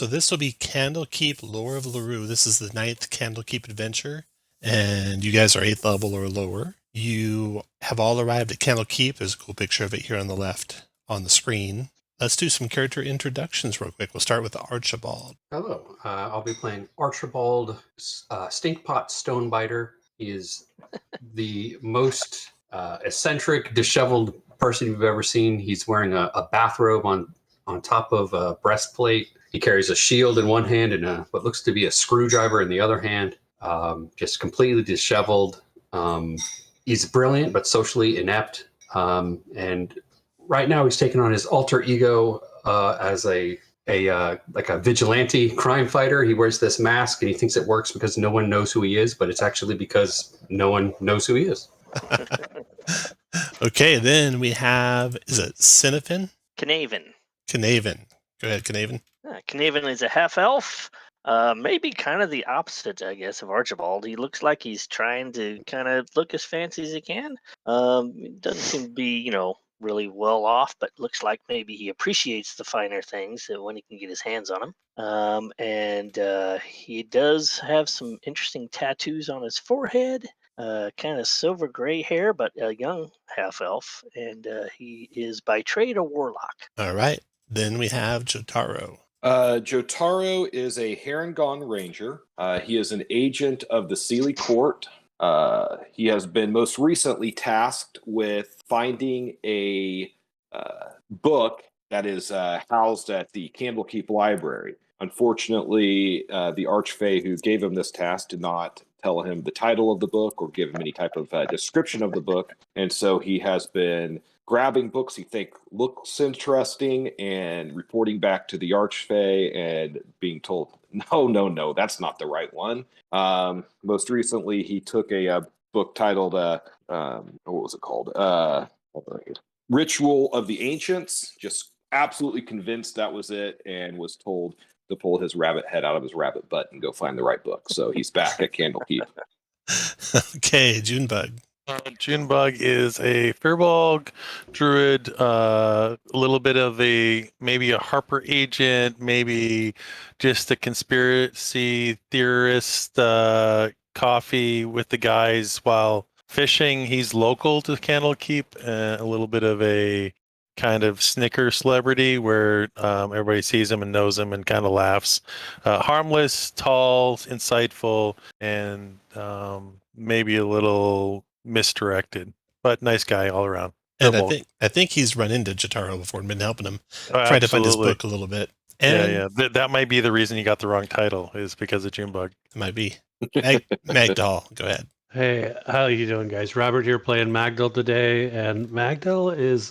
So this will be Candlekeep, Lore of Lurue. This is the 9th Candlekeep adventure, and you guys are 8th level or lower. You have all arrived at Candlekeep. There's a cool picture of it here on the left on the screen. Let's do some character introductions real quick. We'll start with Archibald. Hello, I'll be playing Archibald, Stinkpot Stonebiter. He is the most eccentric, disheveled person you've ever seen. He's wearing a bathrobe on top of a breastplate. He carries a shield in one hand and what looks to be a screwdriver in the other hand. Just completely disheveled. He's brilliant but socially inept. And right now he's taken on his alter ego as a vigilante crime fighter. He wears this mask and he thinks it works because no one knows who he is, but it's actually because no one knows who he is. Okay, then we have, is it Cinefin? Knaven. Go ahead, Knaven. Knaven is a half-elf. Maybe kind of the opposite, I guess, of Archibald. He looks like he's trying to kind of look as fancy as he can. Doesn't seem to be, really well off, but looks like maybe he appreciates the finer things when he can get his hands on them. And he does have some interesting tattoos on his forehead, kind of silver gray hair, but a young half-elf, and he is by trade a warlock. All right, then we have Jotaro. Jotaro is a Harengon Ranger. He is an agent of the Sealy Court. He has been most recently tasked with finding a book that is housed at the Candlekeep Library. Unfortunately, the Archfey who gave him this task did not tell him the title of the book or give him any type of description of the book. And so he has been grabbing books he thinks looks interesting and reporting back to the Archfey and being told, no, that's not the right one. Most recently, he took a book titled, what was it called? Ritual of the Ancients. Just absolutely convinced that was it and was told to pull his rabbit head out of his rabbit butt and go find the right book. So he's back at Candlekeep. Okay, Junebug. Junebug is a Firbolg druid, a little bit of maybe a Harper agent, maybe just a conspiracy theorist, coffee with the guys while fishing. He's local to Candlekeep, a little bit of a kind of snicker celebrity where everybody sees him and knows him and kind of laughs. Harmless, tall, insightful, and maybe a little misdirected, but nice guy all around. And I think he's run into Jotaro before and been helping him try to find his book a little bit. And that might be the reason he got the wrong title, is because of Junebug. It might be. Magdal, go ahead. Hey, how you doing, guys? Robert here playing Magdal today, and Magdal is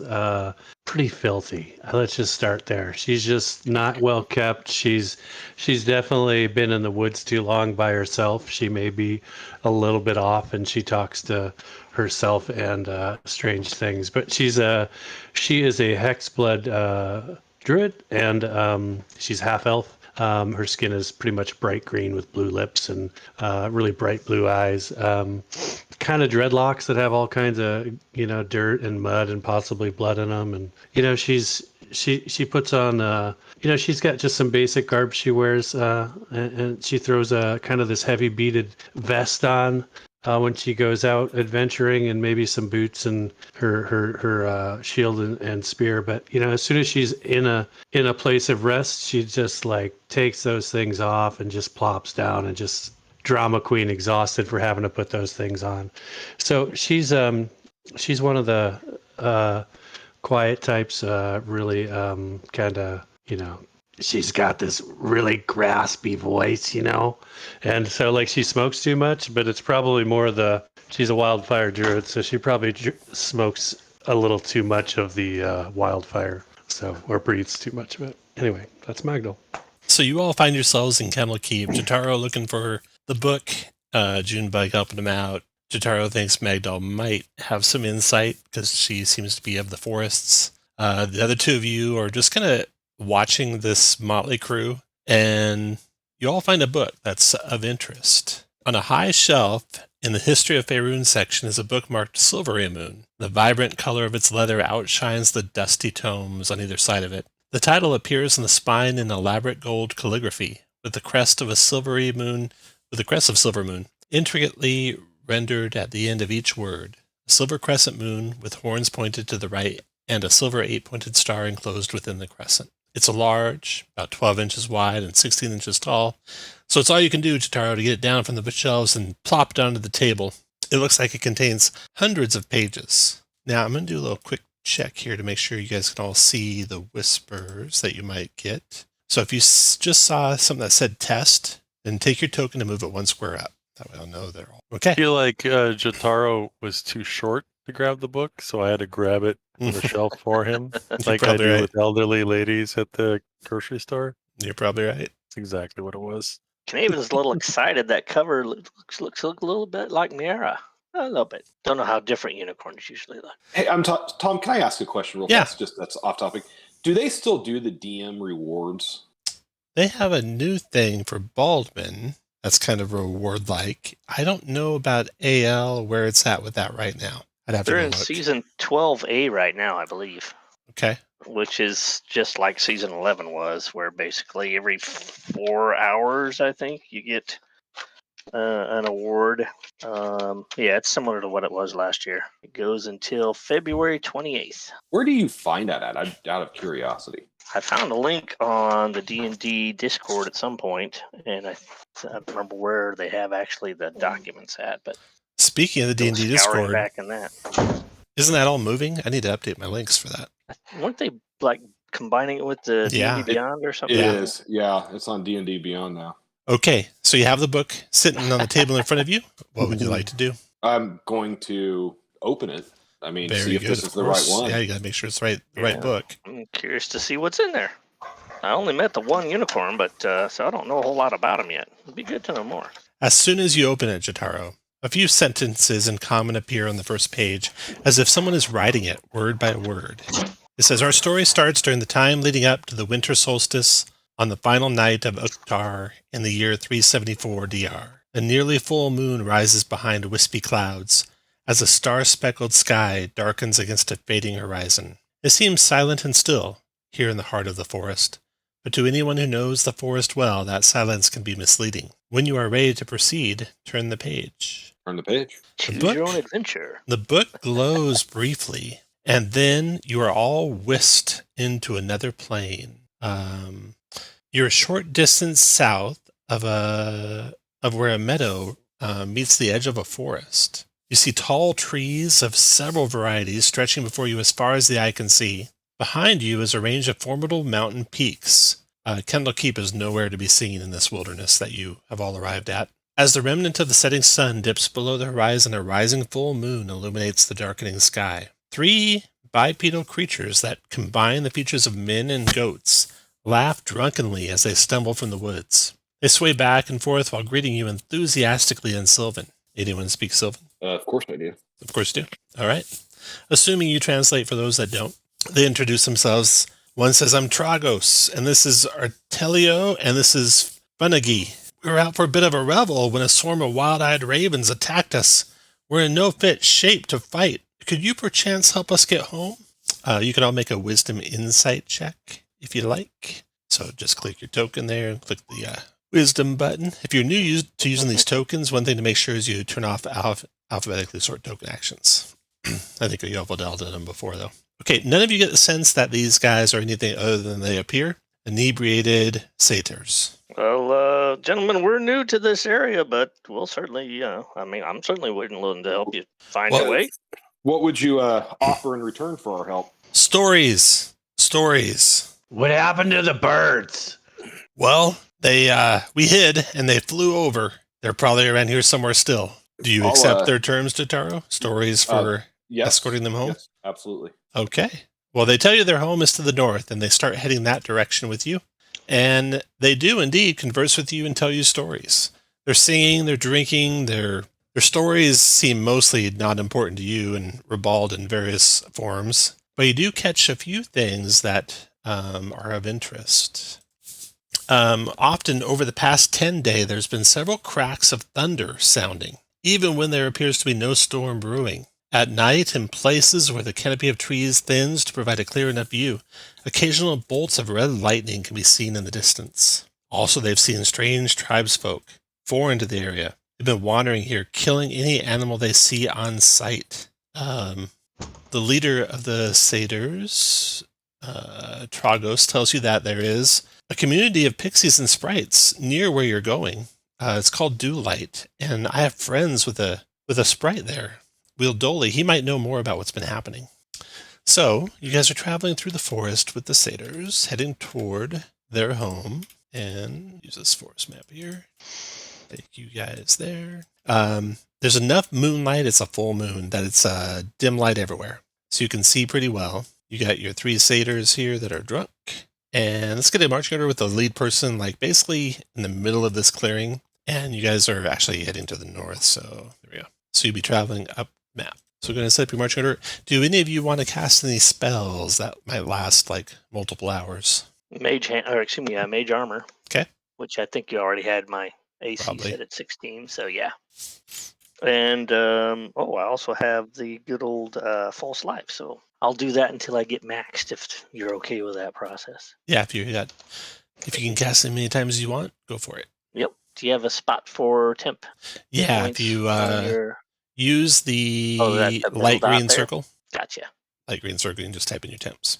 pretty filthy. Let's just start there. She's just not well kept. She's definitely been in the woods too long by herself. She may be a little bit off, and she talks to herself and strange things. But she is a hexblood druid, and she's half elf. Her skin is pretty much bright green with blue lips and really bright blue eyes. Kind of dreadlocks that have all kinds of dirt and mud and possibly blood in them. And she puts on she's got just some basic garb she wears, and she throws a kind of this heavy beaded vest on when she goes out adventuring, and maybe some boots and her shield and spear. But as soon as she's in a place of rest, she just like takes those things off and just plops down and just drama queen, exhausted for having to put those things on. So she's one of the quiet types, really kind of she's got this really graspy voice, and so like she smokes too much, but it's probably more she's a wildfire druid, so she probably smokes a little too much of the wildfire, or breathes too much of it. Anyway, that's Magdal. So you all find yourselves in Candlekeep. Jotaro looking for the book, Junebug helping him out. Jotaro thinks Magdal might have some insight because she seems to be of the forests. The other two of you are just kind of watching this motley crew, and you all find a book that's of interest. On a high shelf in the History of Faerun section is a book marked Silverymoon. The vibrant color of its leather outshines the dusty tomes on either side of it. The title appears on the spine in elaborate gold calligraphy, with the crest of Silverymoon, intricately rendered at the end of each word. A silver crescent moon with horns pointed to the right, and a silver 8-pointed star enclosed within the crescent. It's a large, about 12 inches wide and 16 inches tall, so it's all you can do, Jotaro, to get it down from the bookshelves and plop it onto the table. It looks like it contains hundreds of pages. Now, I'm going to do a little quick check here to make sure you guys can all see the whispers that you might get. So if you just saw something that said test, then take your token and move it 1 square up. That way I'll know they're all okay. I feel like Jotaro was too short to grab the book, so I had to grab it from the shelf for him, like I do with elderly ladies at the grocery store. You're probably right. That's exactly what it was. Knaven's a little excited. That cover looks a little bit like Miara. A little bit. Don't know how different unicorns usually look. Hey, Tom. Can I ask a question real fast? Just that's off topic. Do they still do the DM rewards? They have a new thing for Baldwin that's kind of reward-like. I don't know about AL where it's at with that right now. I'd have They're to in look. season 12A right now, I believe. Okay. Which is just like season 11 was, where basically every 4 hours, I think, you get an award. Yeah, it's similar to what it was last year. It goes until February 28th. Where do you find that at? I'm out of curiosity. I found a link on the D&D Discord at some point, and I don't remember where they have actually the documents at. But speaking of the D&D Discord, back in that, isn't that all moving? I need to update my links for that. Weren't they like combining it with the D&D Beyond or something? It is. Yeah, it's on D&D Beyond now. Okay, so you have the book sitting on the table in front of you. What would you like to do? I'm going to open it. I mean, see if this is the right one. Yeah, you got to make sure it's the right book. I'm curious to see what's in there. I only met the one unicorn, but so I don't know a whole lot about him yet. It'd be good to know more. As soon as you open it, Jotaro, a few sentences in common appear on the first page, as if someone is writing it word by word. It says, our story starts during the time leading up to the winter solstice on the final night of Uktar in the year 374 DR. A nearly full moon rises behind wispy clouds as a star-speckled sky darkens against a fading horizon. It seems silent and still here in the heart of the forest, but to anyone who knows the forest well, that silence can be misleading. When you are ready to proceed, turn the page. Turn the page. Choose your own adventure. The book glows briefly, and then you are all whisked into another plane. You're a short distance south of where a meadow meets the edge of a forest. You see tall trees of several varieties stretching before you as far as the eye can see. Behind you is a range of formidable mountain peaks. Candlekeep is nowhere to be seen in this wilderness that you have all arrived at. As the remnant of the setting sun dips below the horizon, a rising full moon illuminates the darkening sky. 3 bipedal creatures that combine the features of men and goats laugh drunkenly as they stumble from the woods. They sway back and forth while greeting you enthusiastically in Sylvan. Anyone speak Sylvan? Of course I do. Of course you do. All right. Assuming you translate for those that don't, they introduce themselves. One says, I'm Tragos, and this is Artelio, and this is Funagi. We were out for a bit of a revel when a swarm of wild-eyed ravens attacked us. We're in no fit shape to fight. Could you perchance help us get home? You can all make a wisdom insight check if you like. So just click your token there and click the wisdom button. If you're new to using these tokens, one thing to make sure is you turn off alphabetically sort token actions. I think you all dealt with them before, though. Okay, none of you get the sense that these guys are anything other than they appear. Inebriated satyrs. Well, gentlemen, we're new to this area, but we'll certainly, I'm certainly willing to help you find your way. What would you offer in return for our help? Stories. What happened to the birds? Well, we hid and they flew over. They're probably around here somewhere still. Do you accept their terms, Jotaro? Stories for escorting them home? Yes, absolutely. Okay. Well, they tell you their home is to the north, and they start heading that direction with you. And they do indeed converse with you and tell you stories. They're singing, they're drinking, their stories seem mostly not important to you and ribald in various forms. But you do catch a few things that are of interest. Often over the past 10 days, there's been several cracks of thunder sounding, even when there appears to be no storm brewing. At night, in places where the canopy of trees thins to provide a clear enough view, occasional bolts of red lightning can be seen in the distance. Also, they've seen strange tribesfolk, foreign to the area. They've been wandering here, killing any animal they see on sight. The leader of the satyrs, Tragos, tells you that there is a community of pixies and sprites near where you're going. It's called Dewlight, and I have friends with a sprite there. Will Dolly, he might know more about what's been happening. So, you guys are traveling through the forest with the satyrs, heading toward their home, and use this forest map here. Take you guys there. There's enough moonlight, it's a full moon, that it's dim light everywhere. So you can see pretty well. You got your 3 satyrs here that are drunk. And let's get a marching order with the lead person, like basically in the middle of this clearing. And you guys are actually heading to the north, so there we go. So you'll be traveling up map. So we're going to set up your marching order. Do any of you want to cast any spells that might last like multiple hours? Mage armor. Okay. Which I think you already had my AC Probably. set at 16, so yeah. And I also have the good old false life, so I'll do that until I get maxed. If you're okay with that process. Yeah, if you can cast as many times as you want, go for it. Yep. Do you have a spot for temp? Yeah, points if you on your... use the middle light dot green there? circle. Gotcha. Light green circle, you can just type in your temps.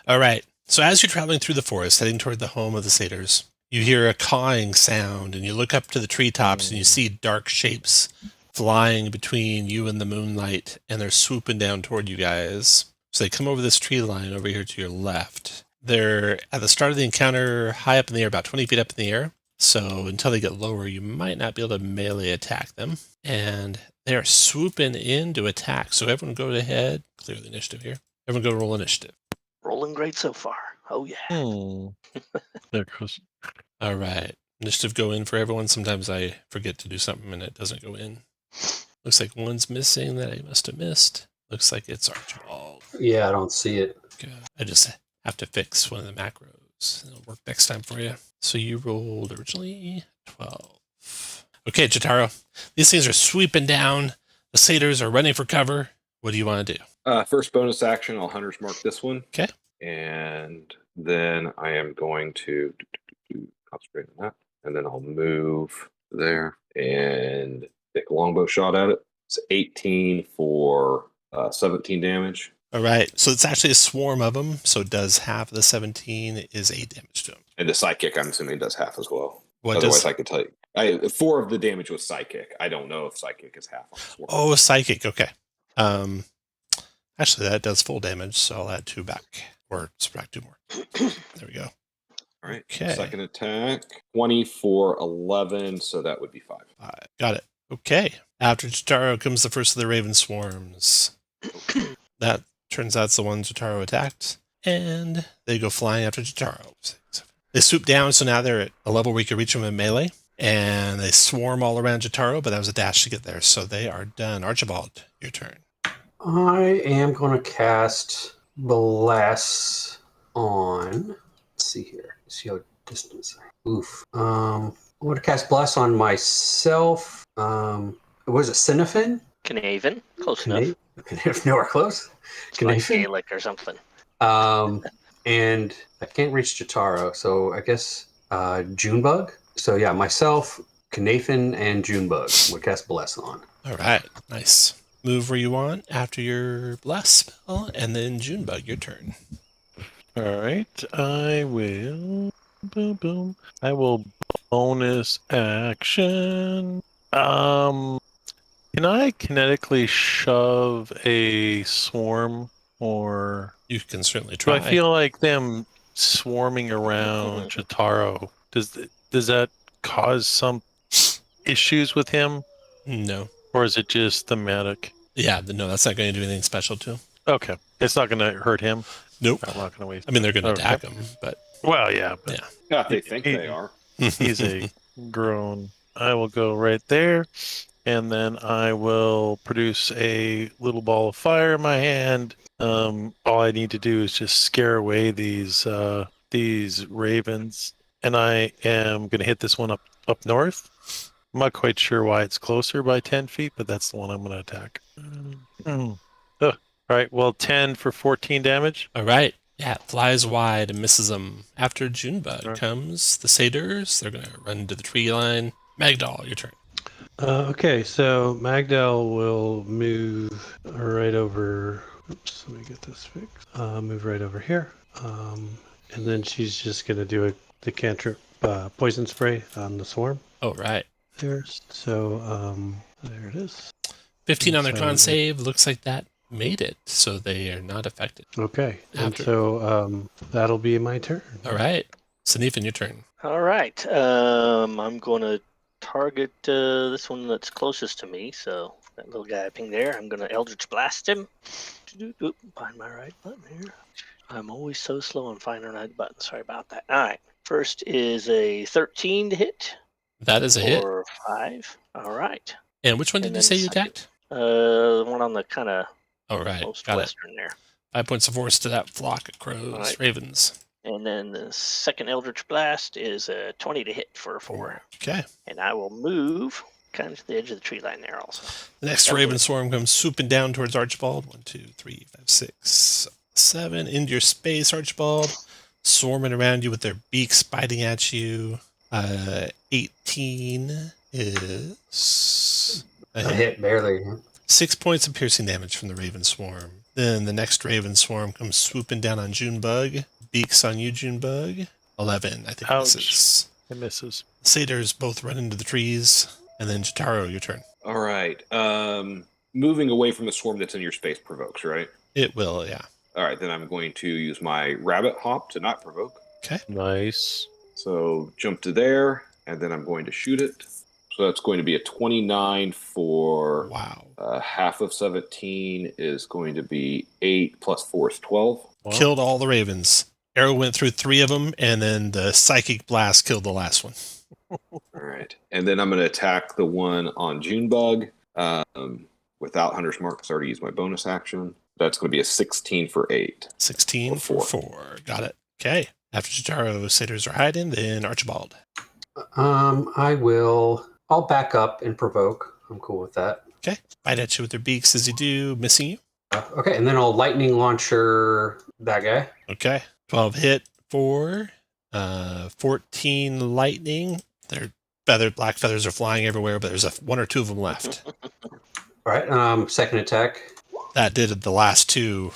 All right. So as you're traveling through the forest, heading toward the home of the satyrs, you hear a cawing sound, and you look up to the treetops, and you see dark shapes flying between you and the moonlight, and they're swooping down toward you guys. So they come over this tree line over here to your left. They're at the start of the encounter, high up in the air, about 20 feet up in the air. So until they get lower, you might not be able to melee attack them. And they are swooping in to attack. So everyone go ahead, clear the initiative here. Everyone go roll initiative. Rolling great so far. Oh yeah. There it goes. All right. Initiative go in for everyone. Sometimes I forget to do something and it doesn't go in. Looks like one's missing that I must have missed. Looks like it's Archibald. Yeah, I don't see it. Good. I just have to fix one of the macros. It'll work next time for you. So you rolled originally 12. Okay, Jotaro. These things are sweeping down. The satyrs are running for cover. What do you want to do? First bonus action, I'll Hunter's Mark this one. Okay. And then I am going to concentrate on that. And then I'll move there and take a longbow shot at it. It's 18 for 17 damage. All right. So it's actually a swarm of them. So it does half of the 17 is 8 damage to them. And the psychic, I'm assuming, does half as well. What Otherwise, does... I could tell you. 4 of the damage was psychic. I don't know if psychic is half on the swarm. Oh, psychic. Okay. Actually, that does full damage, so I'll add 2 back. Or subtract 2 more. There we go. All right. Okay. Second attack, 20 for 11, so that would be 5. Got it. Okay. After Jotaro comes the first of the Raven Swarms. That turns out it's the one Jotaro attacked. And they go flying after Jotaro. They swoop down, so now they're at a level where you can reach them in melee. And they swarm all around Jotaro, but that was a dash to get there. So they are done. Archibald, your turn. I am going to cast Bless on. Let's see here. See how distance. Oof. I'm going to cast Bless on myself. Was it Cinefin? Canavan. Close enough. Nowhere close. Like Gaelic or something. And I can't reach Jotaro, so I guess Junebug. So yeah, myself, Knathan, and Junebug would cast Bless on. All right. Nice. Move where you want after your Bless spell, and then Junebug, your turn. All right. I will. Boom, boom. I will bonus action. Can I kinetically shove a swarm, or You can certainly do try. I feel like them swarming around Jotaro? Does that cause some issues with him, No. or is it just thematic? Yeah, no, that's not going to do anything special to him. Okay, it's not going to hurt him. Nope. I'm not going to waste. I mean, they're going to Okay. attack him, but Well, yeah, but yeah. Yeah, they think they are. he's a grown. I will go right there, and then I will produce a little ball of fire in my hand. All I need to do is just scare away these ravens, and I am going to hit this one up north. I'm not quite sure why it's closer by 10 feet, but that's the one I'm going to attack. All right. Well, 10 for 14 damage. All right. Yeah, it flies wide and misses them. After Junebug Right. comes the satyrs. They're going to run to the tree line. Magdal, your turn. Okay, so Magdal will move right over. Oops, let me get this fixed. Move right over here. And then she's just going to do the cantrip poison spray on the swarm. Oh, right. There. So there it is. 15 on their So con save. Looks like that made it, so they are not affected. Okay, and After- so that'll be my turn. All right. Sanifin, your turn. All right. I'm going to target this one that's closest to me. So that little guy ping there. I'm going to Eldritch Blast him. Find my right button here. I'm always so slow on finding the right button. Sorry about that. All right. First is a 13 to hit. That is a hit. Or 5. All right. And which one did And you then say you second- attacked? The one on the kind of Oh, right. most Got it. western there. 5 points of force to that flock of crows, Right. ravens. And then the second Eldritch Blast is a 20 to hit for a 4. Okay. And I will move kind of to the edge of the tree line there also. The next That'll raven work. swarm comes swooping down towards Archibald. 1, 2, 3, 5, 6, 7. Into your space, Archibald. Swarming around you with their beaks, biting at you. 18 is A hit, barely. 6 points of piercing damage from the raven swarm. Then the next raven swarm comes swooping down on Junebug. Beaks on you, Junebug. 11, I think. Ouch. Misses. It misses. Satyrs both run into the trees. And then Jotaro, your turn. All right. Moving away from the swarm that's in your space provokes, right? It will, yeah. All right, then I'm going to use my rabbit hop to not provoke. Nice. So jump to there, and then I'm going to shoot it. So that's going to be a 29 for Wow. half of 17 is going to be 8 plus 4 is 12. Wow. Killed all the ravens. Arrow went through 3 of them, and then the psychic blast killed the last one. All right. And then I'm going to attack the one on Junebug without Hunter's Mark because I already used my bonus action. That's going to be a 16 for 8. 16 for 4. Got it. Okay. After Jotaro, satyrs are hiding, then Archibald. I'll back up and provoke. I'm cool with that. Okay. Bite at you with their beaks as you do, missing you. Okay, and then I'll lightning launcher that guy. Okay. 12 hit for 14 lightning. Their black feathers are flying everywhere, but there's 1 or 2 of them left. All right, second attack. That did the last 2.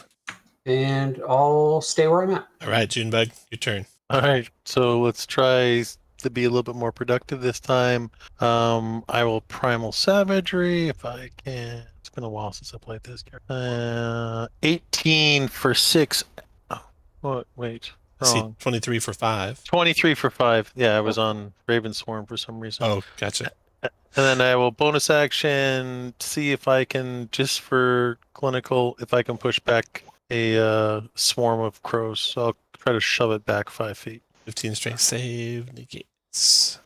And I'll stay where I'm at. All right, Junebug, your turn. All right. So let's try to be a little bit more productive this time. I will Primal Savagery if I can. It's been a while since I played this character. 18 for 6. Oh, what? Wait. I see Wrong. 23 for 5. 23 for 5. Yeah, I was on Raven Swarm for some reason. Oh, gotcha. And then I will bonus action see if I can, just for clinical, if I can push back a swarm of crows. So I'll try to shove it back 5 feet. 15 strength save negates.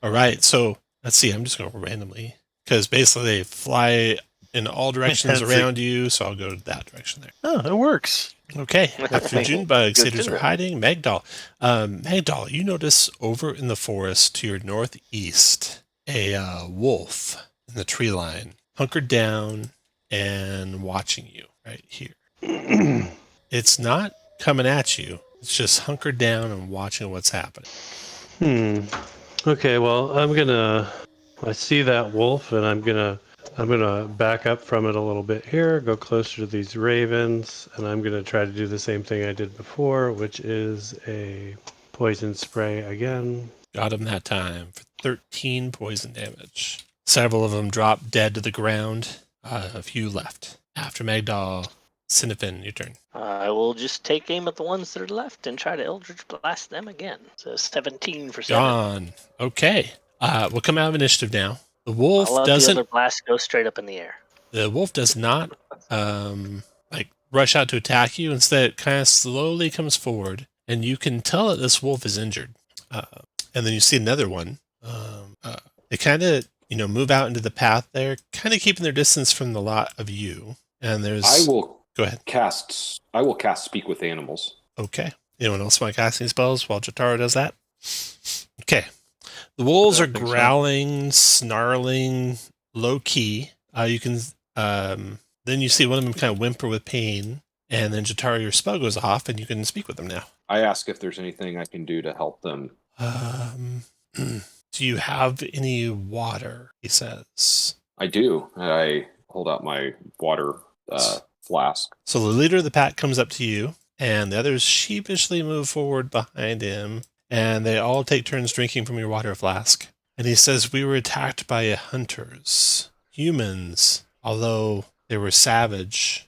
All right, so let's see. I'm just going to randomly because basically they fly in all directions That's it. around you. So I'll go to that direction there. Oh, it works. Okay. After Junebug, Good satyrs to are know. hiding. Magdal. Magdal, you notice over in the forest to your northeast a wolf in the tree line, hunkered down and watching you right here. It's not coming at you. It's just hunkered down and watching what's happening. Okay, well, I see that wolf, and I'm gonna back up from it a little bit here, go closer to these ravens, and I'm gonna try to do the same thing I did before, which is a poison spray again. Got him that time for 13 poison damage. Several of them drop dead to the ground. A few left. After Magdal, Sinifin, your turn. I will just take aim at the ones that are left and try to Eldritch Blast them again. So 17 for 7. Gone. Okay. We'll come out of initiative now. The I'll wolf let doesn't. the other blast go straight up in the air. The wolf does not rush out to attack you. Instead, it kind of slowly comes forward, and you can tell that this wolf is injured. And then you see another one. They kind of move out into the path there, kind of keeping their distance from the lot of you. And there's. I will Go ahead. cast Speak with Animals. Okay. Anyone else want casting spells while Jotaro does that? Okay. The wolves I are think so. growling, snarling, low key. You can then you see one of them kind of whimper with pain, and then Jotaro, your spell goes off, and you can speak with them now. I ask if there's anything I can do to help them. Do you have any water? He says. I do. I hold out my water flask. So the leader of the pack comes up to you, and the others sheepishly move forward behind him, and they all take turns drinking from your water flask. And he says, "We were attacked by hunters, humans, although they were savage.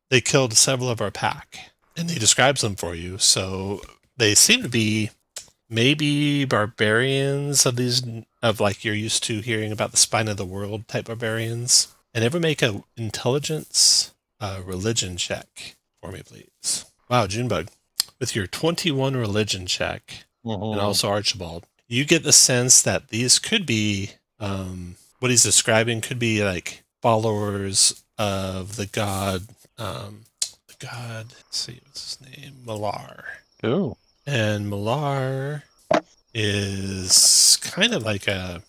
They killed several of our pack." And he describes them for you. So they seem to be maybe barbarians of like you're used to hearing about the spine of the world type barbarians. And ever make a intelligence religion check for me, please. Wow, Junebug, with your 21 religion check, and also Archibald, you get the sense that these could be what he's describing could be like followers of the god. Let's see, what's his name? Malar. Oh. And Malar is kind of like a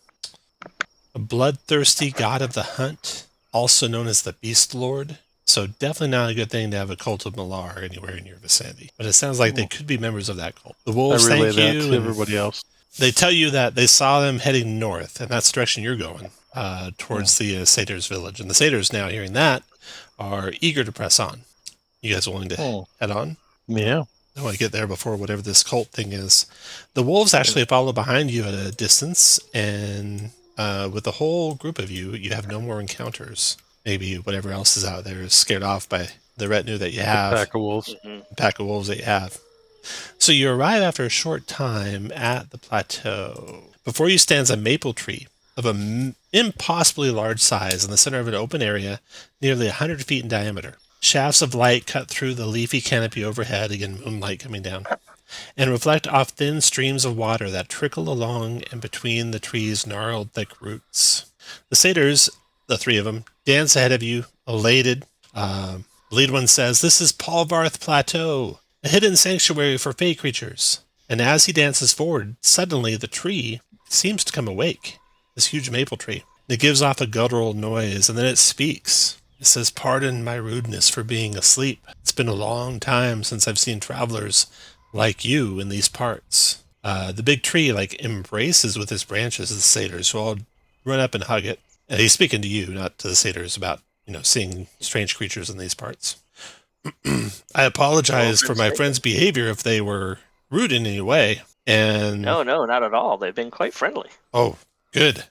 bloodthirsty god of the hunt, also known as the Beast Lord. So definitely not a good thing to have a cult of Malar anywhere in your vicinity. But it sounds like they could be members of that cult. The wolves I relay thank that you. to And everybody else. they tell you that they saw them heading north, and that's the direction you're going, towards the satyrs village. And the satyrs, now hearing that, are eager to press on. You guys willing to head on? Yeah. I want to get there before whatever this cult thing is. The wolves actually follow behind you at a distance, and with the whole group of you, you have no more encounters. Maybe whatever else is out there is scared off by the retinue that you have. Pack of wolves. The pack of wolves that you have. So you arrive after a short time at the plateau. Before you stands a maple tree of an impossibly large size in the center of an open area nearly 100 feet in diameter. Shafts of light cut through the leafy canopy overhead, again moonlight coming down, and reflect off thin streams of water that trickle along and between the tree's gnarled thick roots. The satyrs, the three of them, dance ahead of you, elated. The lead one says, "This is Palvarth Plateau, a hidden sanctuary for fey creatures." And as he dances forward, suddenly the tree seems to come awake, this huge maple tree. It gives off a guttural noise, and then it speaks. It says, "Pardon my rudeness for being asleep. It's been a long time since I've seen travelers like you in these parts." The big tree embraces with its branches the satyrs, who all run up and hug it. And he's speaking to you, not to the satyrs, about seeing strange creatures in these parts. I apologize for my friend's behavior if they were rude in any way. And No, not at all. They've been quite friendly. Oh, good.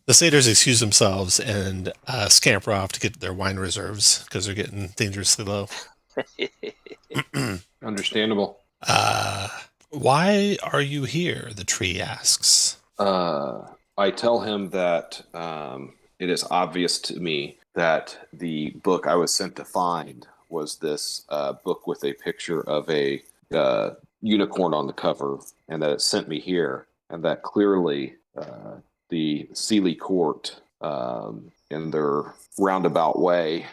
The satyrs excuse themselves and scamper off to get their wine reserves because they're getting dangerously low. Understandable. Why are you here? The tree asks. I tell him that it is obvious to me that the book I was sent to find was this book with a picture of a unicorn on the cover, and that it sent me here, and that clearly the Sealy Court, in their roundabout way,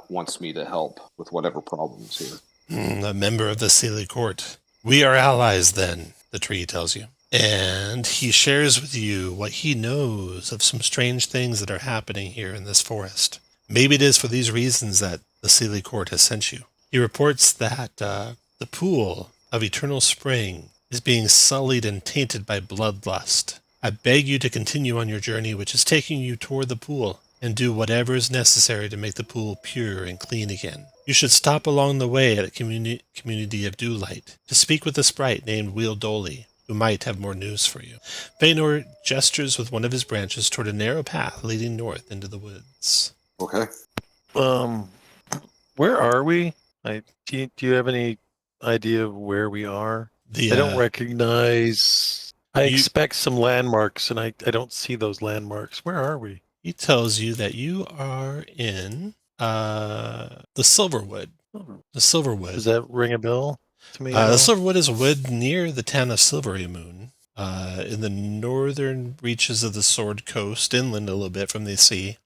wants me to help with whatever problems here. A member of the Sealy Court. We are allies then, the tree tells you. And he shares with you what he knows of some strange things that are happening here in this forest. Maybe it is for these reasons that the Sealy Court has sent you. He reports that the pool of eternal spring is being sullied and tainted by bloodlust. I beg you to continue on your journey, which is taking you toward the pool, and do whatever is necessary to make the pool pure and clean again. You should stop along the way at a community of Dewlight to speak with a sprite named Wheel Dolly, who might have more news for you. Feanor gestures with one of his branches toward a narrow path leading north into the woods. Okay. Where are we? Do you have any idea of where we are? I I don't recognize. I expect some landmarks, and I don't see those landmarks. Where are we? He tells you that you are in the Silverwood. The Silverwood. Does that ring a bell to me? The Silverwood is a wood near the town of Silverymoon, in the northern reaches of the Sword Coast, inland a little bit from the sea,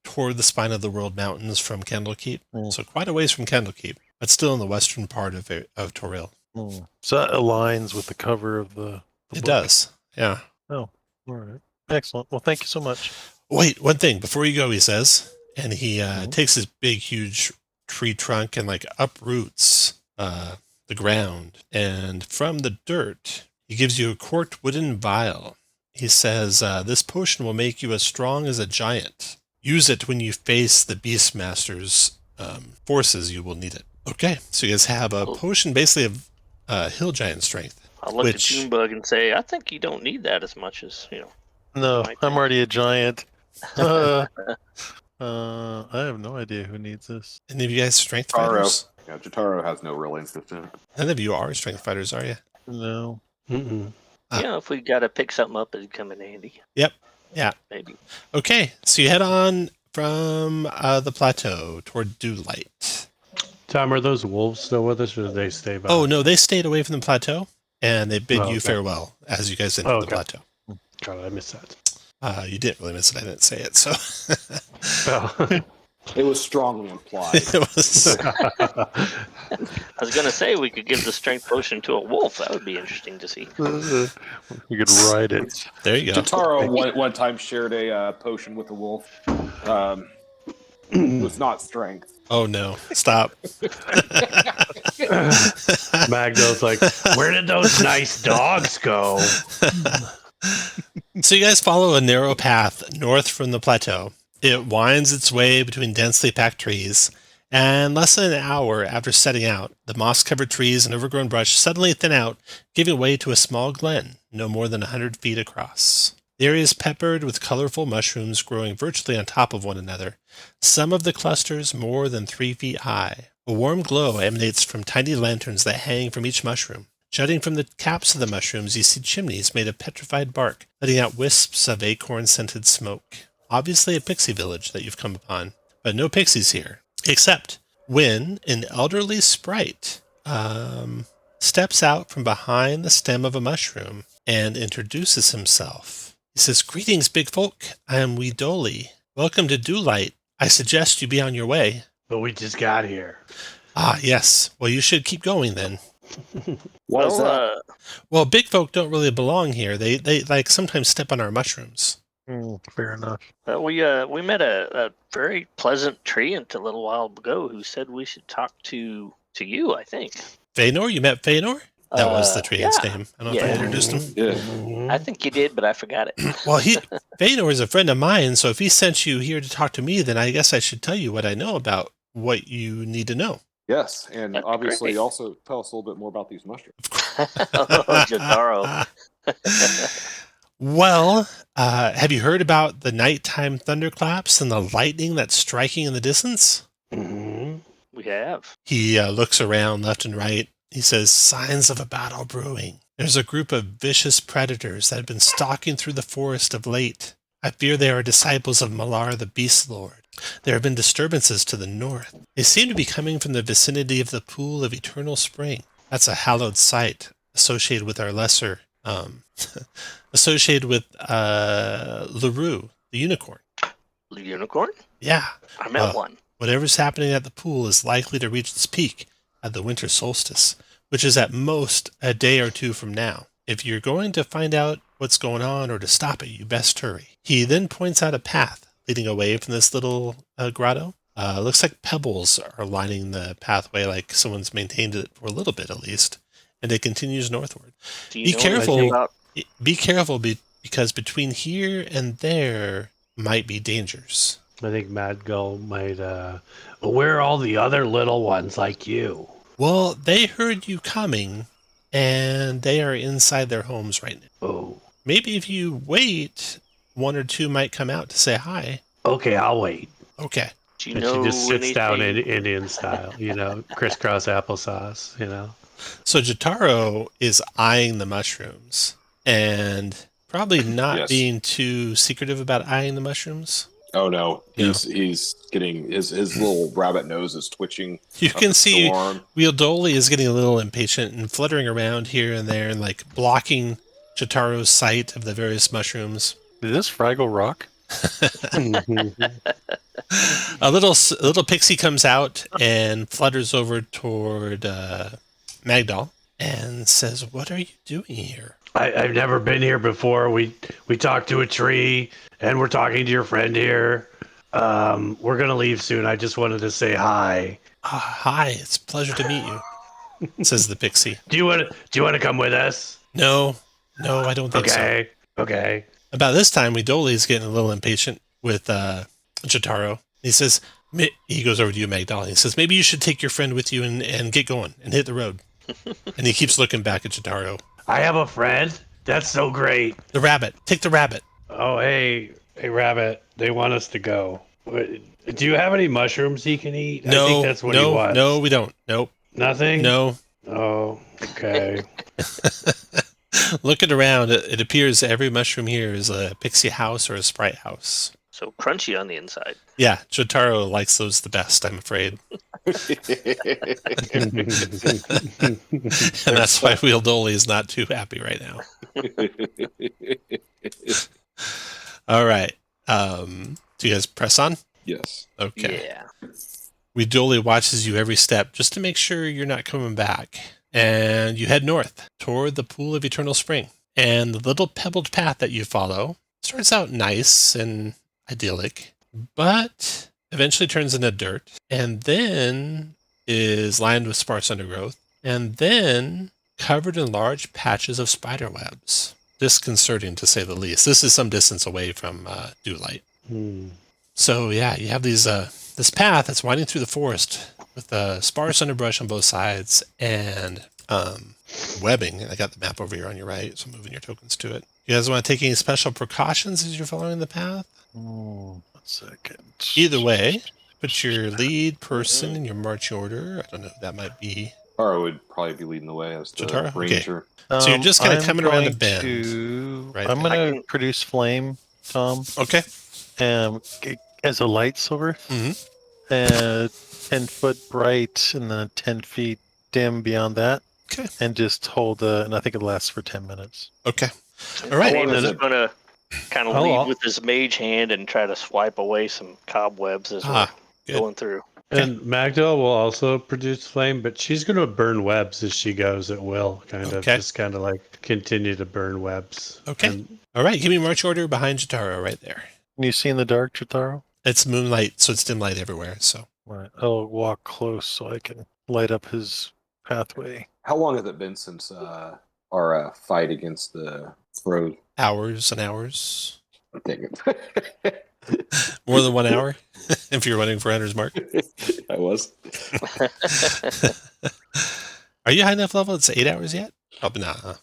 toward the Spine of the World Mountains from Candlekeep. So quite a ways from Candlekeep, but still in the western part of Toril. So that aligns with the cover of the It book. does. Yeah. Oh, all right. Excellent. Well, thank you so much. Wait, one thing before you go, he says, and he Mhm. takes his big, huge tree trunk and like uproots the ground, and from the dirt, he gives you a corked wooden vial. He says, "This potion will make you as strong as a giant. Use it when you face the Beastmaster's forces. You will need it." Okay, so you guys have a potion basically of hill giant strength. I'll look at Which- Junebug and say, I think you don't need that as much as, No, might I'm think. already a giant. I have no idea who needs this. Any of you guys strength Jotaro. fighters? Yeah, Jotaro has no real interest in it. None of you are strength fighters, are you? No. Mm-mm. If we got to pick something up, it'd come in handy. Yep. Yeah. Maybe. Okay, so you head on from the plateau toward Dewlight. Tom, are those wolves still with us, or did they stay by? Oh, no, they stayed away from the plateau, and they bid Oh, you okay. farewell as you guys entered Oh, the okay. plateau. God, I missed that. You didn't really miss it. I didn't say it, so Oh. It was strongly implied. it was. I was going to say we could give the strength potion to a wolf. That would be interesting to see. You could ride it. There you go. Jotaro one time shared a potion with a wolf. It was not strength. Oh no! Stop. Magdo's like, where did those nice dogs go? So you guys follow a narrow path north from the plateau. It winds its way between densely packed trees, and less than an hour after setting out, the moss-covered trees and overgrown brush suddenly thin out, giving way to a small glen, no more than 100 feet across. The area is peppered with colorful mushrooms growing virtually on top of one another, some of the clusters more than 3 feet high. A warm glow emanates from tiny lanterns that hang from each mushroom. Jutting from the caps of the mushrooms, you see chimneys made of petrified bark, letting out wisps of acorn-scented smoke. Obviously a pixie village that you've come upon, but no pixies here. Except when an elderly sprite steps out from behind the stem of a mushroom and introduces himself. He says, "Greetings, big folk. I am Weedoli. Welcome to Dewlight. I suggest you be on your way." But we just got here. "Ah, yes. Well, you should keep going then." What is that? Well, big folk don't really belong here. They like sometimes step on our mushrooms. Fair enough. We met a very pleasant treant a little while ago who said we should talk to you, I think. Feanor? You met Feanor? That was the treant's yeah. name. I don't know if I introduced him. Yeah. I think you did, but I forgot it. Well, Feanor is a friend of mine, so if he sent you here to talk to me, then I guess I should tell you what I know about what you need to know. Yes, and That'd be obviously great. also tell us a little bit more about these mushrooms. Oh, Jotaro. Well, have you heard about the nighttime thunderclaps and the lightning that's striking in the distance? Mm-hmm. We have. He looks around left and right. He says, "Signs of a battle brewing. There's a group of vicious predators that have been stalking through the forest of late. I fear they are disciples of Malar the Beast Lord. There have been disturbances to the north. They seem to be coming from the vicinity of the Pool of Eternal Spring. That's a hallowed site associated with our lesser, associated with Lurue, the unicorn. The unicorn? Yeah. I met one. Whatever's happening at the pool is likely to reach its peak at the winter solstice, which is at most a day or two from now. If you're going to find out what's going on or to stop it, you best hurry." He then points out a path leading away from this little grotto. Looks like pebbles are lining the pathway, like someone's maintained it for a little bit at least, and it continues northward. Do you Be know anything careful. about- Be careful because between here and there might be dangers. I think Mad Gull might. Well, where are all the other little ones like you? Well, they heard you coming, and they are inside their homes right now. Oh, Maybe if you wait, one or two might come out to say hi. okay, I'll wait. Okay. Do you And know she just sits down in anything- Indian style, crisscross applesauce, So Jotaro is eyeing the mushrooms and probably not Yes. being too secretive about eyeing the mushrooms. Oh no, Yeah. he's getting his little rabbit nose is twitching. You up can the see storm. Wheeldoli is getting a little impatient and fluttering around here and there and like blocking Jotaro's sight of the various mushrooms. Is this Fraggle Rock? A little pixie comes out and flutters over toward Magdal. and says, "What are you doing here?" I've never been here before. We talked to a tree, and we're talking to your friend here. We're gonna leave soon. I just wanted to say hi. Hi, it's a pleasure to meet you, says the pixie. Do you want to come with us? No, I don't think so. Okay. About this time, Weedoli is getting a little impatient with Jotaro. He says, he goes over to you, Magdala. He says, maybe you should take your friend with you and get going and hit the road. And he keeps looking back at Jotaro. I have a friend. That's so great. The rabbit. Take the rabbit. Oh, hey, rabbit. They want us to go. Do you have any mushrooms he can eat? I think that's what he wants. No, we don't. Nope. Nothing? No. Oh, okay. Looking around, it appears every mushroom here is a pixie house or a sprite house. So crunchy on the inside. Yeah, Jotaro likes those the best, I'm afraid. And that's why Weedoli is not too happy right now. All right. Do you guys press on? Yes. Okay. Yeah. Weedoli watches you every step just to make sure you're not coming back. And you head north toward the Pool of Eternal Spring. And the little pebbled path that you follow starts out nice and idyllic, but eventually turns into dirt, and then is lined with sparse undergrowth, and then covered in large patches of spider webs. Disconcerting, to say the least. This is some distance away from Dewlight. So yeah, you have these this path that's winding through the forest with sparse underbrush on both sides and webbing. And I got the map over here on your right, so I'm moving your tokens to it. You guys want to take any special precautions as you're following the path? 1 second. Either way, put your lead person in your march order. I don't know who that might be. Taro would probably be leading the way as the Jotaro? Okay. ranger. So you're just kind of I'm coming around the going bend. Right I'm there. going to produce flame, Tom, Okay. as a light source. Mm-hmm. 10-foot bright and then 10 feet dim beyond that. Okay. And just hold and I think it lasts for 10 minutes. Okay. All right. Damon's going to kind of Oh, lead well. with his mage hand and try to swipe away some cobwebs as we're good. going through. And Magdal will also produce flame, but she's going to burn webs as she goes at will, just kind of like continue to burn webs. Okay. All right. Give me march order behind Jotaro right there. Can you see in the dark, Jotaro? It's moonlight, so it's dim light everywhere. So Right. I'll walk close so I can light up his pathway. How long has it been since our fight against the crows? hours and hours. Dang it. More than 1 hour, if you're running for Hunter's Mark. I was. Are you high enough level? It's 8 hours yet? Probably not, huh?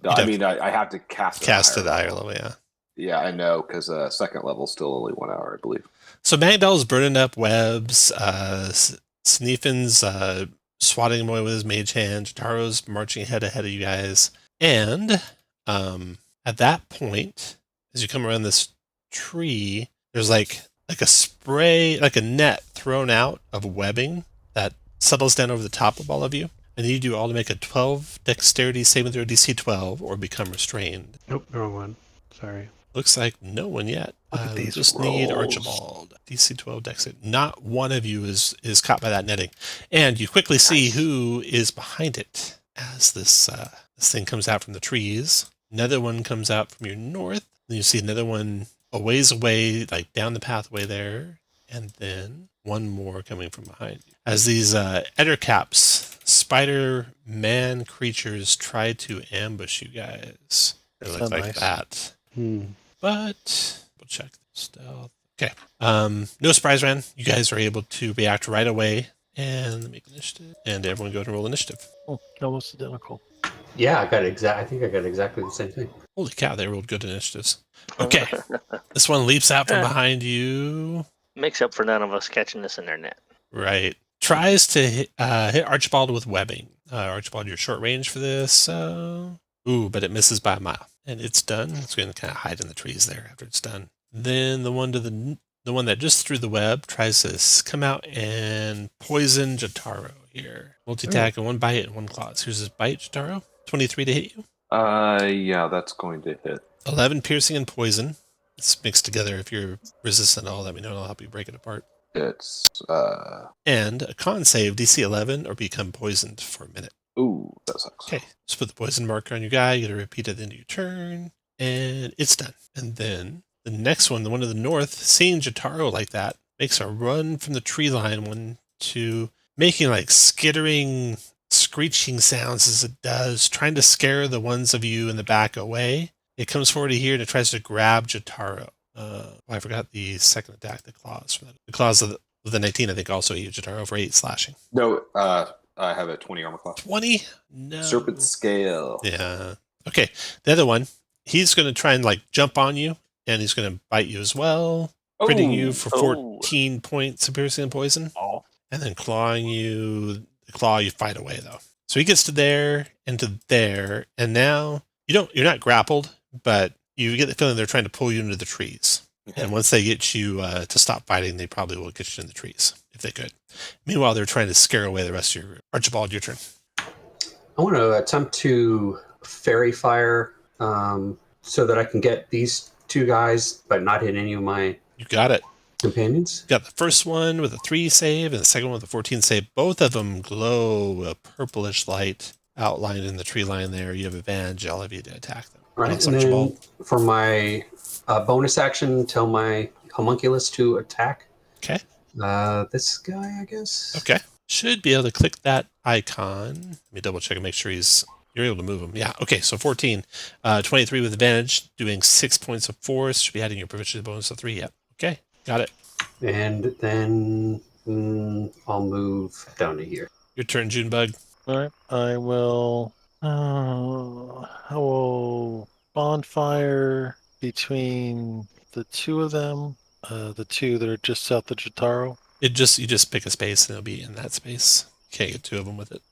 I mean, I have to cast to the higher level, yeah. Yeah, I know, because second level is still only 1 hour, I believe. So Magdal's burning up webs. Sneefin's swatting him away with his mage hand. Jotaro's marching ahead of you guys. And at that point, as you come around this tree, there's like a spray, like a net thrown out of webbing that settles down over the top of all of you. And you do all to make a 12 dexterity saving throw DC 12 or become restrained. Nope, wrong one. Sorry. Looks like no one yet. Look at these just need rolls. Archibald. DC 12 dex. Not one of you is caught by that netting. And you quickly see who is behind it as this thing comes out from the trees. Another one comes out from your north. Then you see another one a ways away, like down the pathway there. And then one more coming from behind you. As these ettercaps, Spider-Man creatures try to ambush you guys. They look like nice. that. But we'll check stealth. Okay. No surprise, Ran. You guys are able to react right away and make initiative. And everyone go to roll initiative. Oh, almost identical. Yeah, I think I got exactly the same thing. Holy cow, they rolled good initiatives. Okay. This one leaps out from behind you. Makes up for none of us catching this in their net. Right. Tries to hit Archibald with webbing. Archibald, you're short range for this. But it misses by a mile. And it's done. It's going to kind of hide in the trees there after it's done. Then the one that just threw the web tries to come out and poison Jotaro here. Multi-attack and one bite and one claw. So here's his bite, Jotaro. 23 to hit you. Yeah, that's going to hit. 11 piercing and poison. It's mixed together. If you're resistant at all, let me know. I'll help you break it apart. It's And a con save, DC 11, or become poisoned for a minute. Ooh, that sucks. Okay, just put the poison marker on your guy. You got to repeat at the end of your turn, and it's done. And then the next one, the one to the north, seeing Jotaro like that, makes a run from the tree line, 1, 2, making like skittering, screeching sounds as it does, trying to scare the ones of you in the back away. It comes forward to here and it tries to grab Jotaro. I forgot the second attack, the claws. The claws of the 19, I think, also hit Jotaro for 8 slashing. No, I have a 20 armor class. 20? No. Serpent scale. Yeah. Okay. The other one, he's going to try and like jump on you, and he's going to bite you as well, critting you for 14 points of piercing and poison, and then clawing you. The claw you fight away though. So he gets to there and to there, and now you're not grappled, but you get the feeling they're trying to pull you into the trees. And once they get you to stop fighting, they probably will get you in the trees if they could. Meanwhile, they're trying to scare away the rest of your group. Archibald, your turn. I want to attempt to fairy fire so that I can get these 2 guys, but not hit any of my You got it. companions. You got the first one with a 3 save and the second one with a 14 save. Both of them glow a purplish light outlined in the tree line there. You have advantage. I'll have you to attack them. Right, Thanks, and then Archibald. for my bonus action, tell my homunculus to attack. Okay. This guy, I guess. Okay. Should be able to click that icon. Let me double check and make sure you're able to move him. Yeah. Okay. So 14, 23 with advantage, doing 6 points of force. Should be adding your proficiency bonus of 3. Yep. Okay. Got it. And then I'll move down to here. Your turn, Junebug. All right. I will bonfire between the 2 of them, the 2 that are just south of Jotaro. You just pick a space and it'll be in that space. You can't get 2 of them with it.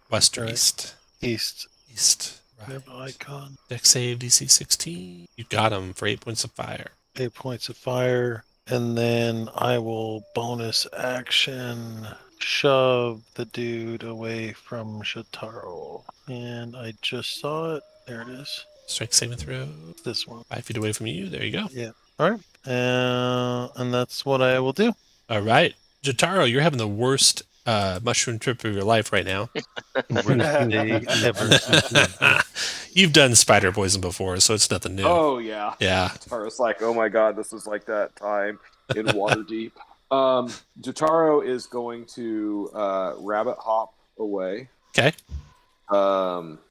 West or Right. east? East. East. Right. Have icon. Dex save DC 16. You got him for 8 points of fire. 8 points of fire. And then I will bonus action shove the dude away from Jotaro. And I just saw it. There it is. Strike saving throw. This one. 5 feet away from you. There you go. Yeah. All right. And that's what I will do. All right. Jotaro, you're having the worst mushroom trip of your life right now. You've done spider poison before, so it's nothing new. Oh, yeah. Yeah. Jataro's like, oh my god, this is like that time in Waterdeep. Jotaro is going to rabbit hop away. Okay.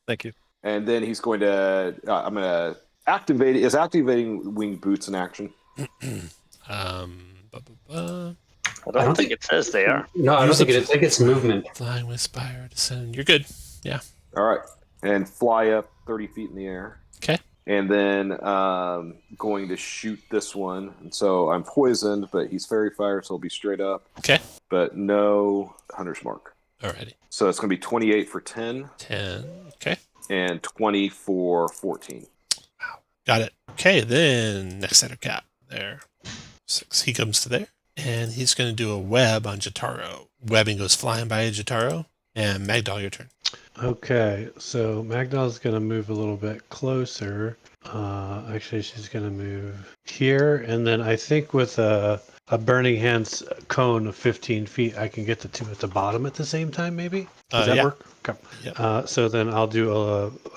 Thank you. And then he's going to, I'm going to activate, is activating winged boots in action? I don't think it says they are. No, I don't think it is. I think it's movement. Flying with Spire Descend. You're good. Yeah. All right. And fly up 30 feet in the air. Okay. And then going to shoot this one. And so I'm poisoned, but he's fairy fire, so he'll be straight up. Okay. But no hunter's mark. Alrighty. So it's going to be 28 for 10. 10. Okay. And 20 for 14. Got it. Okay, then next center cap. There. 6. He comes to there. And he's going to do a web on Jotaro. Webbing goes flying by Jotaro. And Magdal, your turn. Okay, so Magdal's going to move a little bit closer. Actually, she's going to move here. And then I think with a Burning Hands cone of 15 feet, I can get the 2 at the bottom at the same time, maybe? Does that work? Okay. Yep. So then I'll do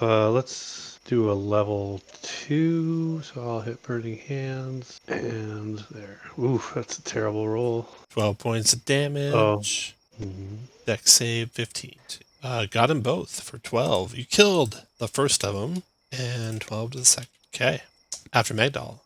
let's do a level 2. So I'll hit Burning Hands. And there. Ooh, that's a terrible roll. 12 points of damage. Oh. Dex save 15. Got them both for 12. You killed the first of them, and 12 to the second. Okay. After Magdal.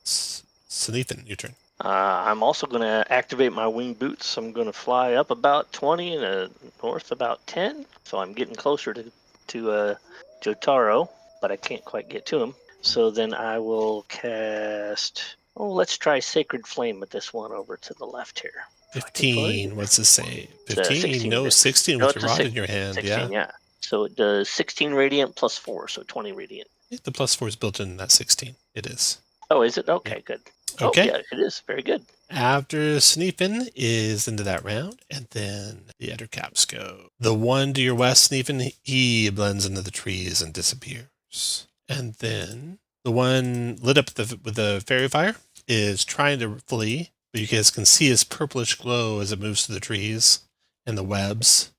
Sanethan, your turn. I'm also going to activate my wing boots. I'm going to fly up about 20 and north about 10. So I'm getting closer to Jotaro, but I can't quite get to him. So then I will cast... Oh, let's try Sacred Flame with this one over to the left here. 15. What's it say? 15? 16. No, 16 No, with it's your a rod in 16, your hand. 16, Yeah. So it does 16 radiant plus 4, so 20 radiant. The plus 4 is built in that 16. It is. Oh, is it? Okay, good. Okay. Oh, yeah, it is. Very good. After Sneefin is into that round, and then the other caps go. The one to your west, Sneefin, he blends into the trees and disappears. And then the one lit up with the fairy fire is trying to flee, but you guys can see his purplish glow as it moves through the trees and the webs.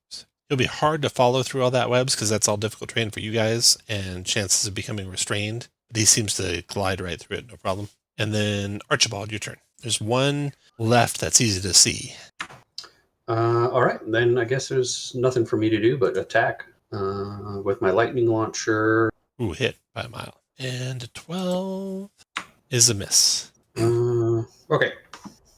It'll be hard to follow through all that webs because that's all difficult terrain for you guys and chances of becoming restrained. But he seems to glide right through it, no problem. And then Archibald, your turn. There's one left that's easy to see. All right, then I guess there's nothing for me to do but attack with my lightning launcher. Ooh, hit by a mile. And a 12 is a miss. Okay.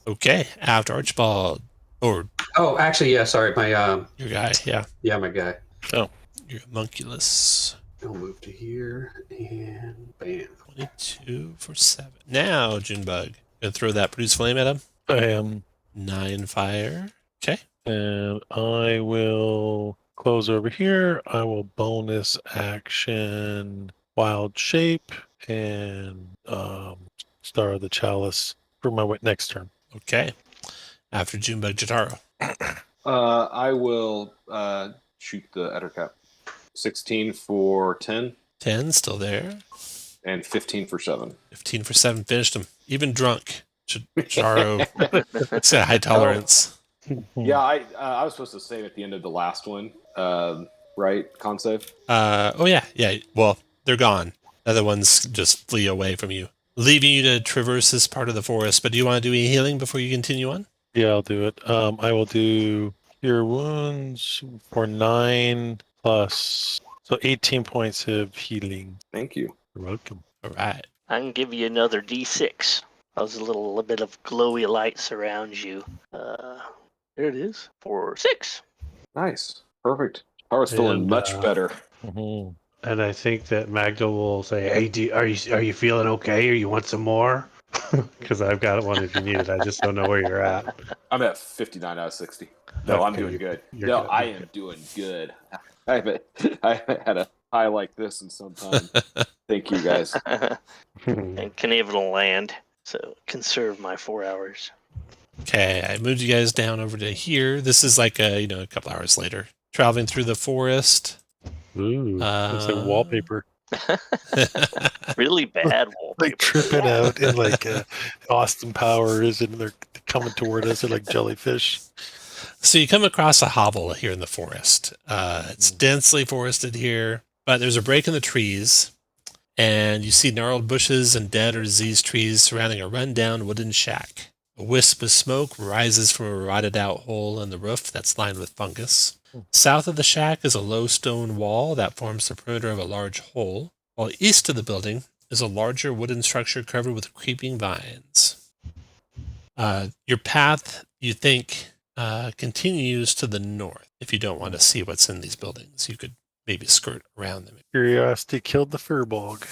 Okay, after Archibald. Or Oh, actually, yeah. Sorry, my your guy, yeah. my guy. Oh, Your homunculus. I'll move to here and bam. 22 for 7. Now, Junebug. Gonna throw that produce flame at him. I am. 9 fire. Okay. And I will close over here. I will bonus action Wild Shape and Star of the Chalice for my next turn. Okay. After Junebug, Jotaro. I will shoot the Ettercap. 16 for 10 10 still there. and 15 for 7. 15 for 7 finished him. Even drunk. Jotaro. It's a high tolerance. Yeah, I was supposed to save at the end of the last one, right? Con save? Oh, yeah. Well, they're gone. The other ones just flee away from you, leaving you to traverse this part of the forest. But do you want to do any healing before you continue on? Yeah, I'll do it. I will do Cure Wounds for 9 plus, so 18 points of healing. Thank you. You're welcome. All right. I can give you another D6. How's a little bit of glowy light surrounds you? There it is. For 6. Nice. Perfect. I was feeling And, much better. Mhm. And I think that Magda will say, "Hey, are you feeling okay, or you want some more?" Because I've got one if you need it. I just don't know where you're at. I'm at 59 out of 60. No, I'm Okay, doing good. you're No, good, I you're am good. doing good. I haven't had a high like this in some time. Thank you, guys. And Knievel will land, so conserve my 4 hours. Okay, I moved you guys down over to here. This is like a couple hours later. Traveling through the forest. Ooh, looks like wallpaper. Really bad wallpaper. Like tripping out in like Austin Powers, and they're coming toward us. They're like jellyfish. So you come across a hovel here in the forest. It's densely forested here, but there's a break in the trees, and you see gnarled bushes and dead or diseased trees surrounding a rundown wooden shack. A wisp of smoke rises from a rotted out hole in the roof that's lined with fungus. South of the shack is a low stone wall that forms the perimeter of a large hole, while east of the building is a larger wooden structure covered with creeping vines. Your path, you think, continues to the north. If you don't want to see what's in these buildings, you could maybe skirt around them. Curiosity killed the furbog.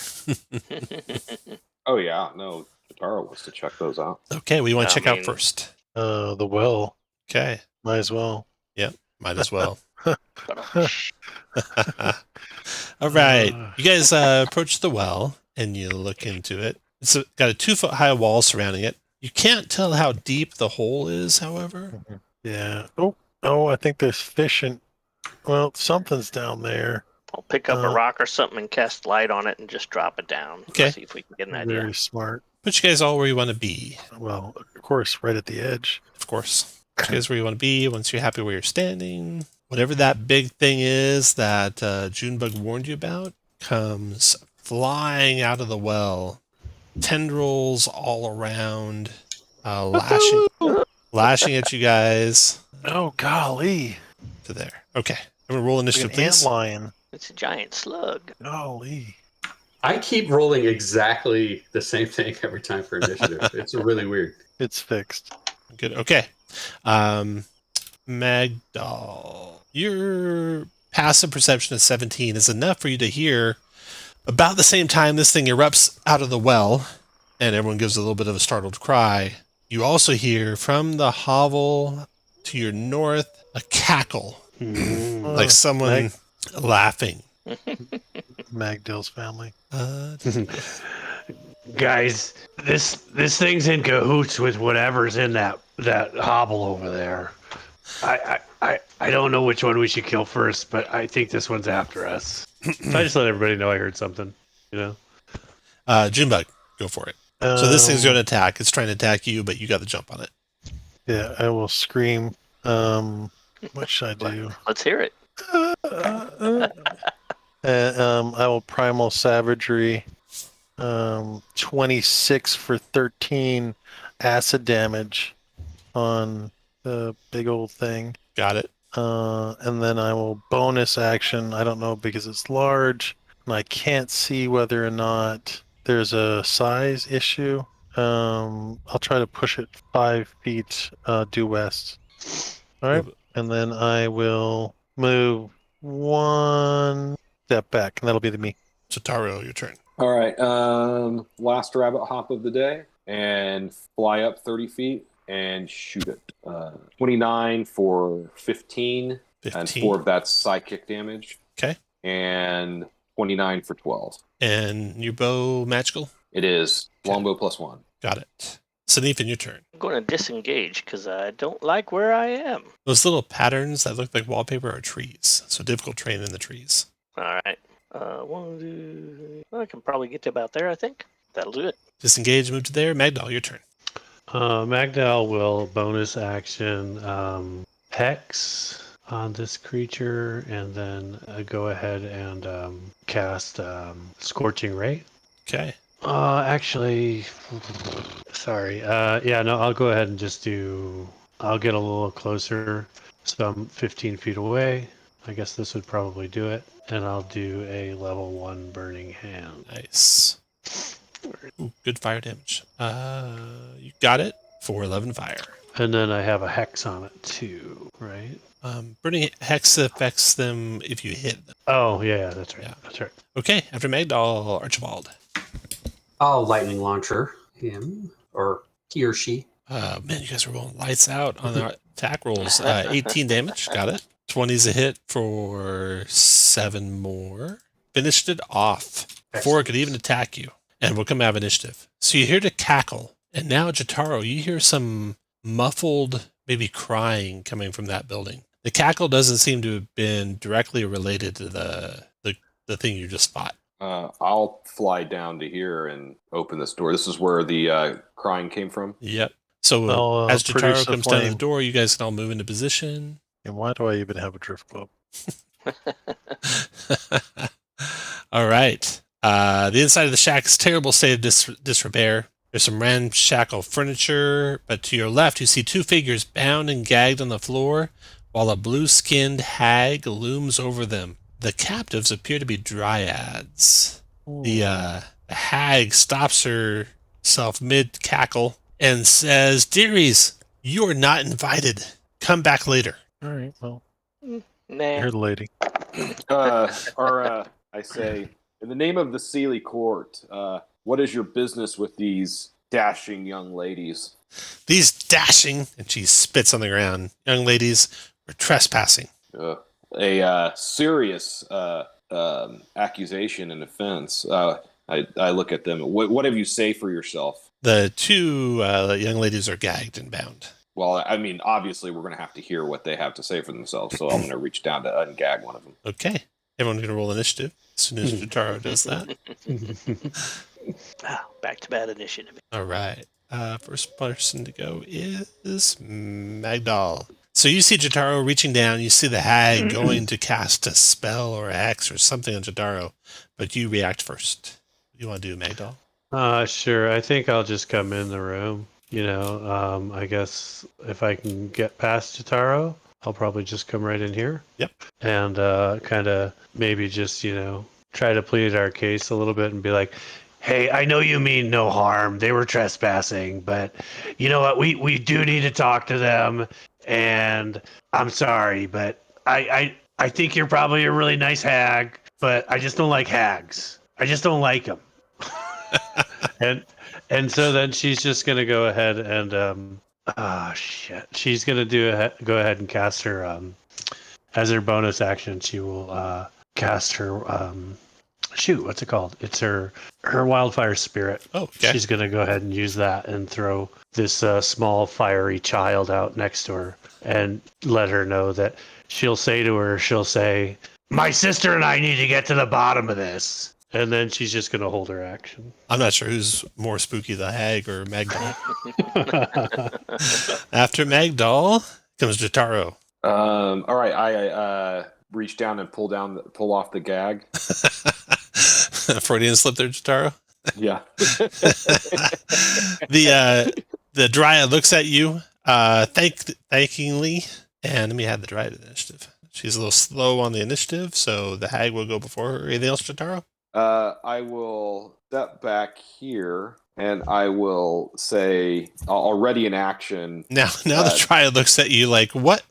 Oh, yeah. No, Jotaro wants to check those out. Okay, what do you want to I check out mean- first? The well. Okay, Might as well. might as well. Shh. All right, you guys approach the well and you look into it. It's got a 2-foot high wall surrounding it. You can't tell how deep the hole is, however. Yeah. Oh, I think there's fish in. Well, something's down there. I'll pick up a rock or something and cast light on it and just drop it down. Okay. See if we can get an idea. Very smart. Put you guys all where you want to be, Well, of course, right at the edge. of course. Put you guys where you want to be once you're happy where you're standing. Whatever that big thing is that Junebug warned you about comes flying out of the well. Tendrils all around, lashing at you guys Oh, golly. to there. Okay, I'm going to roll Like initiative, an please. antlion. It's a giant slug. Golly. I keep rolling exactly the same thing every time for initiative. It's really weird. It's fixed. Good. Okay. Magdal, your passive perception of 17 is enough for you to hear about the same time this thing erupts out of the well, and everyone gives a little bit of a startled cry. You also hear from the hovel to your north a cackle, like someone laughing. Magdal's family. Guys, this thing's in cahoots with whatever's in that hovel over there. I don't know which one we should kill first, but I think this one's after us. So I just let everybody know I heard something. Junebug, go for it. So this thing's going to attack. It's trying to attack you, but you got the jump on it. Yeah, I will scream. What should I do? Let's hear it. I will primal savagery. 26 for 13 acid damage on the big old thing. Got it. And then I will bonus action. I don't know because it's large, and I can't see whether or not there's a size issue. I'll try to push it 5 feet due west. All right, and then I will move 1 step back, and that'll be me. Jotaro, your turn. All right. Last rabbit hop of the day, and fly up 30 feet and shoot it. 29 for 15, and 15. 4 of that's psychic damage. Okay. And 29 for 12. And your bow magical? It is longbow +1. Got it. Sanifin, your turn. I'm going to disengage because I don't like where I am. Those little patterns that look like wallpaper are trees, so difficult terrain in the trees. All right. 1, 2, I can probably get to about there, I think. That'll do it. Disengage, move to there. Magdal, your turn. Magdal will bonus action Hex on this creature, and then go ahead and cast Scorching Ray. Okay. Actually, sorry. Yeah, no, I'll go ahead and I'll get a little closer, so I'm 15 feet away. I guess this would probably do it. And I'll do a level 1 Burning Hand. Nice. Ooh, good fire damage. You got it for 11 fire. And then I have a Hex on it too, right? Burning Hex affects them if you hit them. Oh, yeah, that's right. Yeah. That's right. Okay, after Magdal, Archibald. I'll lightning launcher him, or he or she. Man, you guys are rolling lights out on our attack rolls. 18 damage, got it. 20's a hit for 7 more. Finished it off. 4 could even attack you, and we'll come out of initiative. So you hear the cackle, and now, Jotaro, you hear some muffled, maybe crying coming from that building. The cackle doesn't seem to have been directly related to the thing you just fought. I'll fly down to here and open this door. This is where the crying came from. Yep. So I'll, as produce Jotaro a comes down flame. the door, you guys can all move into position. And why do I even have a drift globe? All right. The inside of the shack is terrible state of disrepair. There's some ramshackle furniture, but to your left, you see 2 figures bound and gagged on the floor, while a blue-skinned hag looms over them. The captives appear to be dryads. The hag stops herself mid-cackle and says, "Dearies, you are not invited. Come back later." All right, well, Nah. you're the lady. I say, in the name of the Sealy Court, what is your business with these dashing young ladies? These dashing, and she spits on the ground, young ladies were trespassing. A serious accusation and offense. I look at them. What have you say for yourself? The 2 young ladies are gagged and bound. Well, I mean, obviously, we're going to have to hear what they have to say for themselves, so I'm going to reach down to ungag one of them. Okay. Everyone's going to roll initiative as soon as Jotaro does that. Back to bad initiative. All right. First person to go is Magdal. So you see Jotaro reaching down. You see the hag going to cast a spell or a hex or something on Jotaro, but you react first. What do you want to do, Magdal? Sure. I think I'll just come in the room. I guess if I can get past Jotaro, I'll probably just come right in here. Yep. And kind of maybe just, try to plead our case a little bit and be like, hey, I know you mean no harm. They were trespassing, but you know what? We do need to talk to them. And I'm sorry, but I think you're probably a really nice hag, but I just don't like hags. I just don't like them. And so then she's just gonna go ahead and she's gonna go ahead and cast her as her bonus action. She will cast her what's it called? It's her wildfire spirit. Oh, okay. She's gonna go ahead and use that and throw this small fiery child out next to her and let her know that she'll say, my sister and I need to get to the bottom of this. And then she's just going to hold her action. I'm not sure who's more spooky, the hag or Magdal. After Magdal comes Jotaro. All right. reach down and pull off the gag. Freudian slip there, Jotaro. Yeah. The dryad looks at you thankingly, and let me add the dryad initiative. She's a little slow on the initiative, so the hag will go before her. Anything else, Jotaro? I will step back here, and I will say already in action. Now the dryad looks at you like, what?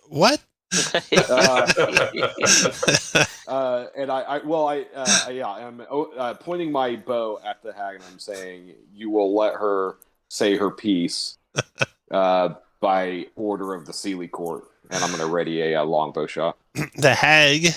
And I'm pointing my bow at the hag, and I'm saying, "You will let her say her piece by order of the Sealy Court." And I'm going to ready a longbow shot. The hag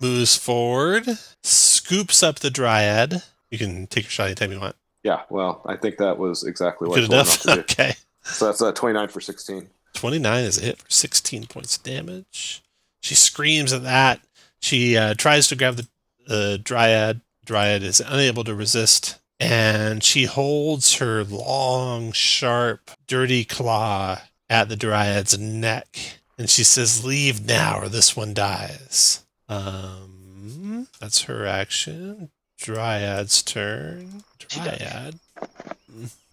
moves forward, scoops up the dryad. You can take your shot anytime you want. Yeah, well, I think that was exactly what I Good told enough. her to do. Okay. So that's 29 for 16. 29 is a hit for 16 points of damage. She screams at that. She tries to grab the dryad. Dryad is unable to resist. And she holds her long, sharp, dirty claw at the dryad's neck. And she says, "Leave now or this one dies." That's her action. Dryad's turn. Dryad.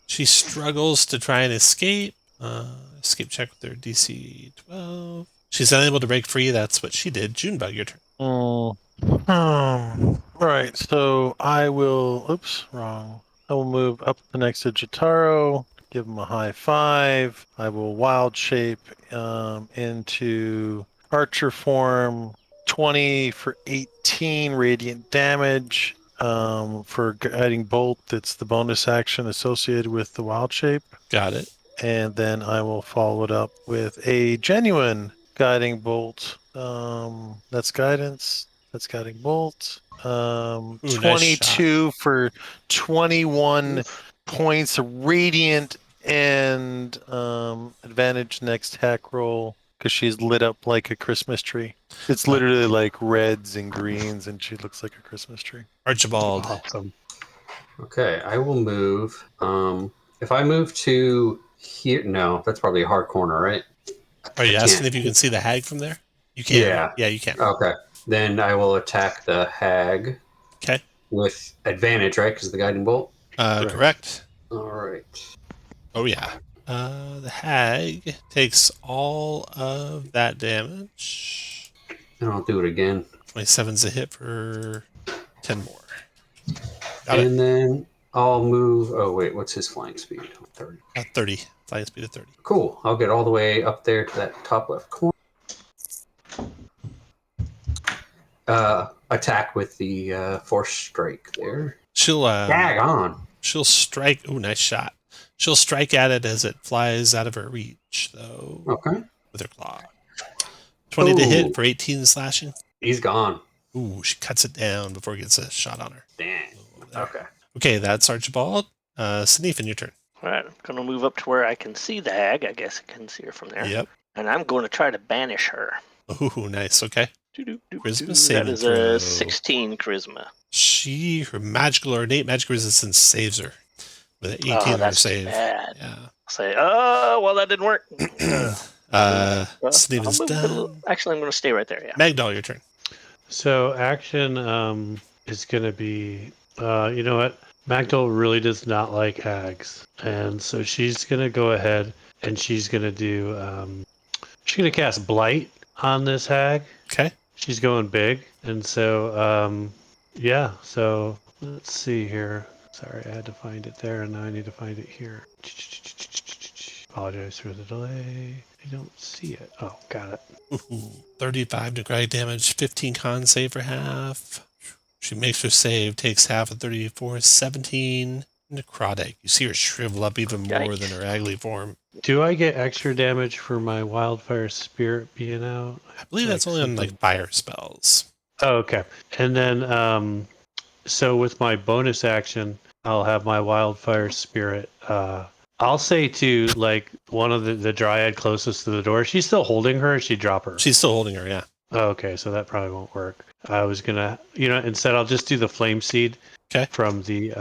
She struggles to try and escape. Escape check with her DC 12. She's unable to break free. That's what she did. Junebug, your turn. Right, so I will... Oops, wrong. I will move up next to Jotaro, give him a high five. I will wild shape into Archer form, 20 for 18 radiant damage. For guiding bolt, that's the bonus action associated with the wild shape. Got it. And then I will follow it up with a genuine guiding bolt. That's guidance. That's guiding bolt. 22 nice for 21 points of radiant and advantage next attack roll because she's lit up like a Christmas tree. It's literally like reds and greens, and she looks like a Christmas tree. Archibald. Awesome. Okay, I will move. If I move to here, no, that's probably a hard corner, right? Are you I asking can't. if you can see the hag from there? You can. Yeah, you can. Okay, then I will attack the hag. Okay. With advantage, right? Because of the guiding bolt. Correct. All right. Oh yeah. The hag takes all of that damage. And I'll do it again. 27's a hit for 10 more. Got it. And then I'll move. Oh wait, what's his flying speed? 30. 30. Flying speed of 30. Cool. I'll get all the way up there to that top left corner. Attack with the force strike there. She'll Dag on. She'll strike. Oh, nice shot. She'll strike at it as it flies out of her reach, though. Okay. With her claw. 20 to Ooh. hit for 18 slashing. He's gone. Ooh, she cuts it down before it gets a shot on her. Dang. Okay. Okay, that's Archibald. Sneefin, your turn. All right, I'm going to move up to where I can see the hag. I guess I can see her from there. Yep. And I'm going to try to banish her. Ooh, nice. Okay. Charisma That saving is throw. a 16 charisma. Her magical or innate magic resistance saves her with an 18 on her that's save. bad. Yeah. I'll say, oh, well, that didn't work. Sneefin's done. Actually, I'm going to stay right there, yeah. Magdal, your turn. So action is going to be, you know what? Magdal really does not like hags. And so she's going to go ahead and she's going to do, she's going to cast Blight on this hag. Okay. She's going big. And so, yeah, so let's see here. Sorry, I had to find it there and now I need to find it here. Apologize for the delay. I don't see it. Oh, got it. Ooh, 35 necrotic damage, 15 con save for half. She makes her save, takes half of 34, 17 necrotic. You see her shrivel up even more than her ugly form. Do I get extra damage for my wildfire spirit being out? I believe that's only on like fire spells. Oh, okay. And then, so with my bonus action, I'll have my wildfire spirit. I'll say to like one of the dryad closest to the door. She's still holding her. Or she drop her. She's still holding her. Yeah. Oh, okay, so that probably won't work. I was gonna, instead I'll just do the flame seed. Okay. From the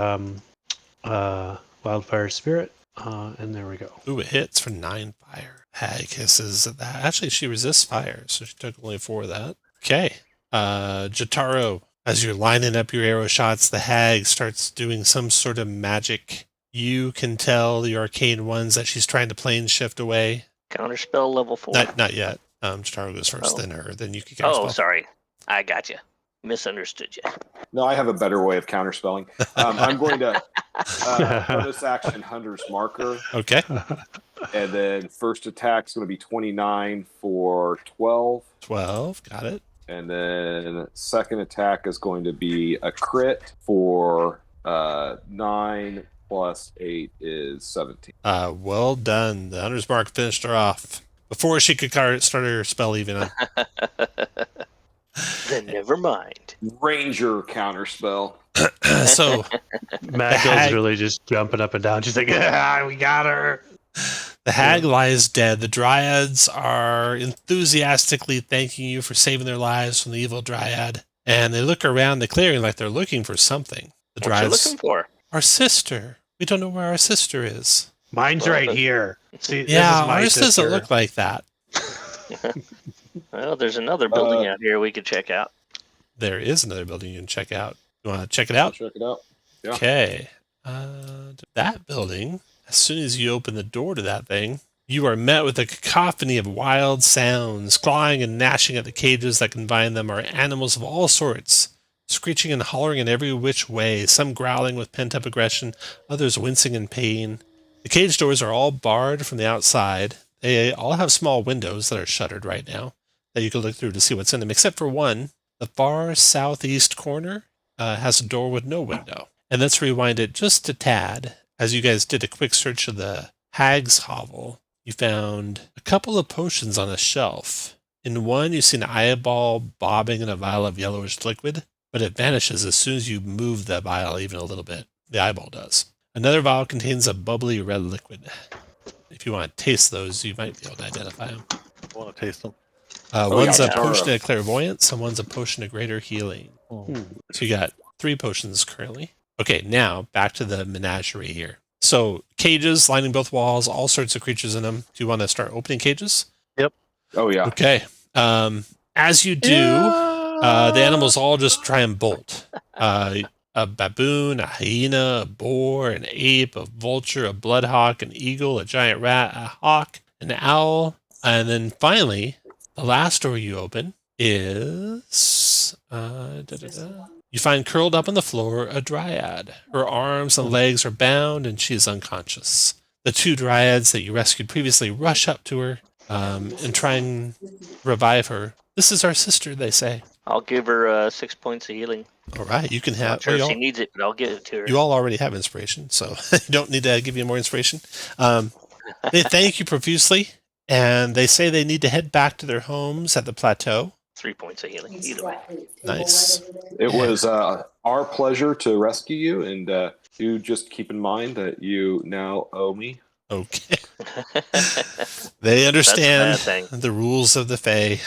wildfire spirit. And there we go. Ooh, it hits for 9 fire. Hag hisses at that. Actually, she resists fire, so she took only 4 of that. Okay. Jotaro, as you're lining up your arrow shots, the hag starts doing some sort of magic. You can tell the arcane ones that she's trying to plane shift away. Counterspell level 4. Not yet. Jotaro goes first, Oh. then her, then you can Oh, counterspell. sorry. I got you. Misunderstood you. No, I have a better way of counterspelling. I'm going to bonus action Hunter's Marker, Okay. and then first attack is going to be 29 for 12. 12. Got it. And then second attack is going to be a crit for 9 plus 8 is 17. Well done. The Hunter's Mark finished her off before she could start her spell even. Then never mind. Ranger counterspell. So Magdal's really just jumping up and down. She's like, we got her. the hag lies dead. The dryads are enthusiastically thanking you for saving their lives from the evil dryad. And they look around the clearing like they're looking for something. The What you dryads, looking for? our sister. We don't know where our sister is. Mine's right here. See, this Yeah, is my ours sister. doesn't look like that. Well, there's another building out here we could check out. There is another building you can check out. You want to check it out? Check it out. Yeah. Okay. That building, as soon as you open the door to that thing, you are met with a cacophony of wild sounds. Clawing and gnashing at the cages that confine them are animals of all sorts, screeching and hollering in every which way, some growling with pent-up aggression, others wincing in pain. The cage doors are all barred from the outside. They all have small windows that are shuttered right now that you can look through to see what's in them, except for one. The far southeast corner has a door with no window. And let's rewind it just a tad. As you guys did a quick search of the hag's hovel, you found a couple of potions on a shelf. In one, you see an eyeball bobbing in a vial of yellowish liquid, but it vanishes as soon as you move the vial even a little bit. The eyeball does. Another vial contains a bubbly red liquid. If you want to taste those, you might be able to identify them. I want to taste them. One's yeah. a potion of clairvoyance, and one's a potion of greater healing. So you got 3 potions currently. Okay, now back to the menagerie here. So cages lining both walls, all sorts of creatures in them. Do you want to start opening cages? Oh, yeah. Okay. As you do, the animals all just try and bolt. A baboon, a hyena, a boar, an ape, a vulture, a bloodhawk, an eagle, a giant rat, a hawk, an owl, and then finally, the last door you open is you find curled up on the floor a dryad. Her arms and legs are bound, and she is unconscious. The 2 dryads that you rescued previously rush up to her and try and revive her. This is our sister, they say. I'll give her 6 points of healing. All right, you can Not have. sure if she needs it, but I'll give it to her. You all already have inspiration, so you don't need to give you more inspiration. They thank you profusely, and they say they need to head back to their homes at the plateau. 3 points of healing, either way. Nice. It was our pleasure to rescue you, and you just keep in mind that you now owe me. Okay. They understand That's a bad thing. the rules of the Fae,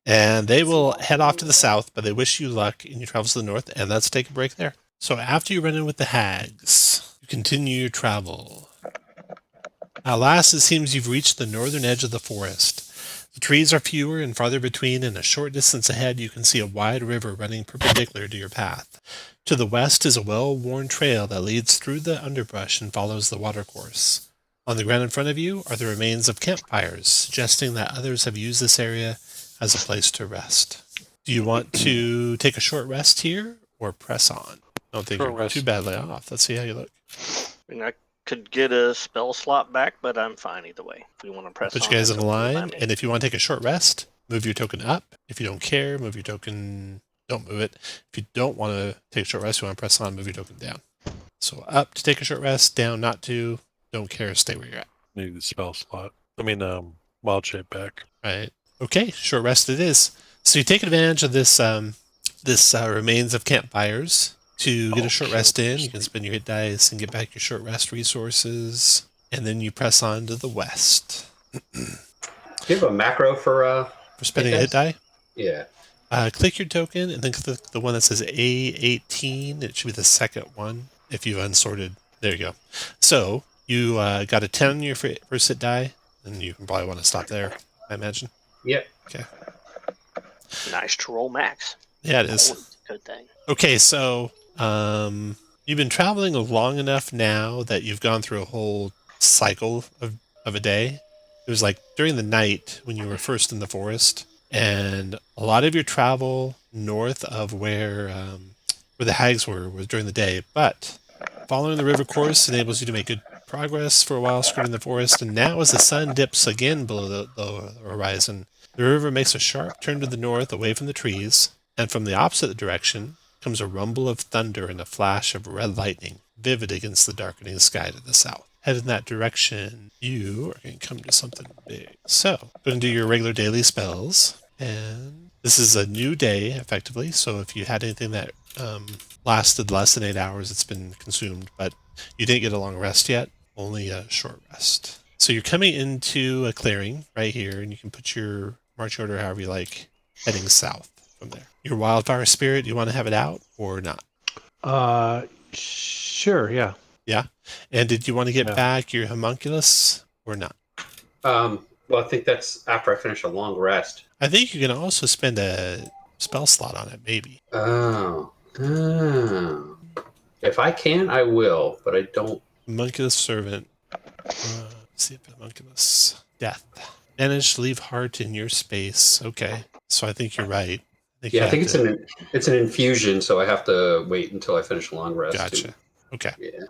and they will head off to the south, but they wish you luck in your travels to the north, and let's take a break there. So after you run in with the hags, you continue your travel. At last, it seems you've reached the northern edge of the forest. The trees are fewer and farther between, and a short distance ahead you can see a wide river running perpendicular to your path. To the west is a well-worn trail that leads through the underbrush and follows the watercourse. On the ground in front of you are the remains of campfires, suggesting that others have used this area as a place to rest. Do you want to take a short rest here or press on? I don't think Short you're rest. too badly off. Let's see how you look. I mean, I could get a spell slot back, but I'm fine either way. If we want to press Put on, you guys that's in a okay by line, me. and if you want to take a short rest, move your token up. If you don't care, move your token. Don't move it. If you don't want to take a short rest, you want to press on, move your token down. So up to take a short rest, down not to. Don't care, stay where you're at. Need the spell slot. I mean, wild shape back. Right. Okay, short rest it is. So you take advantage of this remains of campfires to get a short rest in. You can spend your hit dice and get back your short rest resources, and then you press on to the west. Do you have a macro for spending a hit die? Yeah. Click your token and then click the one that says A18. It should be the second one if you've unsorted. There you go. So you got a 10 on your first hit die, and you can probably want to stop there, I imagine. Yep. Okay. Nice to roll max. Yeah, it is. Always a good thing. Okay, so you've been traveling long enough now that you've gone through a whole cycle of a day. It was like during the night when you were first in the forest, and a lot of your travel north of where the hags were was during the day. But following the river course enables you to make good progress for a while, skirting the forest. And now, as the sun dips again below the horizon, the river makes a sharp turn to the north, away from the trees, and from the opposite direction comes a rumble of thunder and a flash of red lightning, vivid against the darkening sky to the south. Head in that direction, you are going to come to something big. So, going to do your regular daily spells, and this is a new day, effectively, so if you had anything that lasted less than 8 hours, it's been consumed, but you didn't get a long rest yet, only a short rest. So you're coming into a clearing right here, and you can put your march order however you like, heading south from there. Your wildfire spirit, you want to have it out or not? Sure, yeah. Yeah. And did you want to get Yeah. back your homunculus or not? Well, I think that's after I finish a long rest. I think you can also spend a spell slot on it, maybe. Oh. If I can, I will, but I don't. Homunculus servant. Let's see if homunculus. Death. Manage to leave heart in your space. Okay. So I think you're right. I think it's an infusion, so I have to wait until I finish a long rest. Gotcha. Too. Okay. Yeah.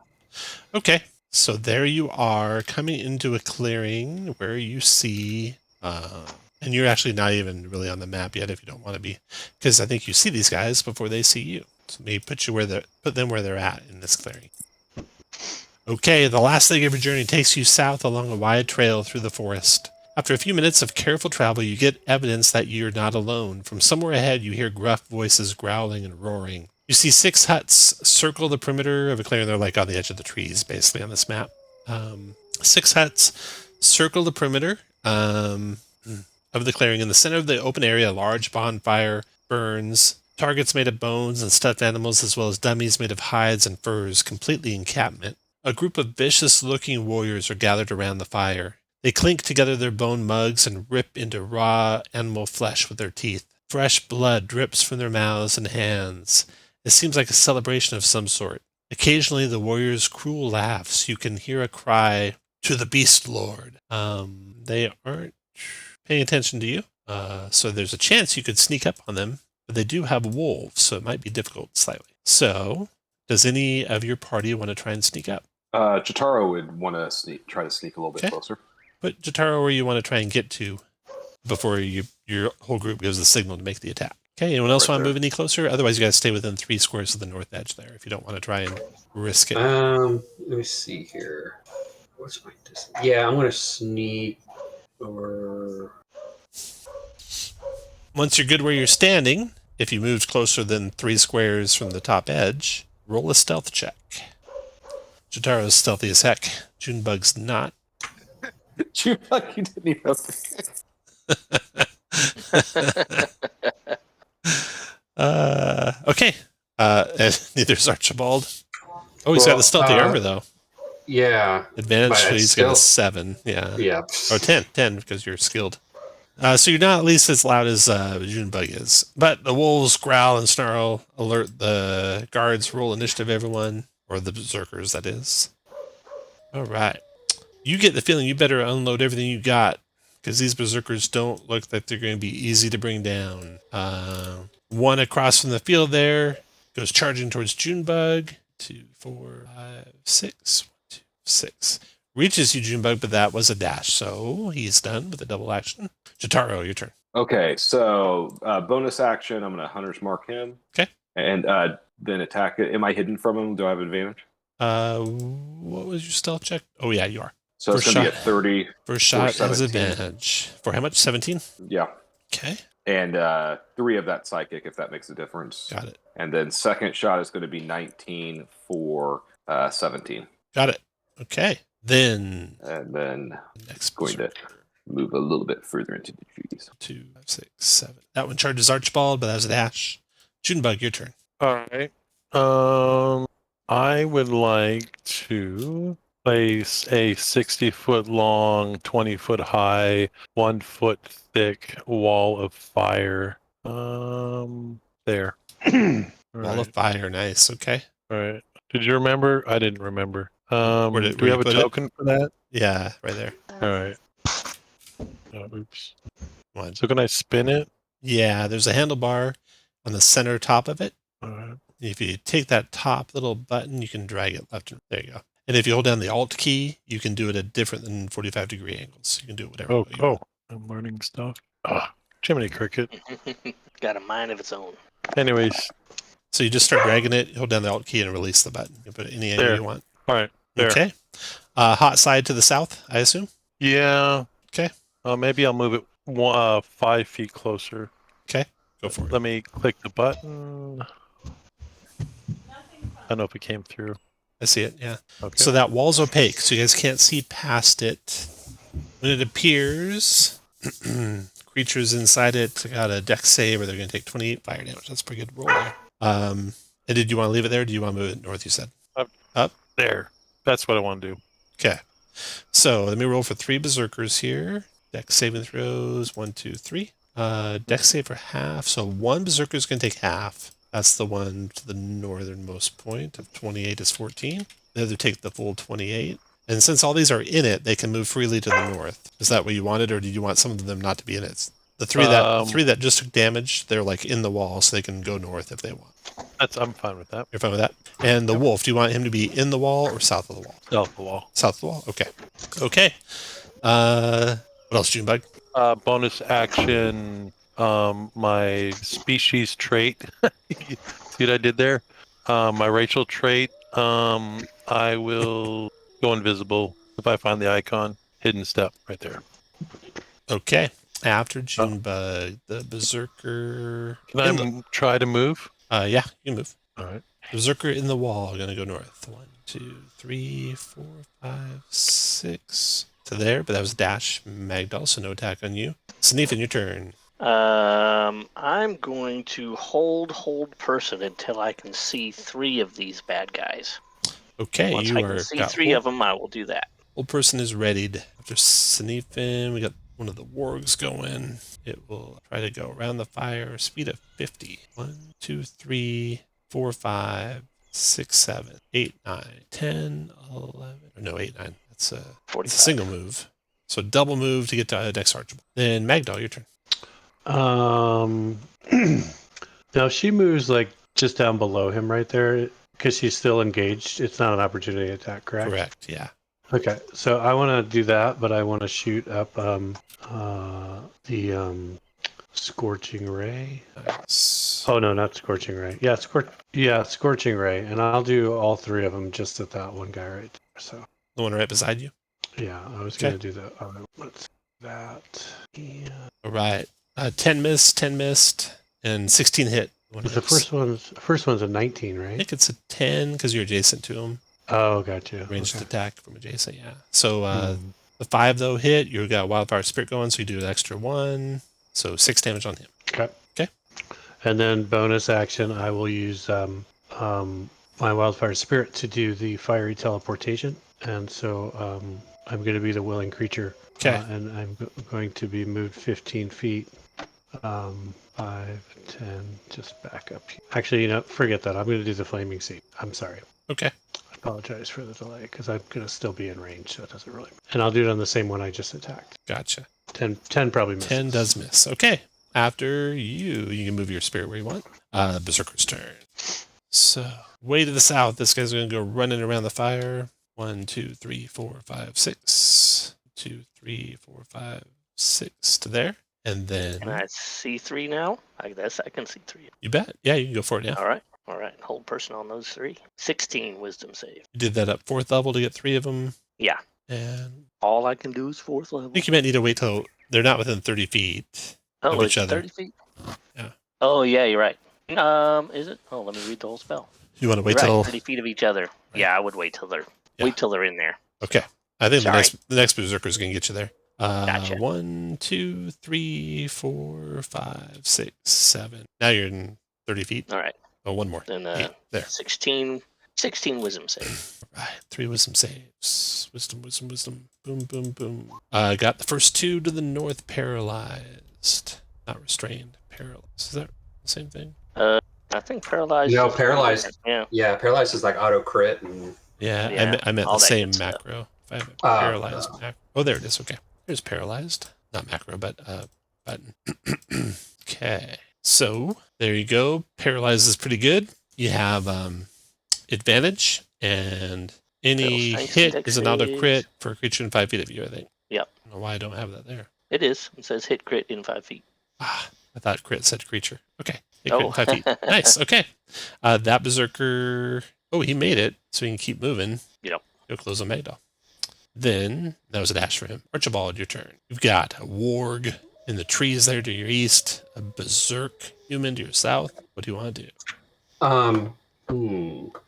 Okay. So there you are, coming into a clearing where you see, and you're actually not even really on the map yet if you don't want to be, because I think you see these guys before they see you. So maybe put them where they're at in this clearing. Okay, the last leg of your journey takes you south along a wide trail through the forest. After a few minutes of careful travel, you get evidence that you're not alone. From somewhere ahead, you hear gruff voices growling and roaring. You see 6 huts circle the perimeter of a clearing. They're like on the edge of the trees, basically, on this map. 6 huts circle the perimeter of the clearing. In the center of the open area, a large bonfire burns. Targets made of bones and stuffed animals, as well as dummies made of hides and furs, complete the encampment. A group of vicious-looking warriors are gathered around the fire. They clink together their bone mugs and rip into raw animal flesh with their teeth. Fresh blood drips from their mouths and hands. It seems like a celebration of some sort. Occasionally, the warriors' cruel laughs. You can hear a cry, "To the Beast Lord." They aren't paying attention to you, so there's a chance you could sneak up on them, but they do have wolves, so it might be difficult slightly. So, does any of your party want to try and sneak up? Jotaro would want to try to sneak a little bit Okay. closer. Put Jotaro where you want to try and get to before your whole group gives the signal to make the attack. Okay, anyone else Right want to there. move any closer? Otherwise, you guys stay within 3 squares of the north edge there if you don't want to try and risk it. Let me see here. What's my distance? Yeah, I'm gonna sneak over. Once you're good where you're standing, if you moved closer than 3 squares from the top edge, roll a stealth check. Jotaro's stealthy as heck. Junebug's not. You didn't even. Okay. And neither's Archibald. Oh, he's got the stealthy armor, though. Yeah. Advantage, But so it's he's got a still- 7. Yeah. Yeah. Or 10 because you're skilled. So you're not at least as loud as Junebug is. But the wolves growl and snarl, alert the guards, roll initiative, everyone. Or the berserkers, that is. All right. You get the feeling you better unload everything you got, because these berserkers don't look like they're going to be easy to bring down. One across from the field there goes charging towards Junebug. 2, 4, 5, 6. 1, 2, 6. Reaches you, Junebug, but that was a dash, so he's done with a double action. Jotaro, your turn. Okay, so bonus action, I'm going to Hunter's Mark him. Okay. And then attack it. Am I hidden from him? Do I have advantage? What was your stealth check? Oh, yeah, you are. So it's First going to be shot. at 30. First shot has 17. advantage. For how much? 17? Yeah. Okay, And 3 of that psychic, if that makes a difference. got it. And then second shot is going to be 19 for 17. Got it. Okay. Then And then next going to move a little bit further into the trees. 2, 5, 6, 7. That one charges Archibald, but that was a dash. Junebug, your turn. All right. I would like to place a 60-foot long, 20-foot high, 1 foot thick wall of fire There. All Wall of right. fire, nice. Okay. All right. Did you remember? I didn't remember. Where Do we you have a put it? token for that? Yeah, right there. All right. Oh, oops. One. So can I spin it? Yeah, there's a handlebar on the center top of it. All right. If you take that top little button, you can drag it left and there you go. And if you hold down the Alt key, you can do it at different than 45-degree angles. You can do it whatever way you want. I'm learning stuff. Jiminy Cricket. Got a mind of its own. Anyways, So you just start dragging it, hold down the Alt key, and release the button. You can put it any angle There. you want. all right. There. Okay. Hot side to the south, I assume. Yeah. Okay. Maybe I'll move it 5 feet closer. Okay. Go for it. Let me click the button. I don't know if it came through. I see it. Yeah. Okay. So that wall's opaque, so you guys can't see past it. When it appears, creatures inside it got a dex save, or they're going to take 28 fire damage. That's a pretty good roll there. And did you want to leave it there? Or do you want to move it north? You said up. There. That's what I want to do. Okay. So let me roll for 3 berserkers here. Dex saving throws 1, 2, 3. Dex save for half. So 1 berserker is going to take half. That's the one to the northernmost point of 28 is 14. The other take the full 28. And since all these are in it, they can move freely to the north. Is that what you wanted, or did you want some of them not to be in it? The three that just took damage, they're like in the wall, so they can go north if they want. I'm fine with that. You're fine with that? And the wolf, do you want him to be in the wall or south of the wall? South of the wall. South of the wall? Okay. Okay. What else, Junebug? Bonus action. My species trait. See what I did there? My racial trait. I will go invisible if I find the icon. Hidden step right there. Okay. After Junebug, the berserker. Can I try to move? Yeah, you can move. All right. Berserker in the wall, gonna go north. 1, 2, 3, 4, 5, 6 to there, but that was dash Magdal, so no attack on you. Sneefin, your turn. I'm going to hold person until I can see 3 of these bad guys. Okay, Once you I are can see 3 of them, I will do that. Old person is readied. After Sneefin, we got one of the wargs going. It will try to go around the fire, speed of 50. 1, 2, 3, 4, 5, 6, 7, 8, 9, 10, 11. No, 8, 9. That's a 45. single move. So double move to get to Dex Archibald. Then Magdal, your turn. Now she moves like just down below him right there because she's still engaged. It's not an opportunity attack, correct? Correct, yeah. Okay, so I want to do that, but I want to shoot up the Scorching Ray. Nice. Oh no, not Scorching Ray. Yeah, Scorching Ray, and I'll do all 3 of them just at that one guy right there. So The one right beside you? yeah, I was gonna do that. Let's do that. Yeah. All right. 10 missed, and 16 hit. The first one's a 19, I right? think it's a 10 because you're adjacent to him. Oh, gotcha. Ranged Okay. attack from adjacent, yeah. So the 5 though hit. You got Wildfire Spirit going, so you do an extra 1. So 6 damage on him. Okay. Okay. And then bonus action, I will use my Wildfire Spirit to do the fiery teleportation, and so I'm going to be the willing creature. Okay. And I'm going to be moved 15 feet. 5, 10, just back up. Actually, forget that. I'm going to do the flaming seed. I'm sorry. Okay. I apologize for the delay because I'm going to still be in range, so it doesn't really. And I'll do it on the same one I just attacked. Gotcha. 10 probably misses. 10 does miss. Okay. After you can move your spirit where you want. Berserker's turn. So, way to the south, this guy's going to go running around the fire. 1, 2, 3, 4, 5, 6. 2, 3, 4, 5, 6 to there. And then. Can I see 3 now? I guess I can see 3. You bet. Yeah, you can go for it now. All right. Hold person on those 3. 16 wisdom save. You did that up 4th level to get 3 of them. Yeah. And All I can do is 4th level. I think you might need to wait till they're not within 30 feet of Oh, each it's other. 30 feet? Yeah. Oh, yeah, you're right. Is it? Oh, let me read the whole spell. You want to wait Right, till 30 feet of each other. Yeah, I would wait till they're in there. Okay. I think Sorry. the next berserker is going to get you there. Gotcha. 1, 2, 3, 4, 5, 6, 7. Now you're in 30 feet. All right. Oh, one more. Then 8. There. 16 wisdom save. All right. 3 wisdom saves. Wisdom. Boom, boom, boom. Got the first 2 to the north paralyzed. Not restrained. paralyzed. Is that the same thing? I think paralyzed. No, is paralyzed. different. Yeah, paralyzed is like auto crit and Yeah, Yeah, I meant all the that same good stuff. macro. If I have a paralyzed macro. Oh, there it is. Okay. There's paralyzed. Not macro, but button. Okay. So there you go. Paralyzed is pretty good. You have advantage, and any strength and hit dex is an auto saves. crit for a creature in 5 feet of you, I think. Yep. I don't know why I don't have that there. It is. It says hit crit in 5 feet. I thought crit said creature. Okay. Hit Oh. crit in 5 feet. Nice. Okay. That berserker. Oh, he made it, so he can keep moving. Yep. Go close on Magdal. Then that was a dash for him. Archibald, your turn. You've got a warg in the trees there to your east, a berserk human to your south. What do you want to do?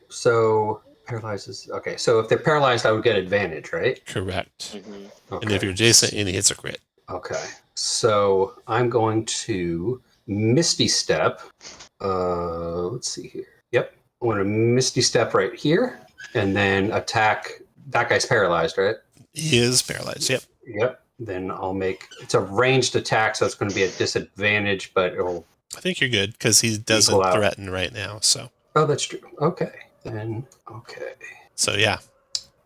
So paralyzed is okay. So if they're paralyzed, I would get advantage, right? Correct. Mhm. Okay. And if you're adjacent, any hits a crit. Okay. So I'm going to Misty Step. Let's see here. Yep. I'm going to Misty Step right here, and then attack. That guy's paralyzed, right? He is paralyzed. Yep. Yep. Then I'll make it's a ranged attack, so it's going to be a disadvantage, but it'll. I think you're good because he doesn't Equal out. threaten right now. Oh, that's true. Okay. Then okay. So yeah,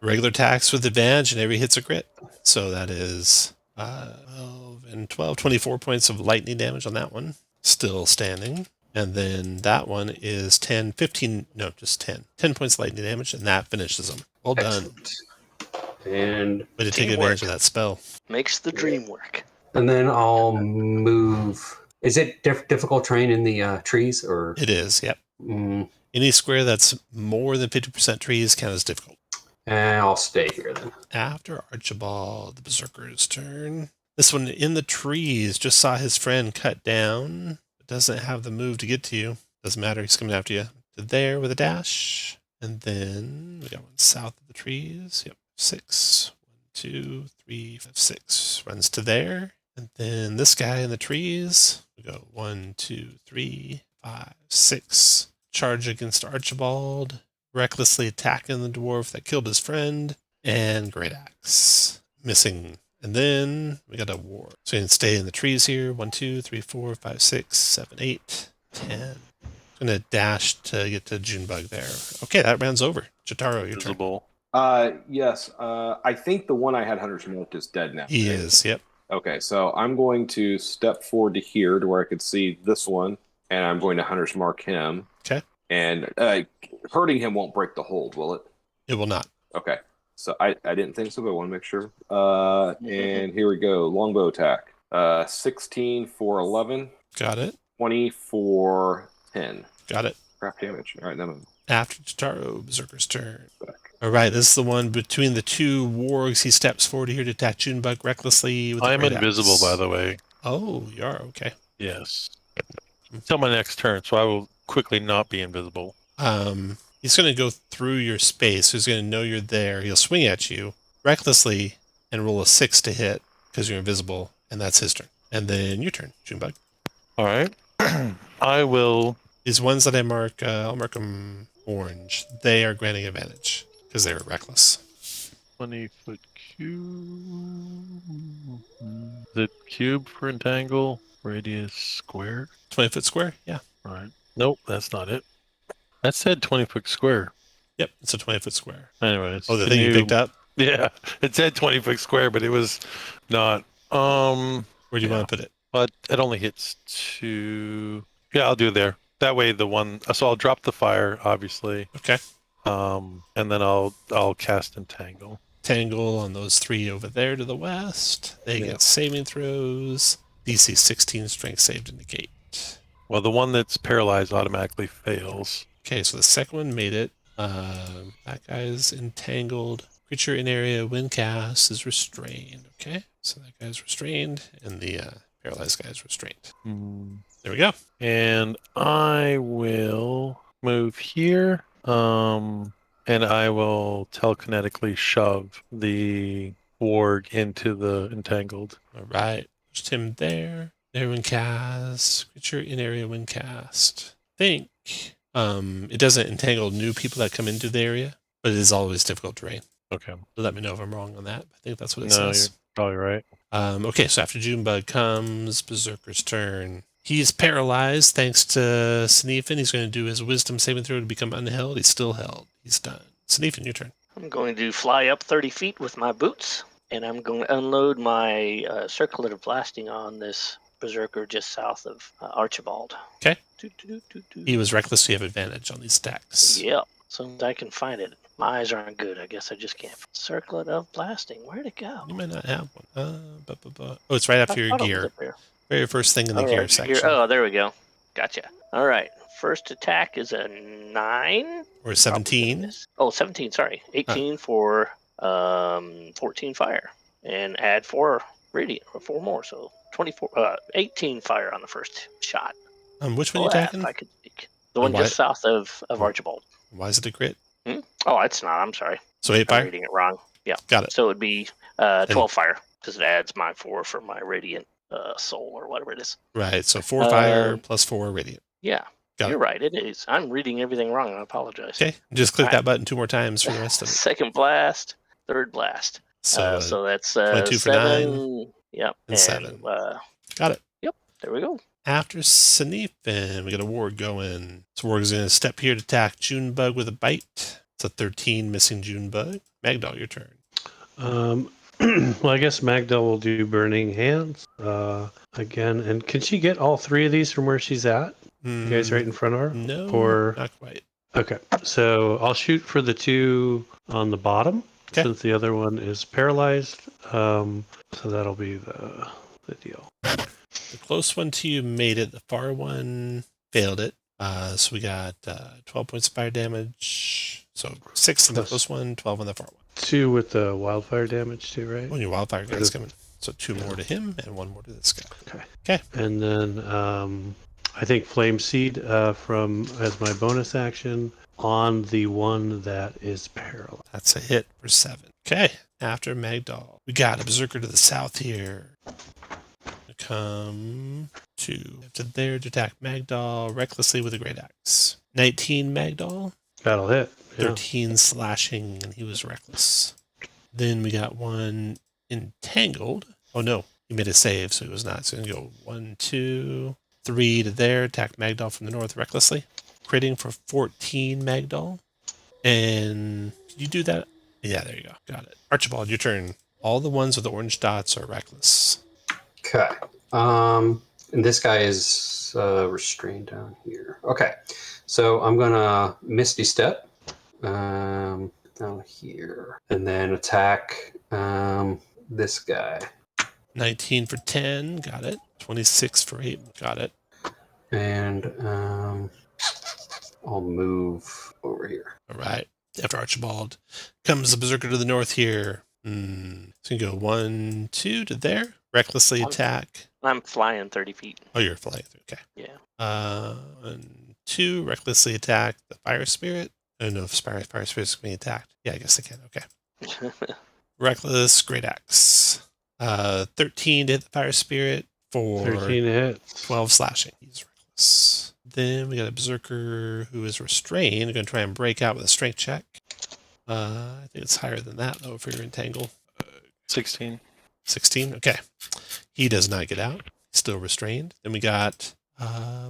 regular attacks with advantage, and every hit's a crit. So that is 12 and 12, 24 points of lightning damage on that one. Still standing. And then that one is 10, 15, no, just 10. 10 points of lightning damage, and that finishes them. Well done. Excellent. And Way to take Teamwork. advantage of that spell. Makes the dream work. then I'll move. Is it difficult terrain in the trees or? It is, yep. Mm, Any square that's more than 50% trees count as difficult. and I'll stay here then. After Archibald, the Berserker's turn. This one in the trees just saw his friend cut down. But doesn't have the move to get to you. Doesn't matter, he's coming after you. To there with a dash. And then we got one south of the trees. Yep, 6. 1, 2, 3, 5, 6. Runs to there. And then this guy in the trees. We go 1, 2, 3, 5, 6. Charge against Archibald. Recklessly attacking the dwarf that killed his friend. And Great Axe. Missing. And then we got a war. So you can stay in the trees here. 1, 2, 3, 4, 5, 6, 7, 8, 10. I'm going to dash to get to Junebug there. Okay, that round's over. Jotaro, your turn. Visible. Yes. I think the one I had Hunter's Mark is dead now. He right? is, yep. Okay, so I'm going to step forward to here to where I could see this one, and I'm going to Hunter's Mark him. Okay. And hurting him won't break the hold, will it? It will not. Okay. So I didn't think so, but I want to make sure. And here we go. Longbow attack. 16 for 11. Got it. 20 for 10. Got it. Crap damage. All right, then. After Jotaro, Berserker's turn. All right, this is the one between the two wargs. He steps forward here to attack Junebug recklessly. With I am Great invisible, Axe. by the way. Oh, you are? Okay. Yes. Until my next turn, so I will quickly not be invisible. He's going to go through your space. He's going to know you're there. He'll swing at you recklessly and roll a 6 to hit because you're invisible, and that's his turn. And then your turn, Junebug. All right. I will. These ones that I mark, I'll mark them orange. They are granting advantage because they were reckless. 20-foot cube. Is it cube for entangle? Radius square? 20-foot square? Yeah. Right. Nope, that's not it. That said 20-foot square. Yep, it's a 20-foot square. Anyways. Oh, the thing you picked up? Yeah, it said 20-foot square, but it was not. Where do you yeah. want to put it? But it only hits 2. Yeah, I'll do it there. That way, the one. So I'll drop the fire, obviously. Okay. And then I'll cast entangle. Tangle on those 3 over there to the west. They get saving throws. DC 16 strength save to negate. Well, the one that's paralyzed automatically fails. Okay, so the second one made it. That guy's entangled. Creature in area when cast is restrained. Okay, so that guy's restrained, and the paralyzed guy's restrained. There we go. And I will move here. And I will telekinetically shove the warg into the entangled. All right, just him there. There when cast. Creature in area when cast. I think it doesn't entangle new people that come into the area, but it is always difficult terrain. Okay. So let me know if I'm wrong on that. I think that's what it No, says. you're probably right. Okay, so after Junebug comes Berserker's turn. He's paralyzed thanks to Sneefin. He's going to do his wisdom saving throw to become unheld. He's still held. He's done. Sneefin, your turn. I'm going to fly up 30 feet with my boots, and I'm going to unload my circlet of blasting on this berserker just south of Archibald. Okay. Doo, doo, doo, doo, He doo. was reckless, so you have advantage on these attacks. Yep. As soon as I can find it. My eyes aren't good. I guess I just can't. Circlet of blasting. Where'd it go? You might not have one. Oh, it's right after I your thought it was gear. up there. Very first thing in the All gear right, section. Oh, there we go. Gotcha. All right. First attack is a 9. Or 17. Oh, 17, sorry. 18 for 14 fire. And add 4 radiant, or 4 more, so 24, 18 fire on the first shot. Which one are you attacking? If I could speak. The one just south of Archibald. Why is it a crit? Oh, it's not. I'm sorry. So 8 I'm fire? reading it wrong. Yeah. Got it. So it would be 12 fire, because it adds my 4 for my radiant soul, or whatever it is. Right, so 4 fire plus 4 radiant. Yeah. You're right. It is. I'm reading everything wrong. I apologize. Okay. Just click that button 2 more times for the rest of it. Second blast, third blast. So that's 22 for 7. 9. Yep. And 7. Got it. Yep. There we go. After Sneefin, we got a Warg going. So Warg is going to step here to attack Junebug with a bite. It's a 13 missing Junebug. Magdal, your turn. Well, I guess Magdal will do Burning Hands again. And can she get all 3 of these from where she's at? You guys right in front of her? No, or not quite. Okay, so I'll shoot for the 2 on the bottom, since the other one is paralyzed. So that'll be the deal. The close one to you made it. The far one failed it. So we got 12 points of fire damage. So 6 on the close one, 12 on the far one. 2 with the wildfire damage too, right? When your wildfire guy's coming. So 2 more to him and 1 more to this guy. Okay. And then I think Flame Seed from as my bonus action on the one that is paralyzed. That's a hit for 7. Okay. After Magdal, we got a berserker to the south here. Come to there to attack Magdal recklessly with a great axe. 19 Magdal. That'll hit. 13 slashing, and he was reckless. Then we got one entangled. Oh no, he made a save, so he was not. So he's going to go 1, 2, 3 to there. Attack Magdal from the north recklessly. Critting for 14 Magdal. And did you do that? Yeah, there you go. Got it. Archibald, your turn. All the ones with the orange dots are reckless. Okay. And this guy is restrained down here. Okay. So I'm going to Misty Step down here. And then attack this guy. 19 for 10. Got it. 26 for 8. Got it. And I'll move over here. All right. After Archibald comes the berserker to the north here. So you can go 1, 2 to there. Recklessly attack. I'm flying 30 feet. Oh, you're flying through. Okay. Yeah. 1, 2. Recklessly attack the fire spirit. I don't know if fire spirit's being attacked. Yeah, I guess I can. Okay. Reckless great axe. 13 to hit the fire spirit for 13 hits. 12 slashing. He's reckless. Then we got a berserker who is restrained. Going to try and break out with a strength check. I think it's higher than that though for your entangle. 16. 16. Okay. He does not get out. Still restrained. Then we got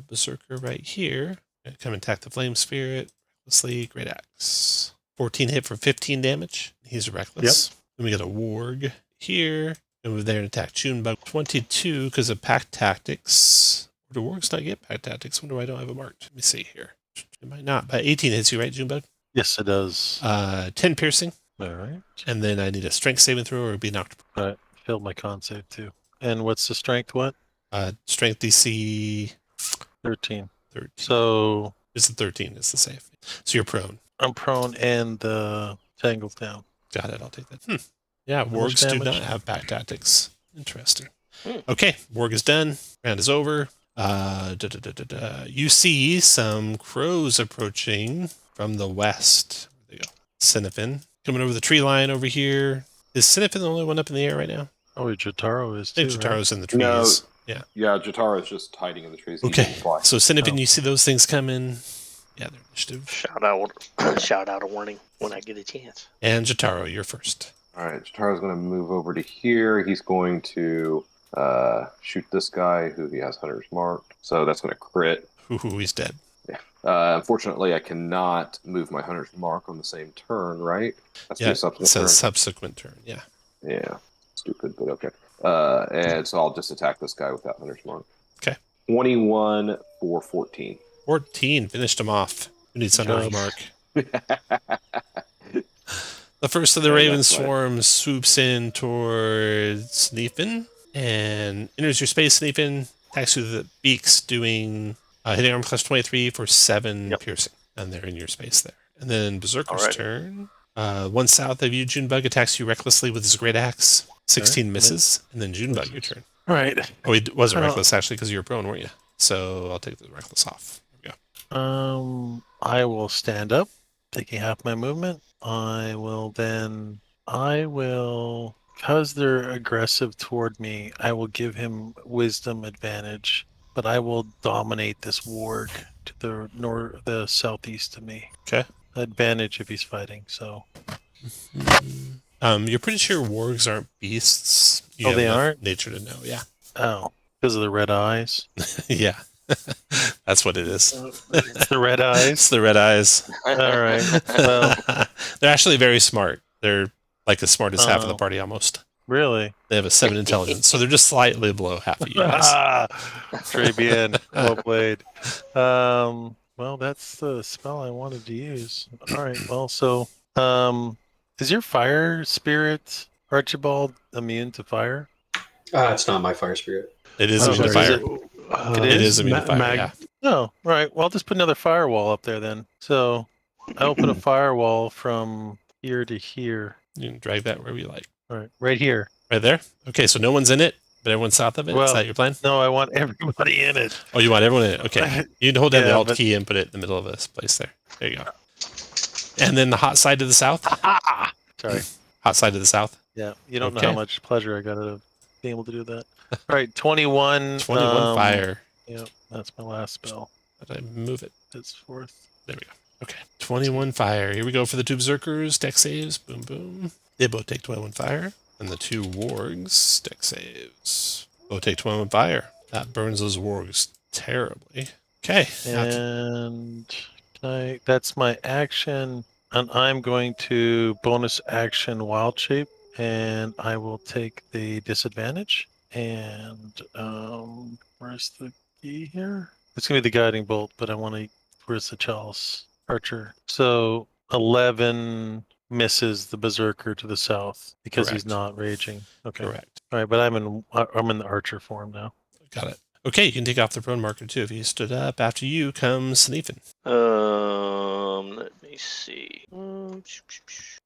berserker right here. Gonna come and attack the flame spirit. Recklessly, great axe. 14 hit for 15 damage. He's reckless. Then we got a warg here. And we're there to attack Junebug. 22 because of pack tactics. Or do wargs not get pack tactics? Wonder why I don't have it marked. Let me see here. It might not. But 18 hits you, right, Junebug? Yes, it does. 10 piercing. All right. And then I need a strength saving throw or be knocked. All right. Failed my con save too. And what's the strength? What? Strength DC 13. 13. So It's the 13. It's the save. So you're prone. I'm prone and tangled down. Got it. I'll take that. Yeah, much wargs do damage? not have back tactics. Interesting. Okay, warg is done. Round is over. You see some crows approaching from the west. There you go. Sinifin coming over the tree line over here. Is Sinifin the only one up in the air right now? Oh, Jotaro is I too. think right? Jataro's in the trees. No. Yeah. Yeah, Jotara's just hiding in the trees. He Okay. didn't fly. So Sinifin, Oh. you see those things coming. Yeah, they're initiative. Shout out a warning when I get a chance. And Jotaro, you're first. All right, Jataro's going to move over to here. He's going to Shoot this guy who he has Hunter's marked. So that's going to crit. Ooh, he's dead. Unfortunately, I cannot move my Hunter's mark on the same turn, right? That's Yeah, a it subsequent says turn. subsequent turn. Yeah. Yeah, stupid, but okay. And so I'll just attack this guy without Hunter's mark. Okay. 21 for 14. 14 finished him off. Who needs Hunter's mark? The first of the And Raven that's Swarm swoops in towards Sneefin and enters your space. Sneefin attacks through the beaks, doing hitting armor class 23 for 7 piercing, and they're in your space there. And then Berserker's turn. One south of you, Junebug attacks you recklessly with his great axe. 16 misses, and then Junebug, your turn. All right. Oh, he wasn't reckless actually because you were prone, weren't you? So I'll take the reckless off. There we go. I will stand up, taking half my movement. Because they're aggressive toward me, I will give him wisdom advantage, but I will dominate this warg to the southeast of me. Okay. Advantage if he's fighting, so. You're pretty sure wargs aren't beasts. You they aren't? Nature to know, yeah. Oh, because of the red eyes? Yeah. That's what it is. It's the red eyes? It's the red eyes. All right. Well, they're actually very smart. They're like as smart as half of the party almost. Really? They have a 7 intelligence, so they're just slightly below half of you guys. Très bien. Well played. Well, that's the spell I wanted to use. All right. Well, so is your fire spirit, Archibald, immune to fire? It's not my fire spirit. It is immune to fire. It is immune to fire, yeah. Oh, all right. Well, I'll just put another firewall up there then. So I'll put a firewall from here to here. You can drag that wherever you like. All right. Right here. Right there? Okay, so no one's in it, but everyone's south of it? Is that your plan? No, I want everybody in it. Oh, you want everyone in it? Okay. You can hold down the Alt key and put it in the middle of this place there. There you go. And then the hot side to the south? Sorry. Hot side to the south? Yeah. You don't know how much pleasure I got out of being able to do that. All right. 21. 21 fire. Yep. That's my last spell. How did I move it? It's fourth. There we go. Okay. 21 fire. Here we go for the two berserkers. Dex saves. Boom, boom. They both take 21 fire. And the two wargs, dex saves. Both take 21 fire. That burns those wargs terribly. Okay. And that's my action. And I'm going to bonus action wild shape. And I will take the disadvantage. And where's the key here? It's going to be the guiding bolt, but I want to... Where's the chalice? Archer. So 11... misses the berserker to the south because he's not raging. Okay. Correct. All right, but I'm in the archer form now. Got it. Okay, you can take off the prone marker too if you stood up. After you comes Sneefin. Let me see.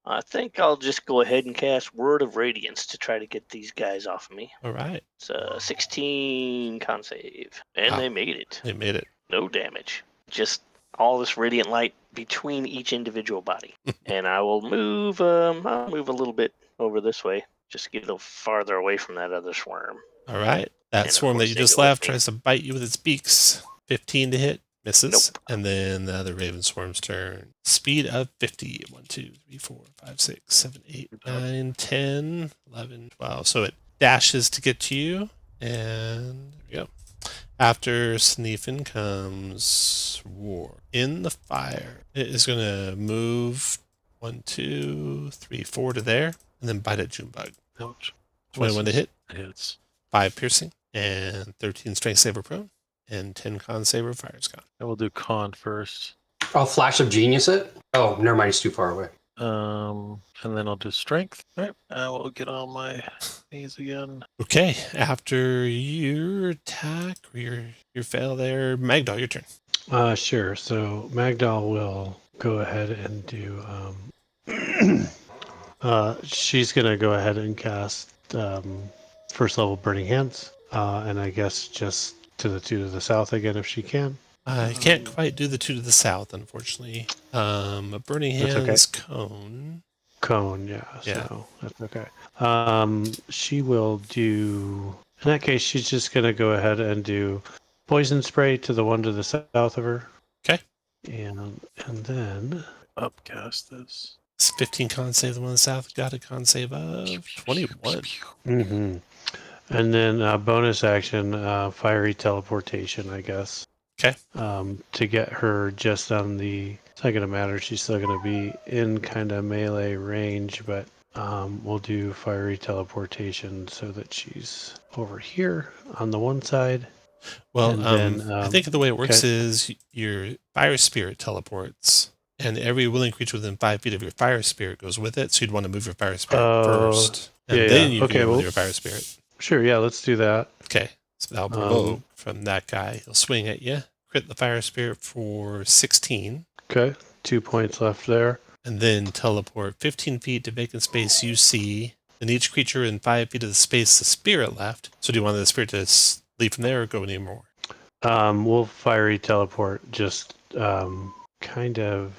I think I'll just go ahead and cast Word of Radiance to try to get these guys off of me. All right. It's a 16 con save, and they made it. They made it. No damage. Just all this radiant light between each individual body. And I will move a little bit over this way, just to get a little farther away from that other swarm. All right. That swarm that you just left tries to bite you with its beaks. 15 to hit. Misses. Nope. And then the other Raven Swarm's turn. Speed of 50. 1, 2, 3, 4, 5, 6, 7, 8, 9, 10, 11, 12. So it dashes to get to you. And there we go. After Sneefin comes War. In the fire, it is going to move 1, 2, 3, 4 to there, and then bite at Junebug. Ouch. 21 to hit. Hits. 5 piercing, and 13 strength saver prone, and 10 con saver fire's gone. I will do con first. I'll flash of genius it. Oh, never mind, it's too far away. And then I'll do strength. All right, I will get on my knees again. Okay, after your attack or your fail there, Magdal, your turn. Sure. So Magdal will go ahead and do. She's gonna go ahead and cast first level Burning Hands, and I guess just to the 2 to the south again if she can. I can't quite do the 2 to the south, unfortunately. A Burning Hands cone. Cone, yeah. So that's okay. She will do. In that case, she's just gonna go ahead and do poison spray to the one to the south of her. Okay. And then upcast this. It's 15 con save. The one in the south got a con save of 21. Mm-hmm. And then bonus action, fiery teleportation, I guess. Okay. To get her just on the. It's not going to matter. She's still going to be in kind of melee range, but we'll do fiery teleportation so that she's over here on the one side. Well, And then, I think the way it works okay. is your fire spirit teleports, and every willing creature within 5 feet of your fire spirit goes with it. So you'd want to move your fire spirit first, and then you can go with your fire spirit. Sure, yeah, let's do that. Okay, so that'll provoke from that guy. He'll swing at you, crit the fire spirit for 16. Okay, 2 points left there. And then teleport 15 feet to vacant space you see. And each creature in 5 feet of the space the spirit left. So do you want the spirit to leave from there or go anymore? We'll fiery teleport just kind of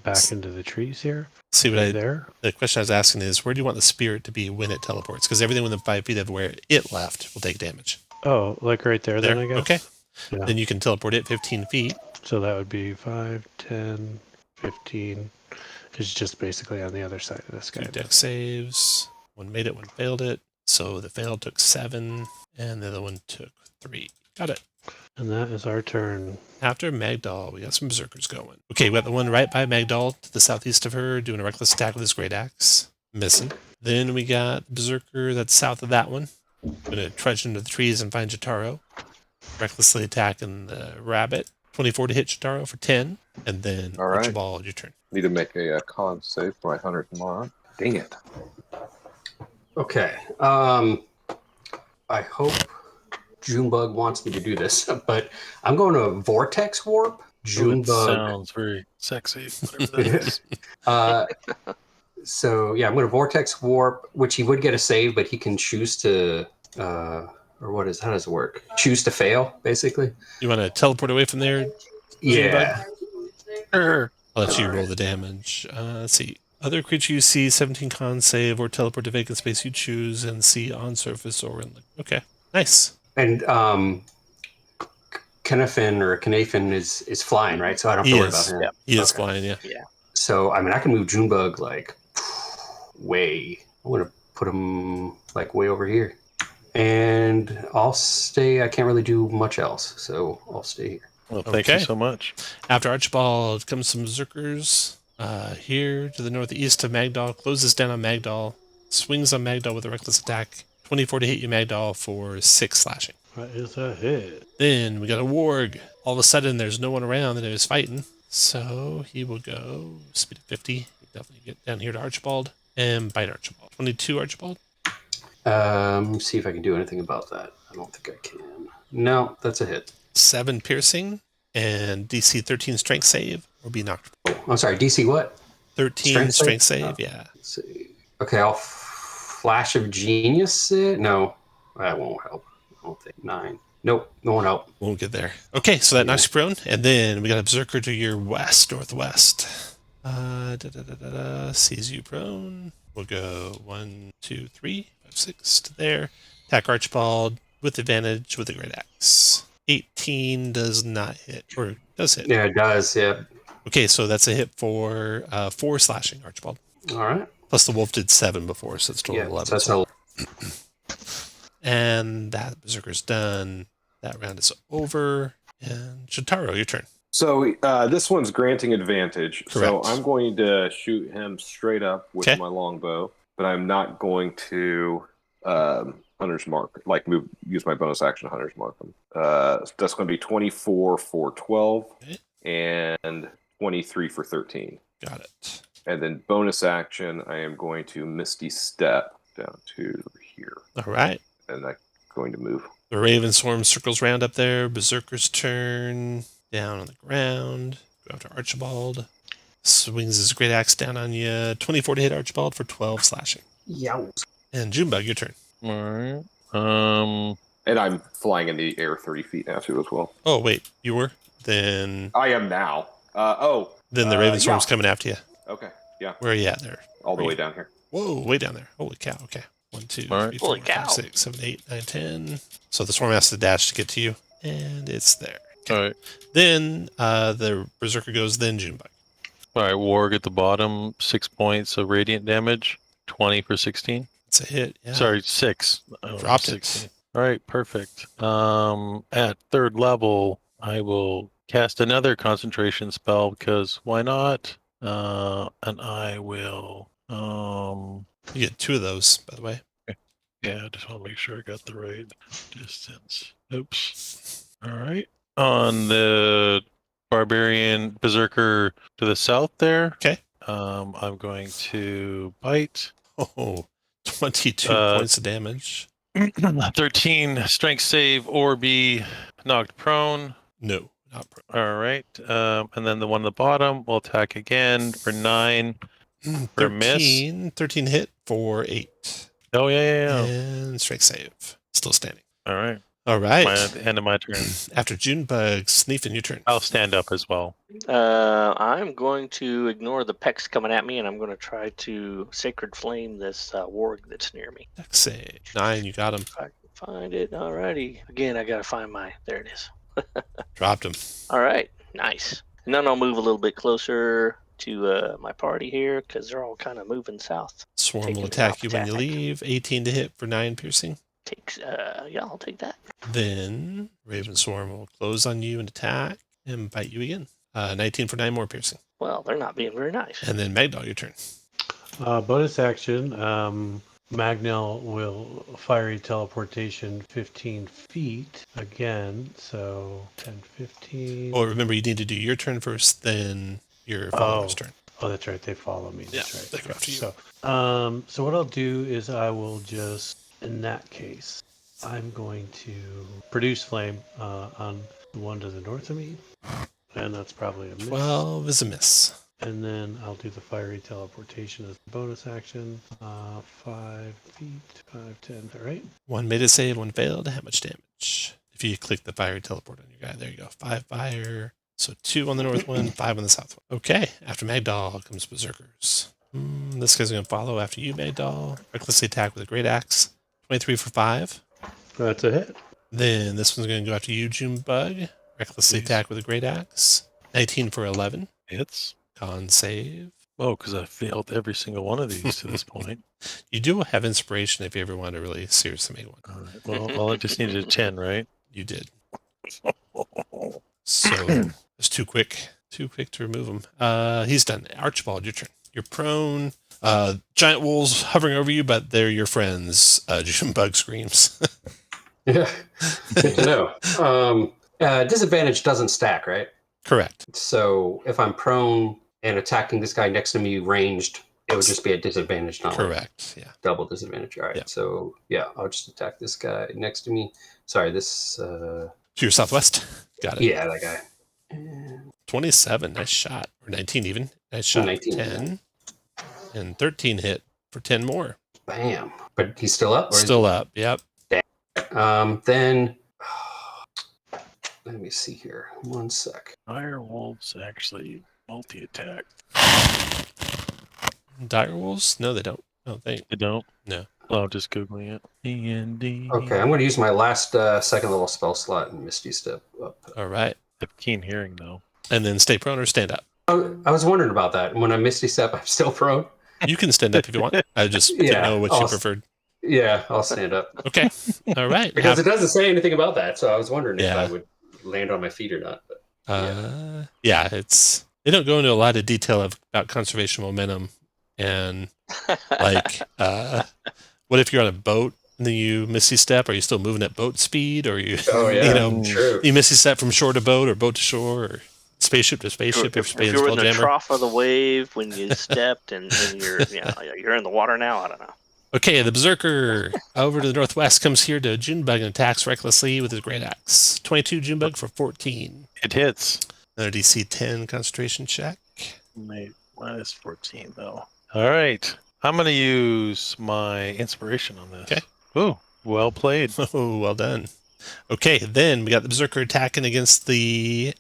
back into the trees here. See what there? The question I was asking is, where do you want the spirit to be when it teleports? Because everything within 5 feet of where it left will take damage. Oh, like right there, then I guess. Okay. Yeah. Then you can teleport it 15 feet. So that would be 5, 10, 15. It's just basically on the other side of this guy. 2 dex saves. One made it, one failed it. So the failed took 7, and the other one took 3. Got it. And that is our turn. After Magdal, we got some berserkers going. Okay, we got the one right by Magdal to the southeast of her, doing a reckless attack with his great axe. Missing. Then we got the berserker that's south of that one. Gonna trudge into the trees and find Jotaro. Recklessly attacking the rabbit. 24 to hit Jotaro for 10. And then Archibald, your turn. Need to make a con save for my hunter's mark. Dang it. Okay. I hope Junebug wants me to do this, but I'm going to Vortex Warp. Junebug sounds very sexy. Whatever that is. So yeah, I'm going to Vortex Warp, which he would get a save, but he can choose to, how does it work? Choose to fail, basically. You want to teleport away from there? Yeah. Sure. I'll let you roll the damage. Let's see. Other creature you see, 17 con save, or teleport to vacant space you choose and see on surface or in. Okay, nice. And Knafin is flying, right? So I don't have to worry about him. Yeah. He is flying, yeah. So I mean, I can move Junebug like way. I'm gonna put him like way over here, and I'll stay. I can't really do much else, so I'll stay here. Well, thank you so much. After Archibald comes some berserkers. Here to the northeast of Magdal, closes down on Magdal, swings on Magdal with a reckless attack. 24 to hit you, Magdal, for 6 slashing. That is a hit. Then we got a warg. All of a sudden, there's no one around that is fighting. So he will go speed of 50. He'll definitely get down here to Archibald and bite Archibald. 22 Archibald. See if I can do anything about that. I don't think I can. No, that's a hit. 7 piercing and DC 13 strength save or be knocked. Oh, I'm sorry, DC what? 13 strength save, yeah. Let's see. Okay, I'll Flash of Genius it. No, that won't help. I don't think 9. Nope, no one help. Won't get there. Okay, so that knocks you prone, and then we got a berserker to your northwest. Sees you prone. We'll go 1, 2, 3, 5, 6 to there. Attack Archibald with advantage with a great axe. 18 does not hit, or does hit. Yeah, it does. Yeah. Okay, so that's a hit for 4 slashing, Archibald. All right. Plus the wolf did 7 before, so it's total 11. So and that berserker's done. That round is over. And Shintaro, your turn. So this one's granting advantage. Correct. So I'm going to shoot him straight up with my longbow, but I'm not going to Hunter's Mark, use my bonus action to Hunter's Mark him. That's going to be 24 for 12 and 23 for 13. Got it. And then bonus action, I am going to Misty Step down to here. All right. And I'm going to move. The Raven Swarm circles round up there. Berserker's turn. Down on the ground. Go after Archibald. Swings his great axe down on you. 24 to hit Archibald for 12 slashing. Yeah. And Junebug, your turn. All right. And I'm flying in the air 30 feet now, too, as well. Oh, wait. You were? Then... I am now. Then the Raven Swarm's coming after you. Okay, yeah. Where are you at there? All the way down here. Whoa, way down there. Holy cow. Okay. 1, 2, 3, 4, Holy 5, cow. 6, 7, 8, 9, 10. So the swarm has to dash to get to you. And it's there. Okay. All right. Then the Berserker goes, then Junebug. All right. Warg at the bottom, 6 points of radiant damage, 20 for 16. It's a hit. Yeah. Sorry, 6. Oh, Dropped 16. it. All right, perfect. At 3rd level, I will cast another concentration spell because why not? And I will. You get 2 of those, by the way. Yeah, I just want to make sure I got the right distance. Oops. All right. On the barbarian berserker to the south there. Okay. I'm going to bite. Oh, 22 points of damage. 13 strength save or be knocked prone. No, not pro. All right. And then the one at the bottom will attack again for 9 for miss. 13 hit for 8. Oh, yeah. And strength save. Still standing. All right. All right. End of my turn. After Junebug, Sneefin, your turn. I'll stand up as well. I'm going to ignore the pecs coming at me, and I'm going to try to Sacred Flame this warg that's near me. Dex save. 9, you got him. If I can find it. Alrighty. Again, I got to find there it is. Dropped him. All right. Nice. And then I'll move a little bit closer to my party here because they're all kind of moving south. Swarm Taking will the attack you when you attack. leave. 18 to hit for 9 piercing. Yeah, I'll take that. Then Raven Swarm will close on you and attack and bite you again. 19 for 9 more piercing. Well, they're not being very nice. And then Magdal, your turn. Bonus action. Magnell will fiery teleportation 15 feet again. So 10, 15. Oh, remember, you need to do your turn first, then your follower's turn. Oh, that's right. They follow me. That's right. they go after you. So what I'll do is I will just, in that case, I'm going to produce flame on the one to the north of me, and that's probably a miss. 12 is a miss. And then I'll do the fiery teleportation as a bonus action. 5 feet, 5, 10. All right. 1 made a save, 1 failed. How much damage? If you click the fiery teleport on your guy, there you go. 5 fire. So 2 on the north one, 5 on the south one. Okay, after Magdal comes Berserkers. This guy's going to follow after you, Magdal. Recklessly attack with a great axe. 23 for 5. That's a hit. Then this one's going to go after you, Junebug. Recklessly attack with a great axe. 19 for 11. Hits. Con save. Oh, because I failed every single one of these to this point. You do have inspiration if you ever want to really seriously make one. All right. Well, I just needed a 10, right? You did. So it's too quick. Too quick to remove him. He's done. Archibald, your turn. You're prone. Giant wolves hovering over you, but they're your friends. Junebug screams. Yeah, good to know. Disadvantage doesn't stack, right? Correct. So if I'm prone and attacking this guy next to me ranged, it would just be a disadvantage, not like Correct. Yeah. double disadvantage. All right. Yeah. So yeah, I'll just attack this guy next to me. Sorry, this. To your southwest. Got it. Yeah, that guy. 27. Nice shot. Or 19 even. Nice shot. 19, 10. And 13 hit for 10 more. Bam. But he's still up? Or Still up. Yep. Then let me see here. 1 sec. Dire wolves actually multi-attack. Dire wolves? No, they don't. No, they don't. No. Oh, just googling it. D&D. Okay, I'm going to use my last second level spell slot and Misty Step up. All right. I have keen hearing though. And then stay prone or stand up. I was wondering about that. When I Misty Step, I'm still prone. You can stand up if you want. I just didn't know what you preferred. Yeah, I'll stand up. Okay. All right. Because it doesn't say anything about that, so I was wondering if Yeah. I would land on my feet or not. But Yeah, it's they don't go into a lot of detail about conservation momentum and like what if you're on a boat and then you misty step? Are you still moving at boat speed, or you True. you misty step from shore to boat or boat to shore or spaceship to spaceship? If you were in the trough of the wave when you stepped and you're you're in the water now, I don't know. Okay, the Berserker over to the northwest comes here to Junebug and attacks recklessly with his great axe. 22 Junebug for 14. It hits. Another DC 10 concentration check. Minus 14 though. All right. I'm going to use my inspiration on this. Okay. Ooh, well played. Oh, well done. Okay, then we got the Berserker attacking against the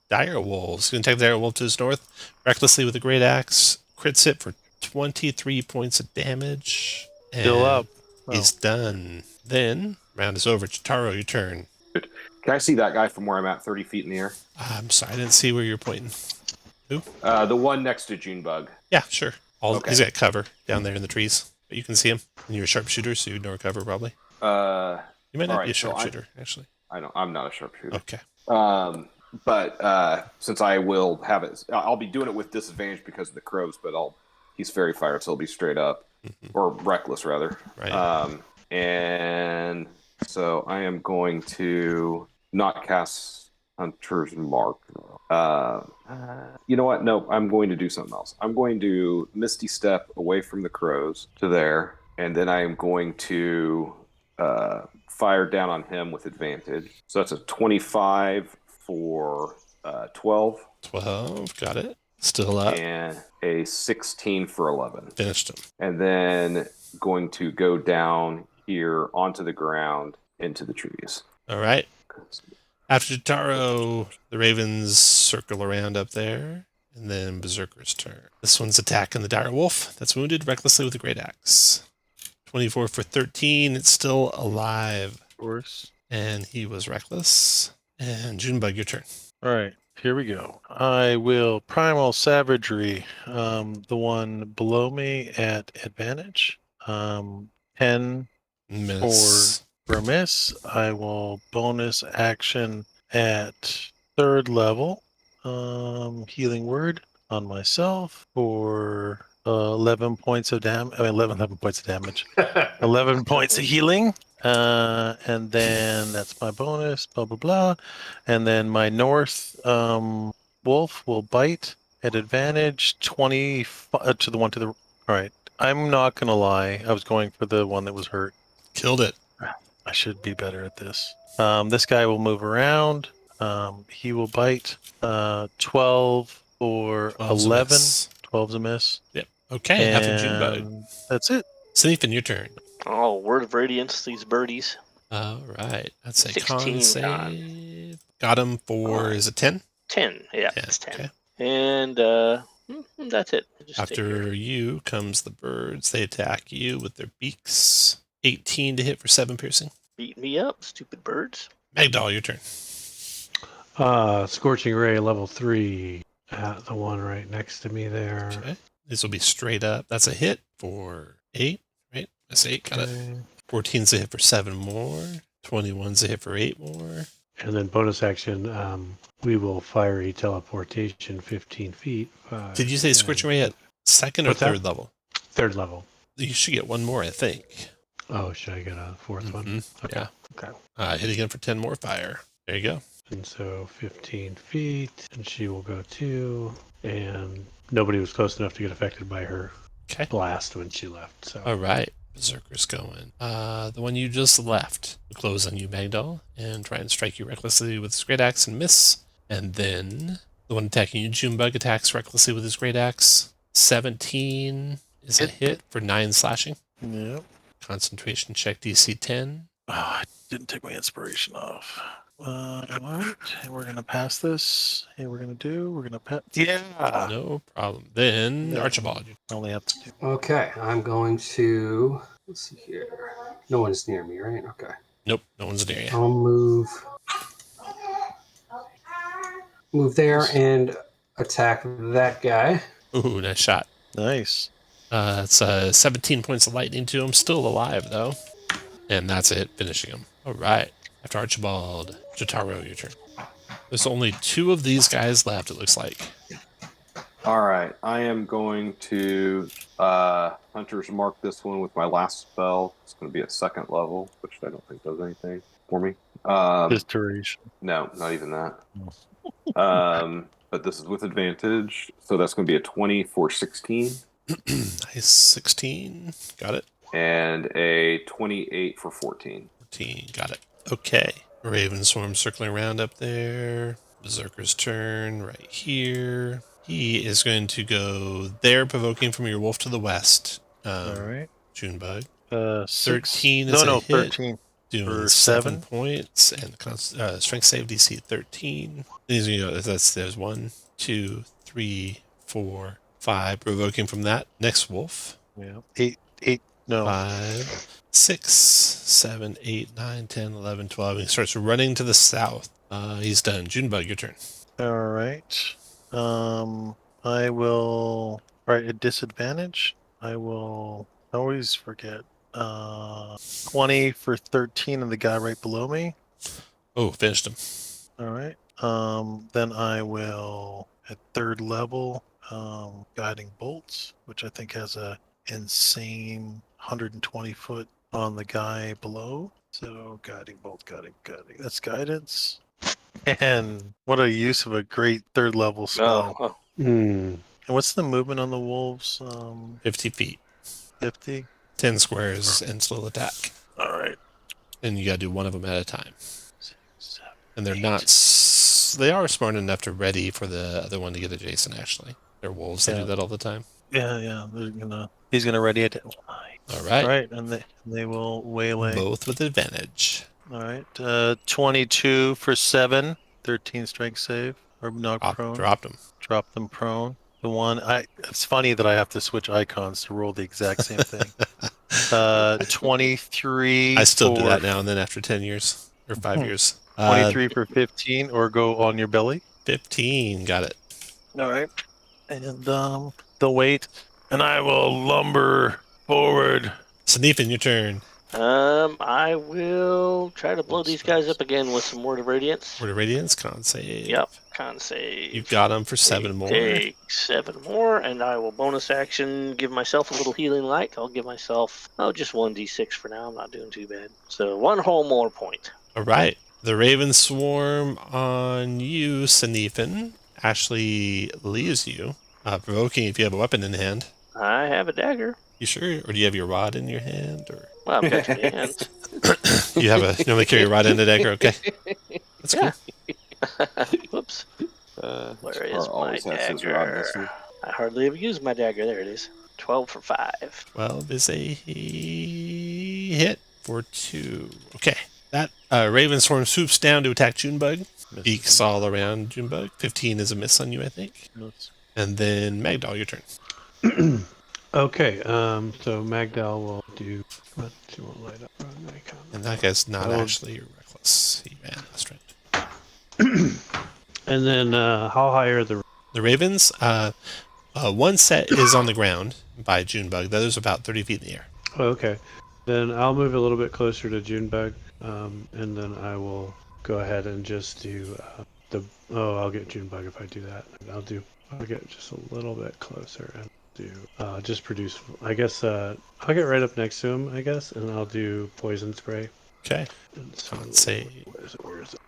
Dire Wolves. Going to attack the Dire Wolf to his north recklessly with a great axe. Crits hit for 23 points of damage. Still up. He's done. Then, round is over. Chitaro, your turn. Can I see that guy from where I'm at, 30 feet in the air? I'm sorry, I didn't see where you're pointing. Who? The one next to Junebug. Yeah, sure. Okay. He's got cover down there in the trees. but you can see him. And you're a sharpshooter, so you ignore cover probably. You might not all be a right, so sharpshooter, actually. I'm not a sharpshooter. Okay. But since I will have it, I'll be doing it with disadvantage because of the crows. But he's fairy fire, so he'll be straight up or reckless rather. Right. And so I am going to not cast Hunter's Mark. You know what? No, I'm going to do something else. I'm going to Misty Step away from the crows to there, and then I am going to fire down on him with advantage. So that's a 25 for 12. 12. Got it. Still up. And a 16 for 11. Finished him. And then going to go down here onto the ground into the trees. All right. After Jotaro, the ravens circle around up there, and then Berserker's turn. This one's attacking the dire wolf that's wounded recklessly with a great axe. 24 for 13. It's still alive. Of course. And he was reckless. And Junebug, your turn. All right, here we go. I will Primal Savagery, the one below me at advantage. 10 Miss. for a miss. I will bonus action at 3rd level. Healing Word on myself for 11 points of damage. 11 points of damage. 11 points of healing. And then that's my bonus, blah, blah, blah. And then my North wolf will bite at advantage 20 to the one to the... All right. I'm not going to lie. I was going for the one that was hurt. Killed it. I should be better at this. This guy will move around. He will bite 12 for 11. 12's a miss. Yep. Okay, after Junebug. That's it. Sneefin, your turn. Oh, word of radiance, these birdies. All right. That's a 16 con save. Got him for, is it 10? 10, yeah, 10, it's 10. okay. And that's it. Just After you comes the birds. They attack you with their beaks. 18 to hit for 7 piercing. beat me up, stupid birds. Magdal, your turn. Scorching Ray level 3 at the one right next to me there. Okay. This will be straight up. That's a hit for 8, right? That's 8. Got it. 14's a hit for 7 more. 21's a hit for 8 more. And then bonus action, we will fiery teleportation 15 feet. Did you say Scorching Ray at 2nd or What's that? 3rd level? 3rd level. You should get one more, I think. Oh, should I get a 4th one? Okay. Yeah. Okay. Hit again for 10 more fire. There you go. And so 15 feet, and she will go 2. And nobody was close enough to get affected by her Okay. blast when she left. So All right. Berserker's going. The one you just left will close on you, Magdal, and try and strike you recklessly with his great axe and miss. And then the one attacking you, Junebug, attacks recklessly with his great axe. 17 is a hit for 9 slashing. Yep. Concentration check DC 10. Oh, I didn't take my inspiration off. All right. And we're going to pass this. Hey, we're going to pass. Yeah. No problem. Then No. Archibald. I only have to do. Okay, I'm going to. Let's see here. No one's near me, right? Okay. Nope, no one's near you. I'll move there and attack that guy. Ooh, nice shot. Nice. It's 17 points of lightning to him. Still alive, though. And that's it, finishing him. All right. After Archibald, Jotaro, your turn. There's only 2 of these guys left, it looks like. All right, I am going to Hunter's Mark this one with my last spell. It's going to be at 2nd level, which I don't think does anything for me. Just duration. No, not even that. But this is with advantage, so that's going to be a 20 for 16. Nice. 16. Got it. And a 28 for 14. 14. Got it. Okay. Raven Swarm circling around up there. Berserker's turn right here. He is going to go there, provoking from your wolf to the west. All right. Junebug. 6. 13 is a hit. 13. Doing For 7 7. points and strength save DC 13. These are there's 1, 2, 3, 4, 5. Provoking from that next wolf. Yeah. 8. No. 5, 6, 7, 8, 9, 10, 11, 12. He starts running to the south. He's done. Junebug, your turn. All right. I will. Right at disadvantage. I will I always forget. 20 for 13 on the guy right below me. Oh, finished him. All right. Then I will at third level, guiding bolts, which I think has a insane 120 foot on the guy below. So guiding bolt, guiding. That's guidance. And what a use of a great third level spell. Oh, Hmm. And what's the movement on the wolves? 50 feet. 50. 10 squares and slow attack. All right. And you got to do one of them at a time. 6, 7, And they're 8. not. They are smart enough to ready for the other one to get adjacent, actually. They're wolves. They Yeah. do that all the time. Yeah. He's gonna ready it. All right. All right, and they will waylay. Both with advantage. All right. 22 for 7. 13 strength save. Or knock prone. Dropped them. Drop them prone. The one it's funny that I have to switch icons to roll the exact same thing. 23. I still do that now and then after 10 years or 5 years. 23 for 15, or go on your belly. 15. Got it. All right. And the weight, and I will lumber forward. Sanifin, your turn. I will try to blow these guys up again with some Word of Radiance. Word of Radiance, con save. Yep, con save. You've got them for 7 more. Take 7 more, and I will bonus action give myself a little healing light. I'll give myself, just 1d6 for now. I'm not doing too bad. So 1 whole more point. All right. The Raven Swarm on you, Sanifin, actually leaves you, provoking if you have a weapon in hand. I have a dagger. You sure? Or do you have your rod in your hand? Or Well, I've got 2 hands. you normally carry your rod and a dagger? Okay. That's cool. Whoops. Where is Scar my always has his rod dagger? listed. I hardly ever use my dagger. There it is. 12 for 5. 12 is a hit for 2. Okay. That Raven Swarm swoops down to attack Junebug. Beaks all around Junebug. 15 is a miss on you, I think. And then Magdal, your turn. Okay, so Magdal will do what she won't light up on my icon. And that guy's not Oh. actually reckless. He ran last round. And then how high are the The Ravens, one set is on the ground by Junebug. The other's about 30 feet in the air. Oh, okay. Then I'll move a little bit closer to Junebug, and then I will go ahead and just do I'll get Junebug if I do that. I'll get just a little bit closer and do just produce. I guess I'll get right up next to him. I guess, and I'll do poison spray. Okay. And so, Con save. where is it?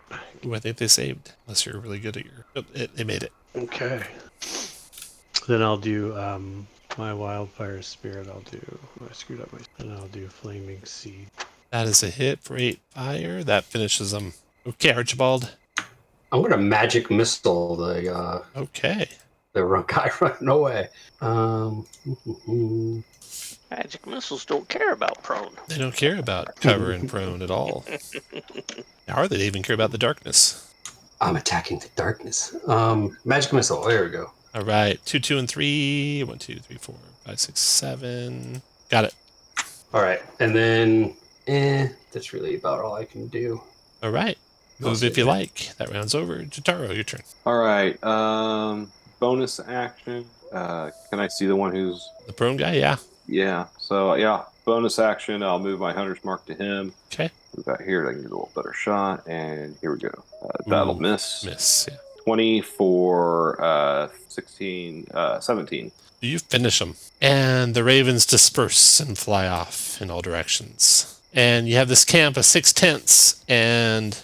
Ooh, I think they saved. Unless you're really good at your... Oh, they made it. Okay. Then I'll do my wildfire spirit. I screwed up and I'll do flaming seed. That is a hit for 8 fire. That finishes them. Okay, Archibald. I'm gonna magic missile the Okay. guy running away. Magic missiles don't care about prone. They don't care about cover and prone at all. Or they even care about the darkness. I'm attacking the darkness. Magic missile. There we go. All right. 2, 2, and 3. 1, 2, 3, 4, 5, 6, 7. Got it. All right, and then that's really about all I can do. All right. Move if you like. That round's over. Jotaro, your turn. All right. Bonus action. Can I see the one who's? The prone guy, yeah. Yeah. So yeah, bonus action. I'll move my hunter's mark to him. Okay. Move out here. I can get a little better shot. And here we go. That'll miss. Miss, yeah. 20 for 16, 17. You finish them. And the ravens disperse and fly off in all directions. And you have this camp of 6 tents and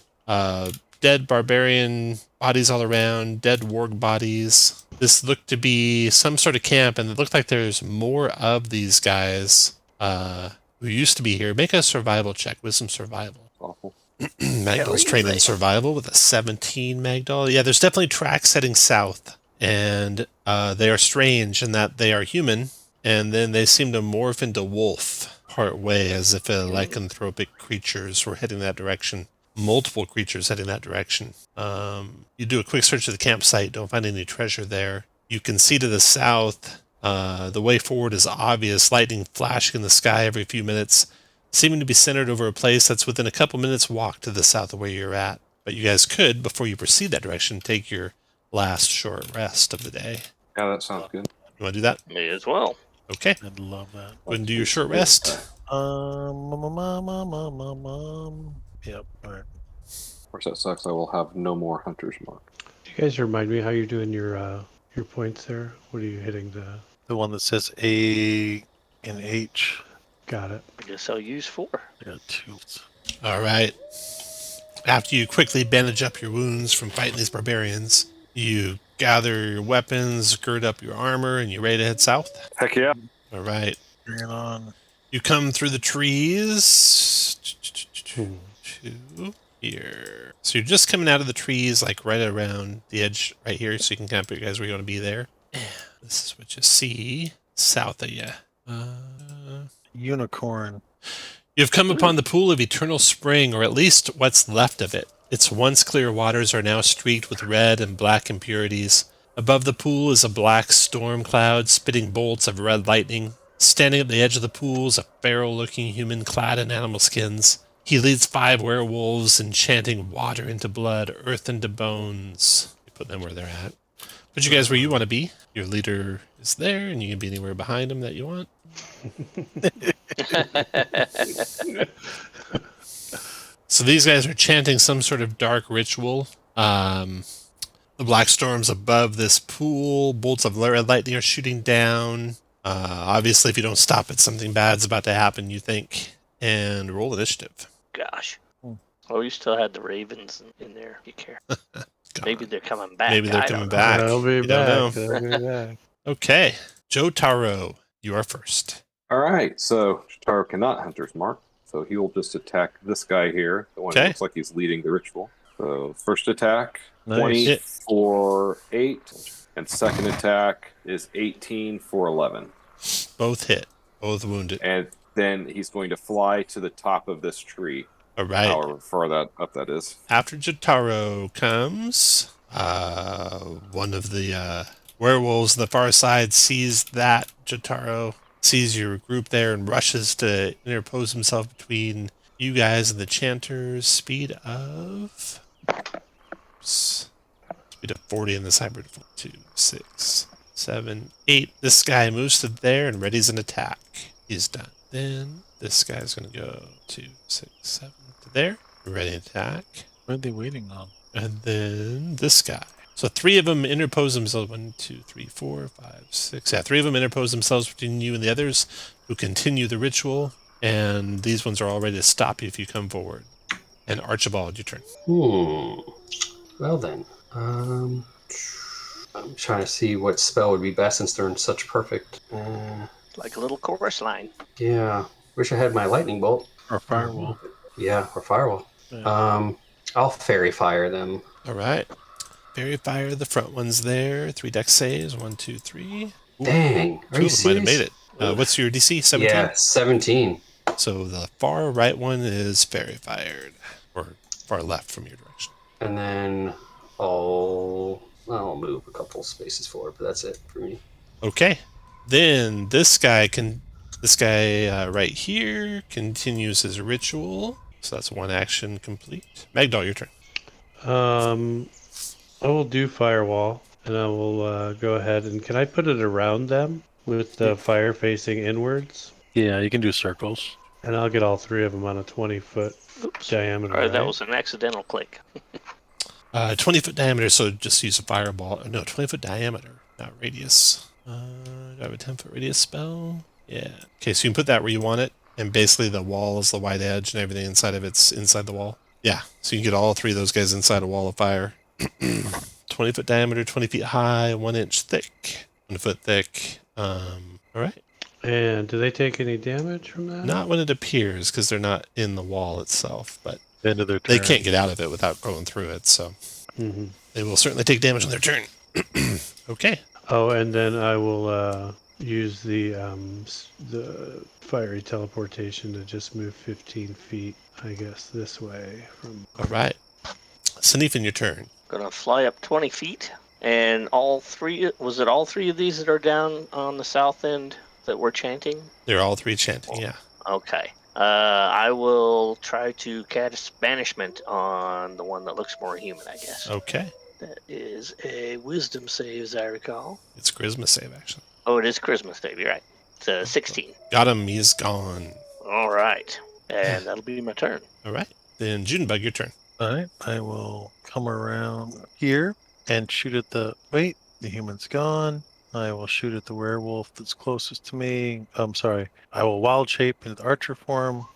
dead barbarian bodies all around, dead warg bodies. This looked to be some sort of camp, and it looked like there's more of these guys who used to be here. Make a survival check with some survival. Awful. Magdal's trained in survival with a 17, Magdal. Yeah, there's definitely tracks heading south, and they are strange in that they are human, and then they seem to morph into wolf part way, as if lycanthropic creatures were heading that direction. Multiple creatures heading that direction. You do a quick search of the campsite, don't find any treasure there. You can see to the south, the way forward is obvious, lightning flashing in the sky every few minutes, seeming to be centered over a place that's within a couple minutes walk to the south of where you're at. But you guys could, before you proceed that direction, take your last short rest of the day. Yeah, that sounds good. You want to do that? Me as well. Okay. I'd love that. Go ahead and do your short rest. Yep. All right. Of course, that sucks. I will have no more hunter's mark. Do you guys remind me how you're doing your points there? What are you hitting The one that says A and H. Got it. I guess I'll use 4. I got 2. All right. After you quickly bandage up your wounds from fighting these barbarians, you gather your weapons, gird up your armor, and you're ready to head south. Heck yeah. All right. Bring it on. You come through the trees Hmm. to here. So you're just coming out of the trees, like right around the edge right here, so you can kind of put you guys where you want to be there. And this is what you see south of you. Unicorn. You've come upon the pool of eternal spring, or at least what's left of it. Its once clear waters are now streaked with red and black impurities. Above the pool is a black storm cloud spitting bolts of red lightning. Standing at the edge of the pool is a feral-looking human clad in animal skins. He leads 5 werewolves, enchanting water into blood, earth into bones. You put them where they're at. Put you guys where you want to be. Your leader is there, and you can be anywhere behind him that you want. So these guys are chanting some sort of dark ritual. The black storm's above this pool. Bolts of red lightning are shooting down. Obviously, if you don't stop it, something bad's about to happen, you think. And roll initiative. Gosh. Oh, you still had the ravens in there. You care? Maybe they're coming back. Maybe they're I coming don't know. back. They'll be You don't back. know. They'll be back. Okay. Joe Taro, you are first. All right. So Jotaro cannot hunter's mark, so he will just attack this guy here, the one who Okay. looks like he's leading the ritual. So first attack, Nice. 20 for 8, and second attack is 18 for 11. Both hit. Both wounded. And then he's going to fly to the top of this tree, All right. however far that up that is. After Jotaro comes, one of the werewolves on the far side sees that Jotaro sees your group there and rushes to interpose himself between you guys and the chanters. Speed of 40 in this hybrid. 2, 6, 7, 8. This guy moves to there and readies an attack. He's done. Then this guy's going to go 2, 6, 7 to there. Ready to attack. What are they waiting on? And then this guy. So 3 of them interpose themselves. 1, 2, 3, 4, 5, 6. Yeah, 3 of them interpose themselves between you and the others who continue the ritual. And these ones are all ready to stop you if you come forward. And Archibald, your turn. Well then. I'm trying to see what spell would be best since they're in such perfect. Like a little chorus line. Yeah. Wish I had my lightning bolt. Or firewall. Yeah, or firewall. Yeah. I'll fairy fire them. All right. Fairy fire the front ones there. 3 dex saves. 1, 2, 3. Ooh, Dang. Are 2 you of them might have made serious? it. What's your DC? 17? Yeah, 17. So the far right one is fairy fired. Or far left from your direction. And then I'll move a couple spaces forward, but that's it for me. Okay. Then this guy right here continues his ritual. So that's 1 action complete. Magdal, your turn. I will do firewall, and I will go ahead and can I put it around them with the fire facing inwards? Yeah, you can do circles. And I'll get all 3 of them on a 20-foot Oops. diameter. Or that right? was an accidental click. 20-foot diameter, so just use a fireball. No, 20-foot diameter, not radius. Do I have a 10-foot radius spell? Yeah. Okay, so you can put that where you want it, and basically the wall is the white edge, and everything inside of it's inside the wall. Yeah, so you can get all 3 of those guys inside a wall of fire. 20-foot diameter, 20 feet high, 1 inch thick. 1 foot thick. All right. And do they take any damage from that? Not when it appears, because they're not in the wall itself, but End of their turn. they can't get out of it without going through it, so Mm-hmm. they will certainly take damage on their turn. Okay. Oh, and then I will use the fiery teleportation to just move 15 feet, I guess, this way from. All right. Sanifin, your turn. Gonna fly up 20 feet. And all 3, was it all 3 of these that are down on the south end that we're chanting? They're all 3 chanting, yeah. Okay. I will try to cast banishment on the one that looks more human, I guess. Okay. That is a wisdom save, as I recall. It's charisma save, actually. Oh, it is Christmas save, you're right. It's a 16. Got him. He's gone. All right. And that'll be my turn. All right. Then Junebug, your turn. All right, I will come around here and shoot at the. Wait, the human's gone. I will shoot at the werewolf that's closest to me. I'm sorry. I will wild shape into the archer form.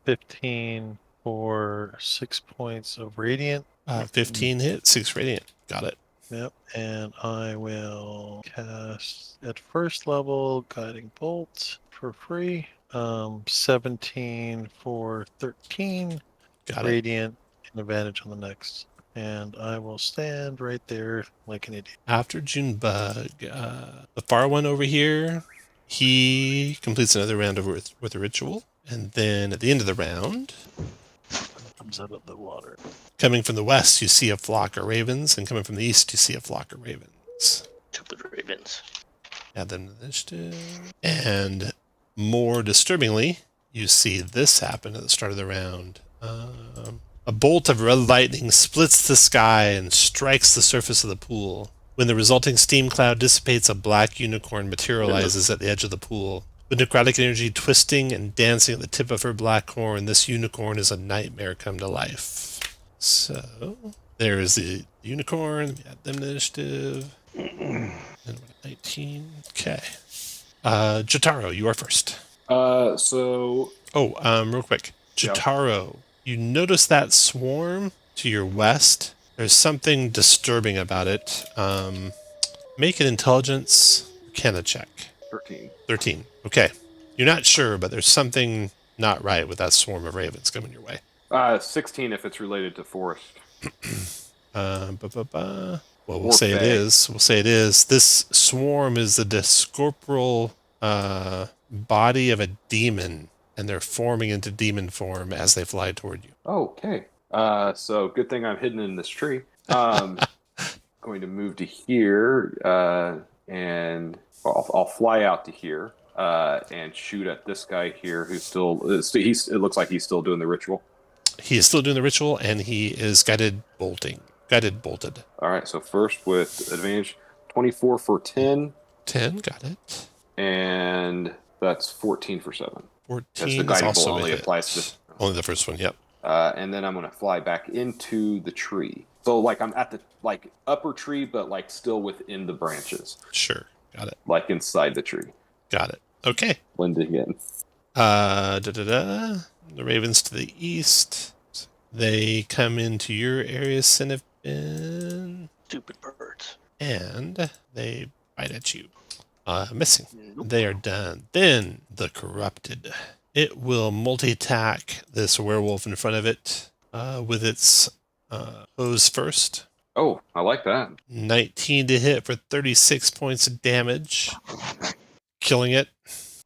15 for 6 points of radiant. 15 hit, 6 radiant. Got it. Yep, and I will cast at first level guiding bolt for free. 17 for 13 Got it. radiant and advantage on the next. And I will stand right there like an idiot. After Junebug, the far one over here, he completes another round of with a ritual. And then at the end of the round, Comes out of the water. coming from the west, you see a flock of ravens. And coming from the east, you see a flock of ravens. Stupid ravens. Add them to the initiative. And more disturbingly, you see this happen at the start of the round. A bolt of red lightning splits the sky and strikes the surface of the pool. When the resulting steam cloud dissipates, a black unicorn materializes at the edge of the pool. With necrotic energy twisting and dancing at the tip of her black horn, this unicorn is a nightmare come to life. So, there is the unicorn. We add them to initiative. And 19. Okay. Jotaro, you are first. Real quick. Jotaro, you notice that swarm to your west? There's something disturbing about it. Make an intelligence Arcana check. 13. Okay. You're not sure, but there's something not right with that swarm of ravens coming your way. 16 if it's related to forest. Well, we'll say it is. We'll say it is. This swarm is the discorporal body of a demon, and they're forming into demon form as they fly toward you. Okay. So good thing I'm hidden in this tree. Going to move to here, and I'll fly out to here and shoot at this guy here who's still. It looks like he's still doing the ritual. He is still doing the ritual, and he is guided bolted. All right. So first with advantage, 24 for 10. 10, got it. And that's 14 for 7. 14 the is guiding also bolt only a hit. applies to. Only the first one. Yep. And then I'm going to fly back into the tree. So like I'm at the upper tree, but like still within the branches. Sure. Got it. Like inside the tree. Got it. Okay. Blending in. The ravens to the east. They come into your area, Cinnabin. Stupid birds. And they bite at you. Missing. Nope. They are done. Then the corrupted. It will multi-attack this werewolf in front of it with its hose first. Oh, I like that. 19 to hit for 36 points of damage. Killing it.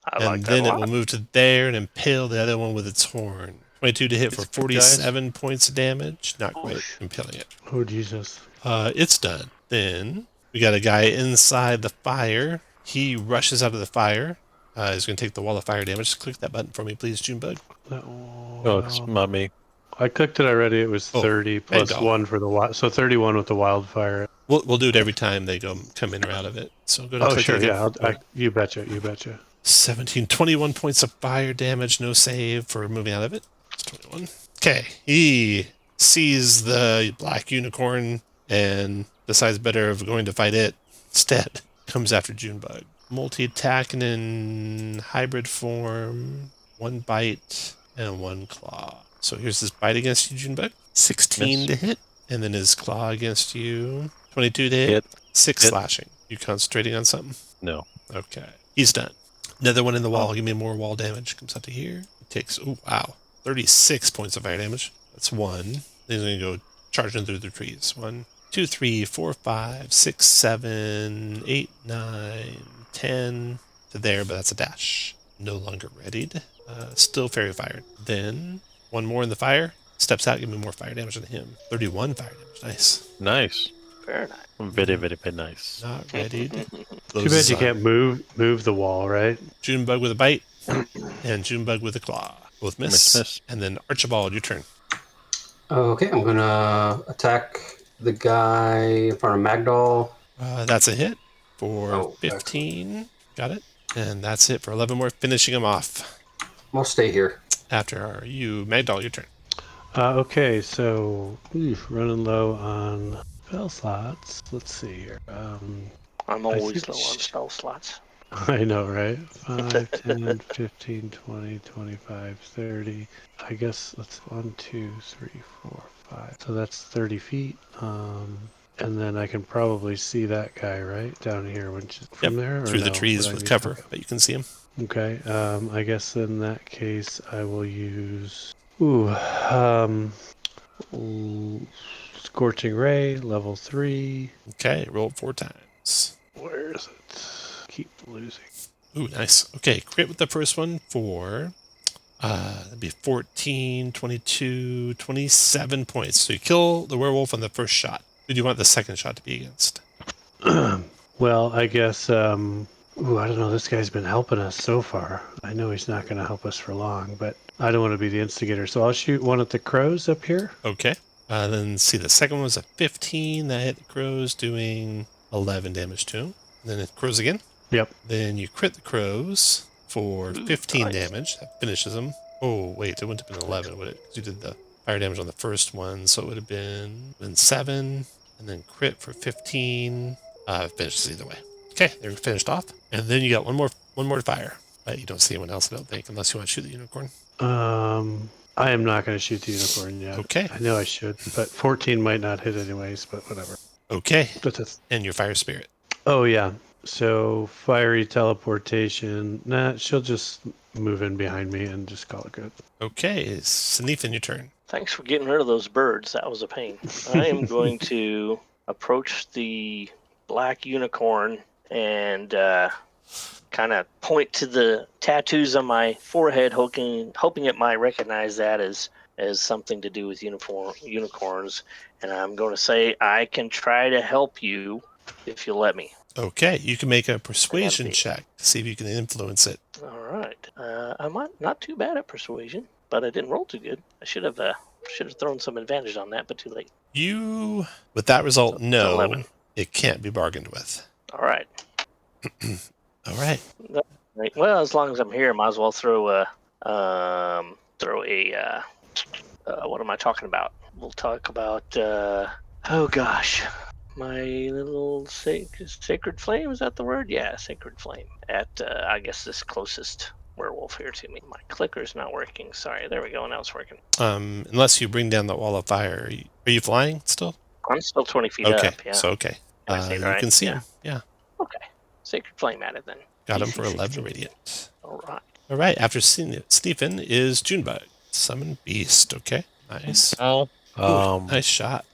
I like And that then a it lot. will move to there and impale the other one with its horn. 22 to hit for It's good, 47 points of damage. Not quite Oof. impaling it. Oh, Jesus. It's done. Then we got a guy inside the fire. He rushes out of the fire. He's going to take the wall of fire damage. Just click that button for me, please, Junebug. Oh, it's not me. I clicked it already. It was 30 plus Magdal. 1 for the wild. So 31 with the wildfire. We'll do it every time they come in or out of it. So go to Oh, click sure. it again. Yeah. You betcha. 17, 21 points of fire damage. No save for moving out of it. It's 21. Okay. He sees the black unicorn and decides better of going to fight it. Instead, comes after Junebug. Multi-attacking in hybrid form. 1 bite and 1 claw. So here's his bite against you, Junebug. 16 Miss. to hit. And then his claw against you. 22 to hit. Hit. 6 Hit. slashing. You concentrating on something? No. Okay. He's done. Another one in the wall. Give me more wall damage. Comes out to here. It takes, 36 points of fire damage. That's 1. Then he's going to go charging through the trees. 1, 2, 3, 4, 5, 6, 7, 8, 9, 10 to there, but that's a dash. No longer readied. Still fairy fired. Then 1 more in the fire. Steps out. Give me more fire damage than him. 31 fire damage. Nice. Nice. Very nice. Very, very, very nice. Not readied. Too bad you can't move the wall, right? Junebug with a bite and Junebug with a claw. Both miss. Miss. And then Archibald, your turn. Okay, I'm gonna attack the guy in front of Magdal. That's a hit for Oh, 15. Got it. And that's it for 11 more, finishing them off. I'll stay here. After you, Magdal, your turn. Okay, so running low on spell slots. Let's see here. I'm I always think low on spell slots. I know, right? 5, 10, 15, 20, 25, 30. I guess that's 1, 2, 3, 4, 5. So that's 30 feet. And then I can probably see that guy right down here from there, or Through the no? trees Would I with need- cover, Okay. but you can see him. Okay. I guess in that case, I will use Scorching Ray, level 3. Okay, roll 4 times. Where is it? Keep losing. Ooh, nice. Okay, crit with the first one for that'd be 14, 22, 27 points. So you kill the werewolf on the first shot. Who do you want the second shot to be against? Well, I guess, I don't know. This guy's been helping us so far. I know he's not going to help us for long, but I don't want to be the instigator. So I'll shoot one at the crows up here. Okay. Then see, the second one was a 15. That hit the crows, doing 11 damage to him. Then it crows again. Yep. Then you crit the crows for 15 nice. damage. That finishes them. Oh, wait, it wouldn't have been 11, would it? Because you did the fire damage on the first one, so it would have been 7, and then crit for 15. Finishes either way. Okay, they're finished off. And then you got one more to fire. But you don't see anyone else, I don't think, unless you want to shoot the unicorn. I am not going to shoot the unicorn yet. Okay. I know I should, but 14 might not hit anyways, but whatever. Okay. That's And your fire spirit. Oh, yeah. So fiery teleportation. Nah, she'll just move in behind me and just call it good. Okay, it's Sanithan, your turn. Thanks for getting rid of those birds. That was a pain. I am going to approach the black unicorn and kind of point to the tattoos on my forehead, hoping it might recognize that as something to do with unicorns. And I'm going to say, I can try to help you if you'll let me. Okay, you can make a persuasion check to see if you can influence it. All right. I'm not too bad at persuasion, but I didn't roll too good. I should have thrown some advantage on that, but too late. You, with that result, It's no, 11. it can't be bargained with. All right. All right. Well, as long as I'm here, I might as well throw a what am I talking about? We'll talk about oh gosh, my little sacred flame. Is that the word? Yeah, sacred flame. At I guess this closest werewolf here to me. My clicker's not working. Sorry. There we go. Now it's working. Unless you bring down the wall of fire. Are you flying still? I'm still 20 feet Okay, up. Yeah. so okay. Can I see it You right? can see Yeah. him. Yeah. Okay. Sacred flame at it then. Got him DC for 11 16. radiant. All right. All right, after Stephen is Junebug. Summon Beast. Okay, nice. Ooh, nice shot.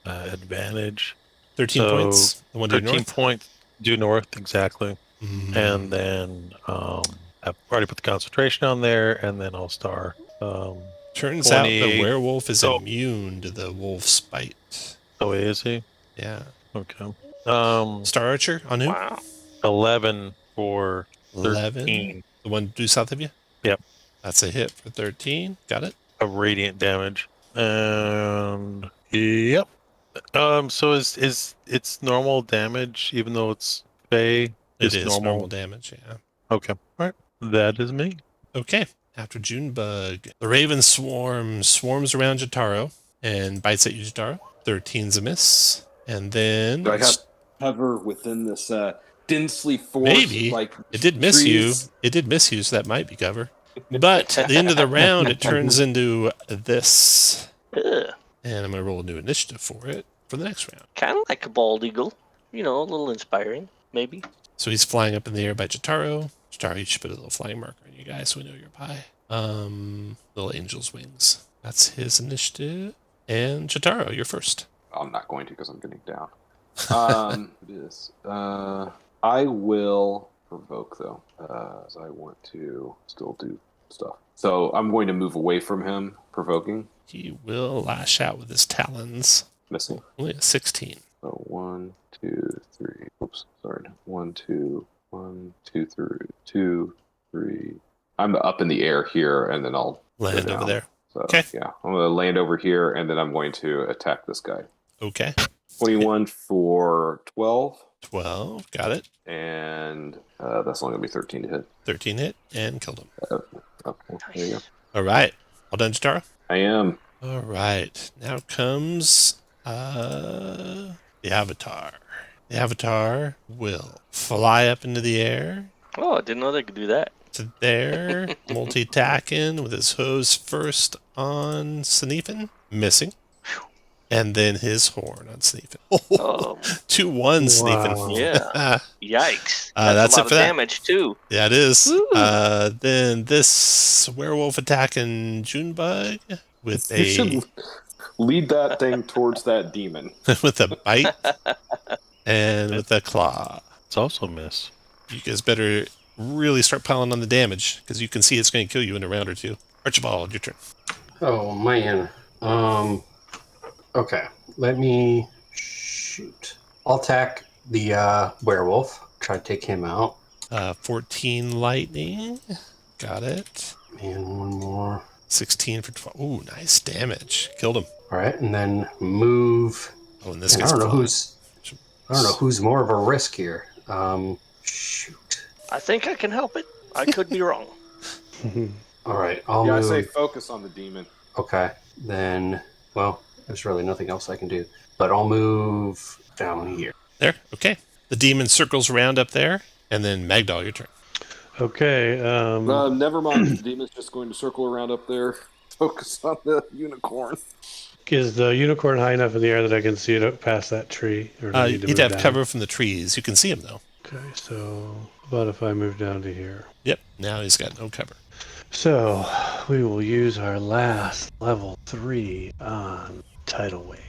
Advantage. 13 So, points. The one due 13 north. points due north, exactly. Mm. And then I've already put the concentration on there, and then I'll star. Turns out the 28. werewolf is Oh. immune to the wolf's bite. Oh, is he? Yeah. Okay. Star Archer on who? Wow. 11 for 11. 13 The one due south of you? Yep. That's a hit for 13. Got it? of radiant damage. And yep. So it's normal damage even though it's Fey? It is normal damage, yeah. Okay. All right. That is me. Okay. After Junebug, the Raven swarms around Jotaro and bites at you, Jotaro. 13's a miss. And then Do I have cover within this densely forest? maybe Like it did miss you. trees? It did miss you, so that might be cover. But at the end of the round, it turns into this. Ugh. And I'm going to roll a new initiative for it for the next round. Kind of like a bald eagle. You know, a little inspiring, maybe. So he's flying up in the air by Jotaro. Jotaro, you should put a little flying marker on you guys so we know you're by. Little angel's wings. That's his initiative. And Jotaro, you're first. I'm not going to because I'm getting down. This. I will provoke though, as I want to still do stuff. So I'm going to move away from him, provoking. He will lash out with his talons. Missing. Only a 16. So 1, 2, 3. Oops, sorry. 1, 2, 3. I'm up in the air here, and then I'll Land go over down. there. So Okay. yeah, I'm going to land over here, and then I'm going to attack this guy. Okay. 21 for 12. 12. Got it. And that's only going to be 13 to hit. 13 hit and killed him. Oh, well, there you go. All right. All done, Jotaro? I am. All right. Now comes the Avatar. The Avatar will fly up into the air Oh, I didn't know they could do that. to there, multi-attacking with his hose first on Sneefin, missing. And then his horn on Sneefin. Oh. 2-1 Sneefin. Wow. Yeah. Yikes. That's a it lot for of that. damage, too. Yeah, it is. Woo. Then this werewolf attacking Junebug with You should lead that thing towards that demon. with a bite and with a claw. It's also a miss. You guys better really start piling on the damage because you can see it's going to kill you in a round or two. Archibald, your turn. Oh man. Okay. Let me shoot. I'll attack the werewolf. Try to take him out. 14 lightning. Got it. And one more. 16 for 12. Ooh, nice damage. Killed him. All right, and then move. Oh, and this And guy's I don't know flying. who's more of a risk here. Shoot. I think I can help it. I could be wrong. All right, I'll Yeah, I move. say focus on the demon. Okay, then. Well, there's really nothing else I can do, but I'll move down here. There. Okay. The demon circles around up there, and then Magdal, your turn. Okay. Never mind. The demon's just going to circle around up there. Focus on the unicorn. Is the unicorn high enough in the air that I can see it past that tree? Or do I need to You'd move have down? cover from the trees. You can see him, though. Okay, so what if I move down to here? Yep. Now he's got no cover. So we will use our last level 3 on Tidal Wave.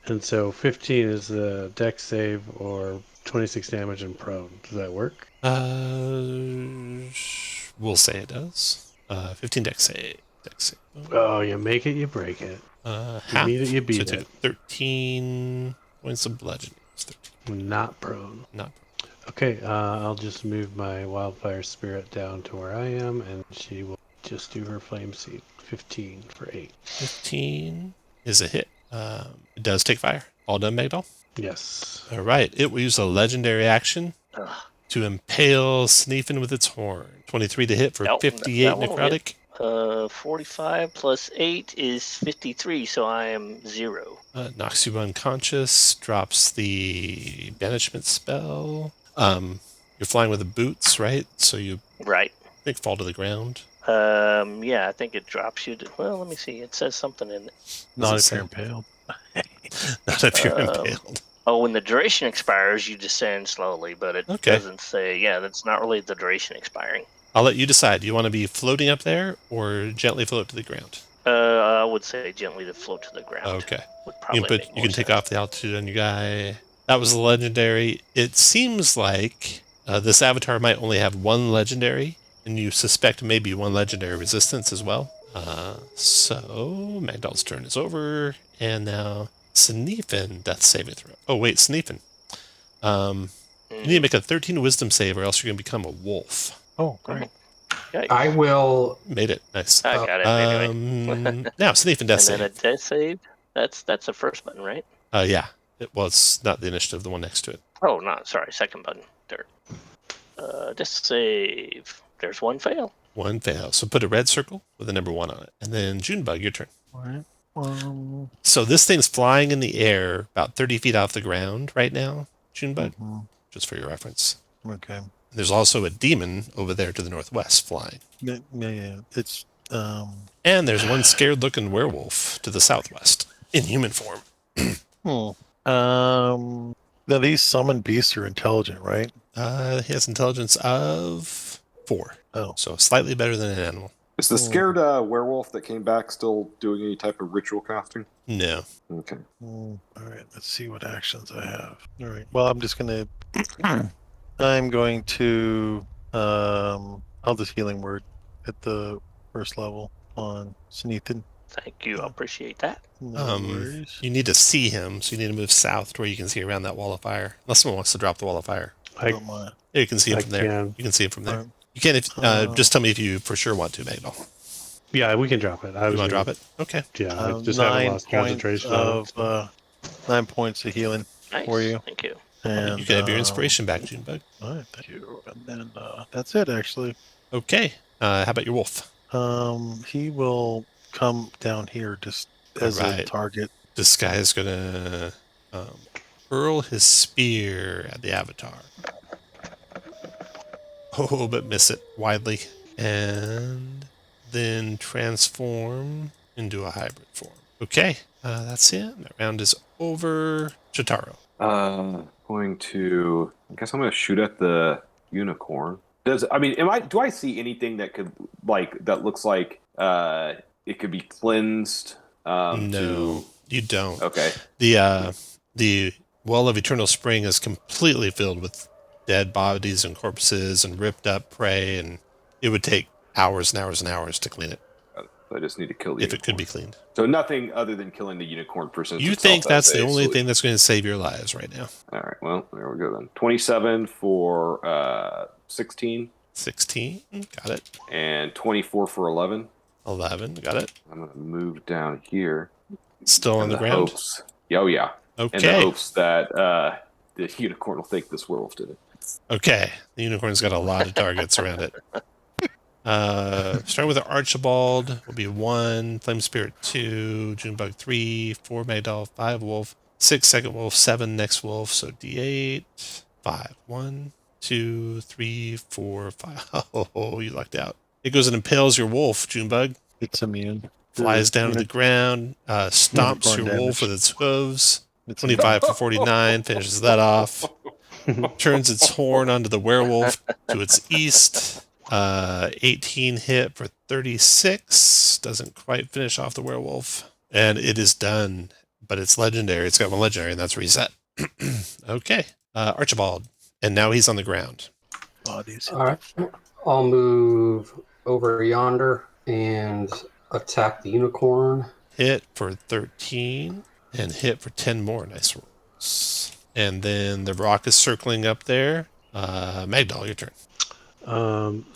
And so 15 is the dex save or 26 damage and prone. Does that work? We'll say it does. 15 dex save. Oh, you make it, you break it. Half. meet it, you beat so it. 13 points of bludgeoning. Not prone. Not Okay, I'll just move my wildfire spirit down to where I am, and she will just do her flame seed. 15 for 8. 15 is a hit. It does take fire. All done, Magdal? Yes. All right. It will use a legendary action Ugh. to impale Sneefin with its horn. 23 to hit for Nope, 58 that won't necrotic. 45 plus 8 is 53, so I am 0. Knocks you unconscious. Drops the banishment spell. You're flying with the boots, right? So you Right. fall to the ground. Yeah, I think it drops you to... Well, let me see. It says something in it. Not it if you're say? impaled. Not if you're impaled. Oh, when the duration expires, you descend slowly, but it Okay. doesn't say... Yeah, that's not really the duration expiring. I'll let you decide. Do you want to be floating up there or gently float to the ground? I would say gently to float to the ground. Okay. Would You probably can, make you more can take sense. off the altitude on your guy. That was a legendary. It seems like this avatar might only have one legendary, and you suspect maybe one legendary resistance as well. So Magdal's turn is over, and now Sneefin, death saving throw. Oh wait, Sneefin. You need to make a 13 wisdom save, or else you're going to become a wolf. Oh, great. Yikes. I will. Made it. Nice. I got it anyway. Now Sneefin, death And then a save. death save. That's the first button, right? Yeah. It's not the initiative, the one next to it. Oh, no, sorry, second button. Third. Death save. There's one fail. One fail. So put a red circle with the number 1 on it. And then Junebug, your turn. All right. So this thing's flying in the air about 30 feet off the ground right now, Junebug, just for your reference. Okay. There's also a demon over there to the northwest flying. Yeah. It's And there's one scared-looking werewolf to the southwest in human form. Now these summoned beasts are intelligent, right? He has intelligence of 4. Oh. So slightly better than an animal. Is the scared werewolf that came back still doing any type of ritual casting? No. Okay. All right. Let's see what actions I have. All right. Well, I'm just gonna. I'm going to. I'll just healing word at the first level on Sneethan. Thank you. I appreciate that. No worries. You need to see him, so you need to move south to where you can see around that wall of fire. Unless someone wants to drop the wall of fire. Don't mind. Yeah, you can see him I from there. can. You can see him from there. Alright. You can if just tell me if you for sure want to, Magdal. Yeah, we can drop it. You want to drop it? Okay. Yeah, I just haven't 9 lost points concentration on it. of 9 points of healing Nice. for you. Thank you. And You can have your inspiration back, Junebug. All right, thank you. And then that's it, actually. Okay. How about your wolf? He will come down here just as a Alright. target. This guy is going to hurl his spear at the avatar. Oh, but miss it widely. And then transform into a hybrid form. Okay, that's it. That round is over. Jotaro. Going to. I guess I'm going to shoot at the unicorn. Do I see anything that could that looks like it could be cleansed? No, you don't. Okay. The well of eternal spring is completely filled with dead bodies and corpses and ripped up prey, and it would take hours and hours and hours to clean it. I just need to kill the if unicorn. It could be cleaned. So nothing other than killing the unicorn presents You itself think that's as the a only solution. thing that's going to save your lives right now. All right, well, there we go then. 27 for 16. 16, got it. And 24 for 11. 11, got it. I'm going to move down here. Still on the ground? Hopes, oh, yeah. Okay. In the hopes that the unicorn will think this werewolf did it. Okay, the unicorn's got a lot of targets around it. Starting with the Archibald will be 1, Flame Spirit 2, Junebug 3, 4 Magdal, 5 Wolf, 6 Second Wolf, 7 Next Wolf, so D8, 5. 1, 2, 3, 4, 5. Oh, you lucked out. It goes and impales your wolf, Junebug. It's immune. Flies down to the ground, stomps your wolf with its hooves. 25 for 49, finishes that off. Turns its horn onto the werewolf to its east. 18 hit for 36. Doesn't quite finish off the werewolf. And it is done. But it's legendary. It's got one legendary, and that's reset. Okay. Archibald. And now he's on the ground. Bodies. All right. I'll move over yonder and attack the unicorn. Hit for 13. And hit for 10 more. Nice rolls. And then the rock is circling up there. Magdal, your turn.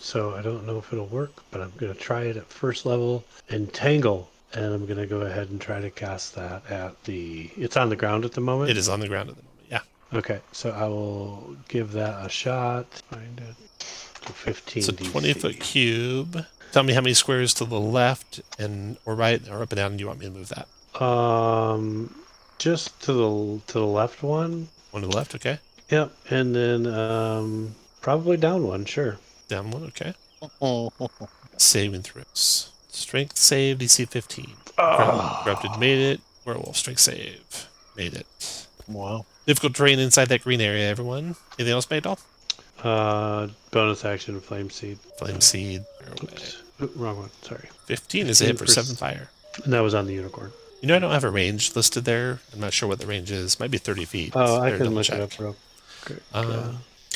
So I don't know if it'll work, but I'm going to try it at first level. Entangle. And I'm going to go ahead and try to cast that at the... It's on the ground at the moment? It is on the ground at the moment, yeah. Okay, so I will give that a shot. Find it. So 15 It's a DC. 20-foot cube. Tell me how many squares to the left or right or up and down you want me to move that. Just to the left one. One to the left, okay. Yep, and then probably down one, sure. Down one, okay. Saving throws. Strength save, DC 15. Corrupted made it. Werewolf strength save. Made it. Wow. Difficult terrain inside that green area, everyone. Anything else, Magdal? Bonus action, Flame Seed. Flame seed. Oops. Oop, wrong one, sorry. 15 is a hit for 7 fire. And that was on the unicorn. You know, I don't have a range listed there. I'm not sure what the range is. Might be 30 feet. Oh, I Better can double look check. it up real quick.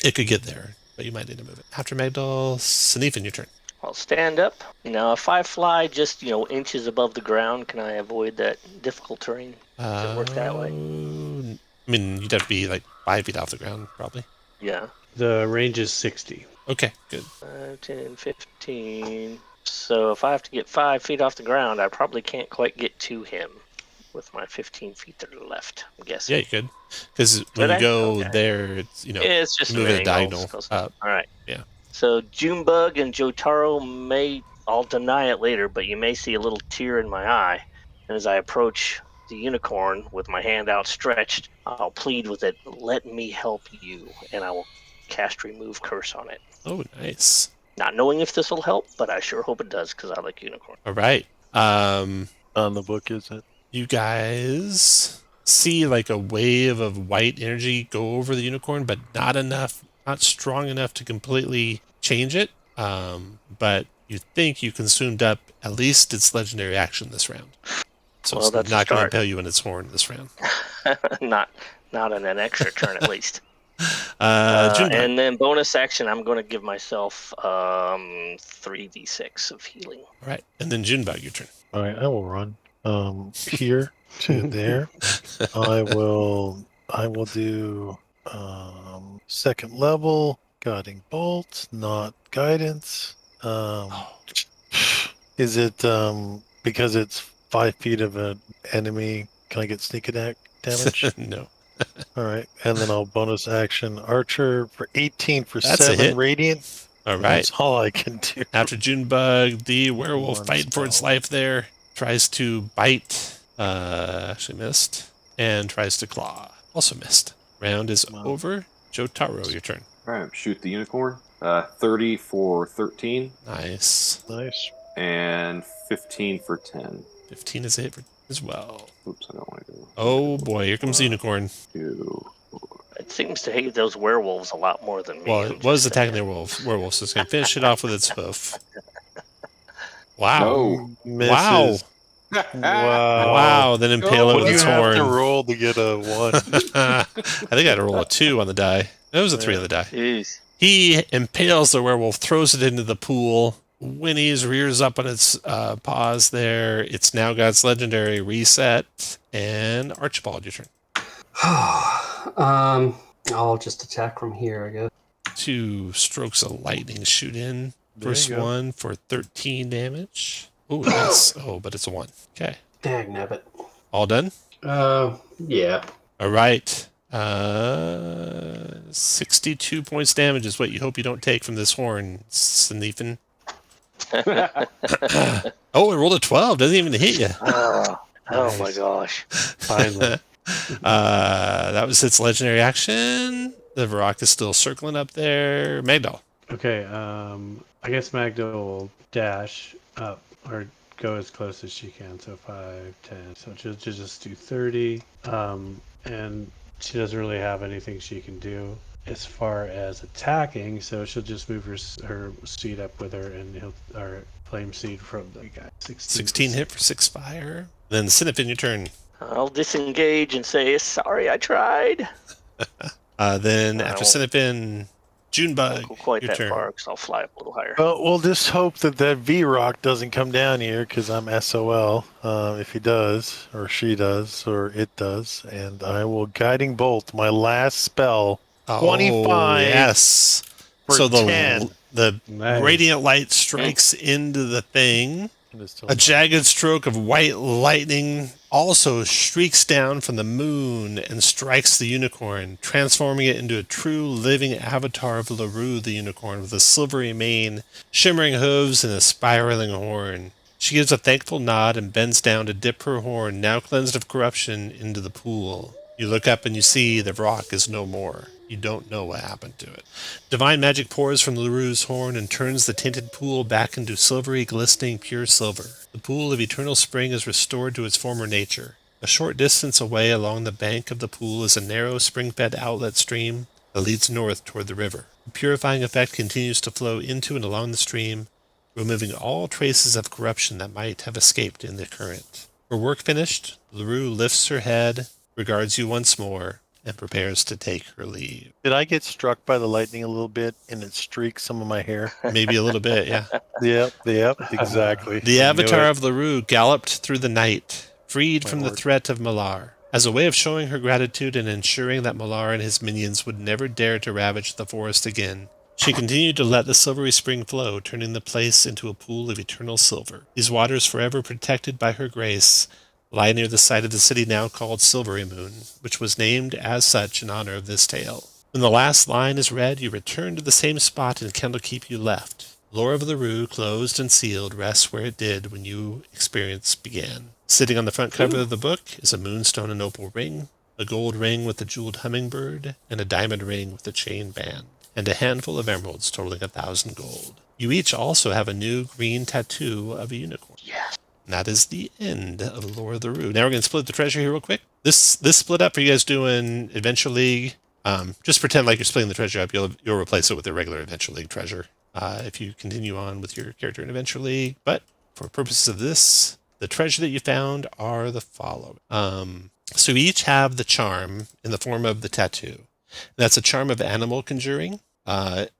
It could get there, but you might need to move it. After Magdal, Sanifin, your turn. I'll stand up. Now, if I fly just, inches above the ground, can I avoid that difficult terrain? Does it work that way? I mean, you'd have to be like 5 feet off the ground, probably. Yeah. The range is 60. Okay, good. 10, 15. So if I have to get 5 feet off the ground, I probably can't quite get to him with my 15 feet to the left, I'm guessing. Yeah, you could. Because when you go there, it's, It's just move an it a angle, diagonal close up. All right. Yeah. So Junebug and Jotaro I'll deny it later, but you may see a little tear in my eye. And as I approach the unicorn with my hand outstretched, I'll plead with it, let me help you, and I will cast Remove Curse on it. Oh, nice. Not knowing if this will help, but I sure hope it does, because I like unicorn. All right. On the book, is it? You guys see like a wave of white energy go over the unicorn, but not strong enough to completely change it. But you think you consumed up at least its legendary action this round. So Well, it's that's a not going to start. impale you in its horn this round. not in an extra turn at least. Junebug. And then bonus action, I'm going to give myself 3d6 of healing. All right. And then Junebug, your turn. All right, I will run here to there. I will do second level guiding bolt, not guidance. Is it because it's 5 feet of an enemy? Can I get sneak attack? damage? No. All right, and then I'll bonus action Archer for 18 for That's a 7 hit. radiant. All And right. That's all I can do. After Junebug, the werewolf One fighting for its spell. life there. Tries to bite. Actually missed. And tries to claw. Also missed. Round is Wow. over. Jotaro, your turn. All right, shoot the unicorn. 30 for 13 Nice. Nice. and 15 for 10. 15 is a hit as well. Oops, I don't want to go. Oh boy, here comes the unicorn. 2. It seems to hate those werewolves a lot more than me. Well, I'm it was just attacking saying. the werewolf, so it's going to finish it off with its hoof. Wow. No. Misses. Wow. Wow. Wow. Then impale it What with do you its have horn. to roll to get a 1? I think I had to roll a 2 on the die. It was a 3 on the die. Jeez. He impales the werewolf, throws it into the pool, whinnies, rears up on its paws there. It's now got its legendary reset. And Archibald, your turn. I'll just attack from here, I guess. 2 strokes of lightning shoot in. There First you go. one for 13 damage. Oh, nice. Oh, but it's a 1. Okay. Dag nabbit. All done? Yeah. All right. 62 points damage is what you hope you don't take from this horn, Snefin. Oh, it rolled a 12. Doesn't even hit you. Oh my Nice. gosh. Finally. That was its legendary action. The Varrock is still circling up there. Magdal. Okay, I guess Magda will dash up or go as close as she can. So 5, 10. So she'll just do 30. And she doesn't really have anything she can do as far as attacking. So she'll just move her seed up with her, and or flame seed from the guy. 16 hit for 6 fire. Then Sinifin, your turn. I'll disengage and say, sorry, I tried. Then I after won't- Sinifin, Junebug, Won't go quite your that turn. far because I'll fly up a little higher. Well, we'll just hope that V-Rock doesn't come down here because I'm SOL. If he does, or she does, or it does, and I will Guiding Bolt, my last spell, 25 yes. for So 10. the Nice. radiant light strikes into the thing. And it's still A jagged stroke of white lightning also streaks down from the moon and strikes the unicorn, transforming it into a true living avatar of Lurue the unicorn with a silvery mane, shimmering hooves, and a spiraling horn. She gives a thankful nod and bends down to dip her horn, now cleansed of corruption, into the pool. You look up and you see the rock is no more. You don't know what happened to it. Divine magic pours from Lurue's horn and turns the tinted pool back into silvery, glistening, pure silver. The pool of eternal spring is restored to its former nature. A short distance away along the bank of the pool is a narrow, spring-fed outlet stream that leads north toward the river. The purifying effect continues to flow into and along the stream, removing all traces of corruption that might have escaped in the current. Her work finished, Lurue lifts her head, regards you once more, and prepares to take her leave. Did I get struck by the lightning a little bit and it streaked some of my hair? Maybe a little bit, yeah. Yep, exactly. The I knew avatar it. of Lurue galloped through the night, freed My from the word. threat of Malar. As a way of showing her gratitude and ensuring that Malar and his minions would never dare to ravage the forest again, she continued to let the silvery spring flow, turning the place into a pool of eternal silver. These waters, forever protected by her grace, lie near the site of the city now called Silverymoon, which was named as such in honor of this tale. When the last line is read, you return to the same spot in Candlekeep you left. Lore of Lurue, closed and sealed, rests where it did when your experience began. Sitting on the front cover of the book is a moonstone and opal ring, a gold ring with a jeweled hummingbird, and a diamond ring with a chain band, and a handful of emeralds totaling 1,000 gold. You each also have a new green tattoo of a unicorn. Yes. And that is the end of Lore of the Rue. Now we're going to split the treasure here real quick. This split up, are you guys doing Adventure League? Just pretend like you're splitting the treasure up. You'll replace it with a regular Adventure League treasure if you continue on with your character in Adventure League. But for purposes of this, the treasure that you found are the following. So we each have the charm in the form of the tattoo. That's a charm of animal conjuring.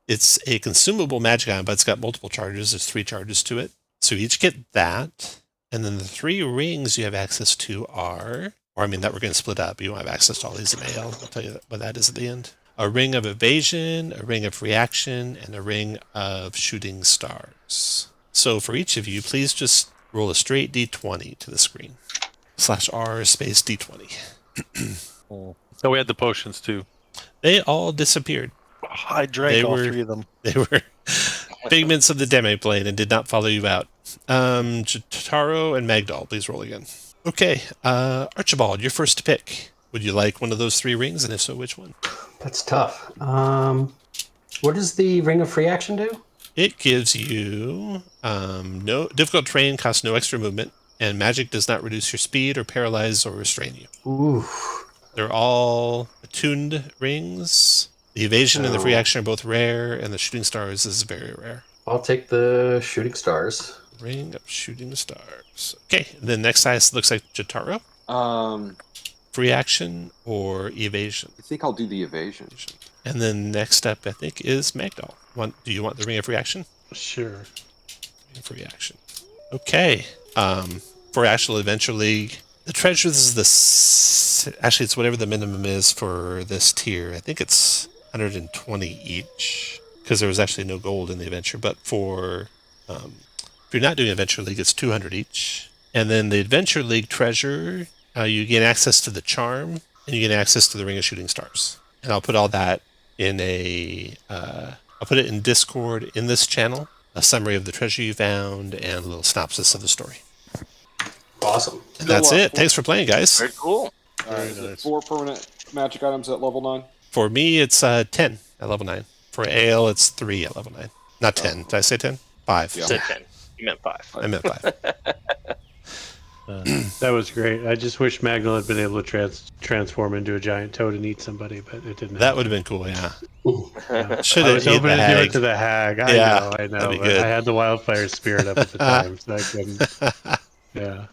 It's a consumable magic item, but it's got multiple charges. There's 3 charges to it. So you each get that. And then the 3 rings you have access to are, that we're going to split up. You won't have access to all these in AL. I'll tell you what that is at the end. A ring of evasion, a ring of reaction, and a ring of shooting stars. So for each of you, please just roll a straight D20 to the screen. /R space D20. Oh, we had the potions too. They all disappeared. I drank They all were- 3 of them. They were figments of the demi-plane and did not follow you out. Jotaro and Magdal, please roll again. Okay, Archibald, you're first to pick. Would you like one of those 3 rings, and if so, which one? That's tough. What does the Ring of Free Action do? It gives you no difficult terrain, costs no extra movement, and magic does not reduce your speed or paralyze or restrain you. Ooh. They're all attuned rings. The evasion and the free Oh. action are both rare, and the shooting stars is very rare. I'll take the Shooting Stars. Ring of shooting stars. Okay, the next size looks like Jotaro. Free action or evasion. I think I'll do the evasion. And then next up, I think, is Magdal. Do you want the ring of free action? Sure. Ring of free action. Okay. For Actual Adventure League, the treasures is actually it's whatever the minimum is for this tier. I think it's 120 each because there was actually no gold in the adventure. But for if you're not doing Adventure League, it's 200 each. And then the Adventure League treasure, you gain access to the charm and you gain access to the Ring of Shooting Stars. And I'll put all that in I'll put it in Discord in this channel, a summary of the treasure you found and a little synopsis of the story. Awesome. And that's it. Thanks for playing, guys. Very cool. Is it 4 permanent magic items at level 9? For me, it's 10 at level 9. For Ale, it's 3 at level 9. Not 10. Did I say 10? 5. Yeah. Said 10. You meant 5. I meant 5. That was great. I just wish Magnol had been able to transform into a giant toad and eat somebody, but it didn't. That would have been cool, yeah. Yeah. Should I have was eaten hoping the to give hag. it to the hag. I Yeah, know. that'd be But good. I had the wildfire spirit up at the time, so I couldn't. Yeah.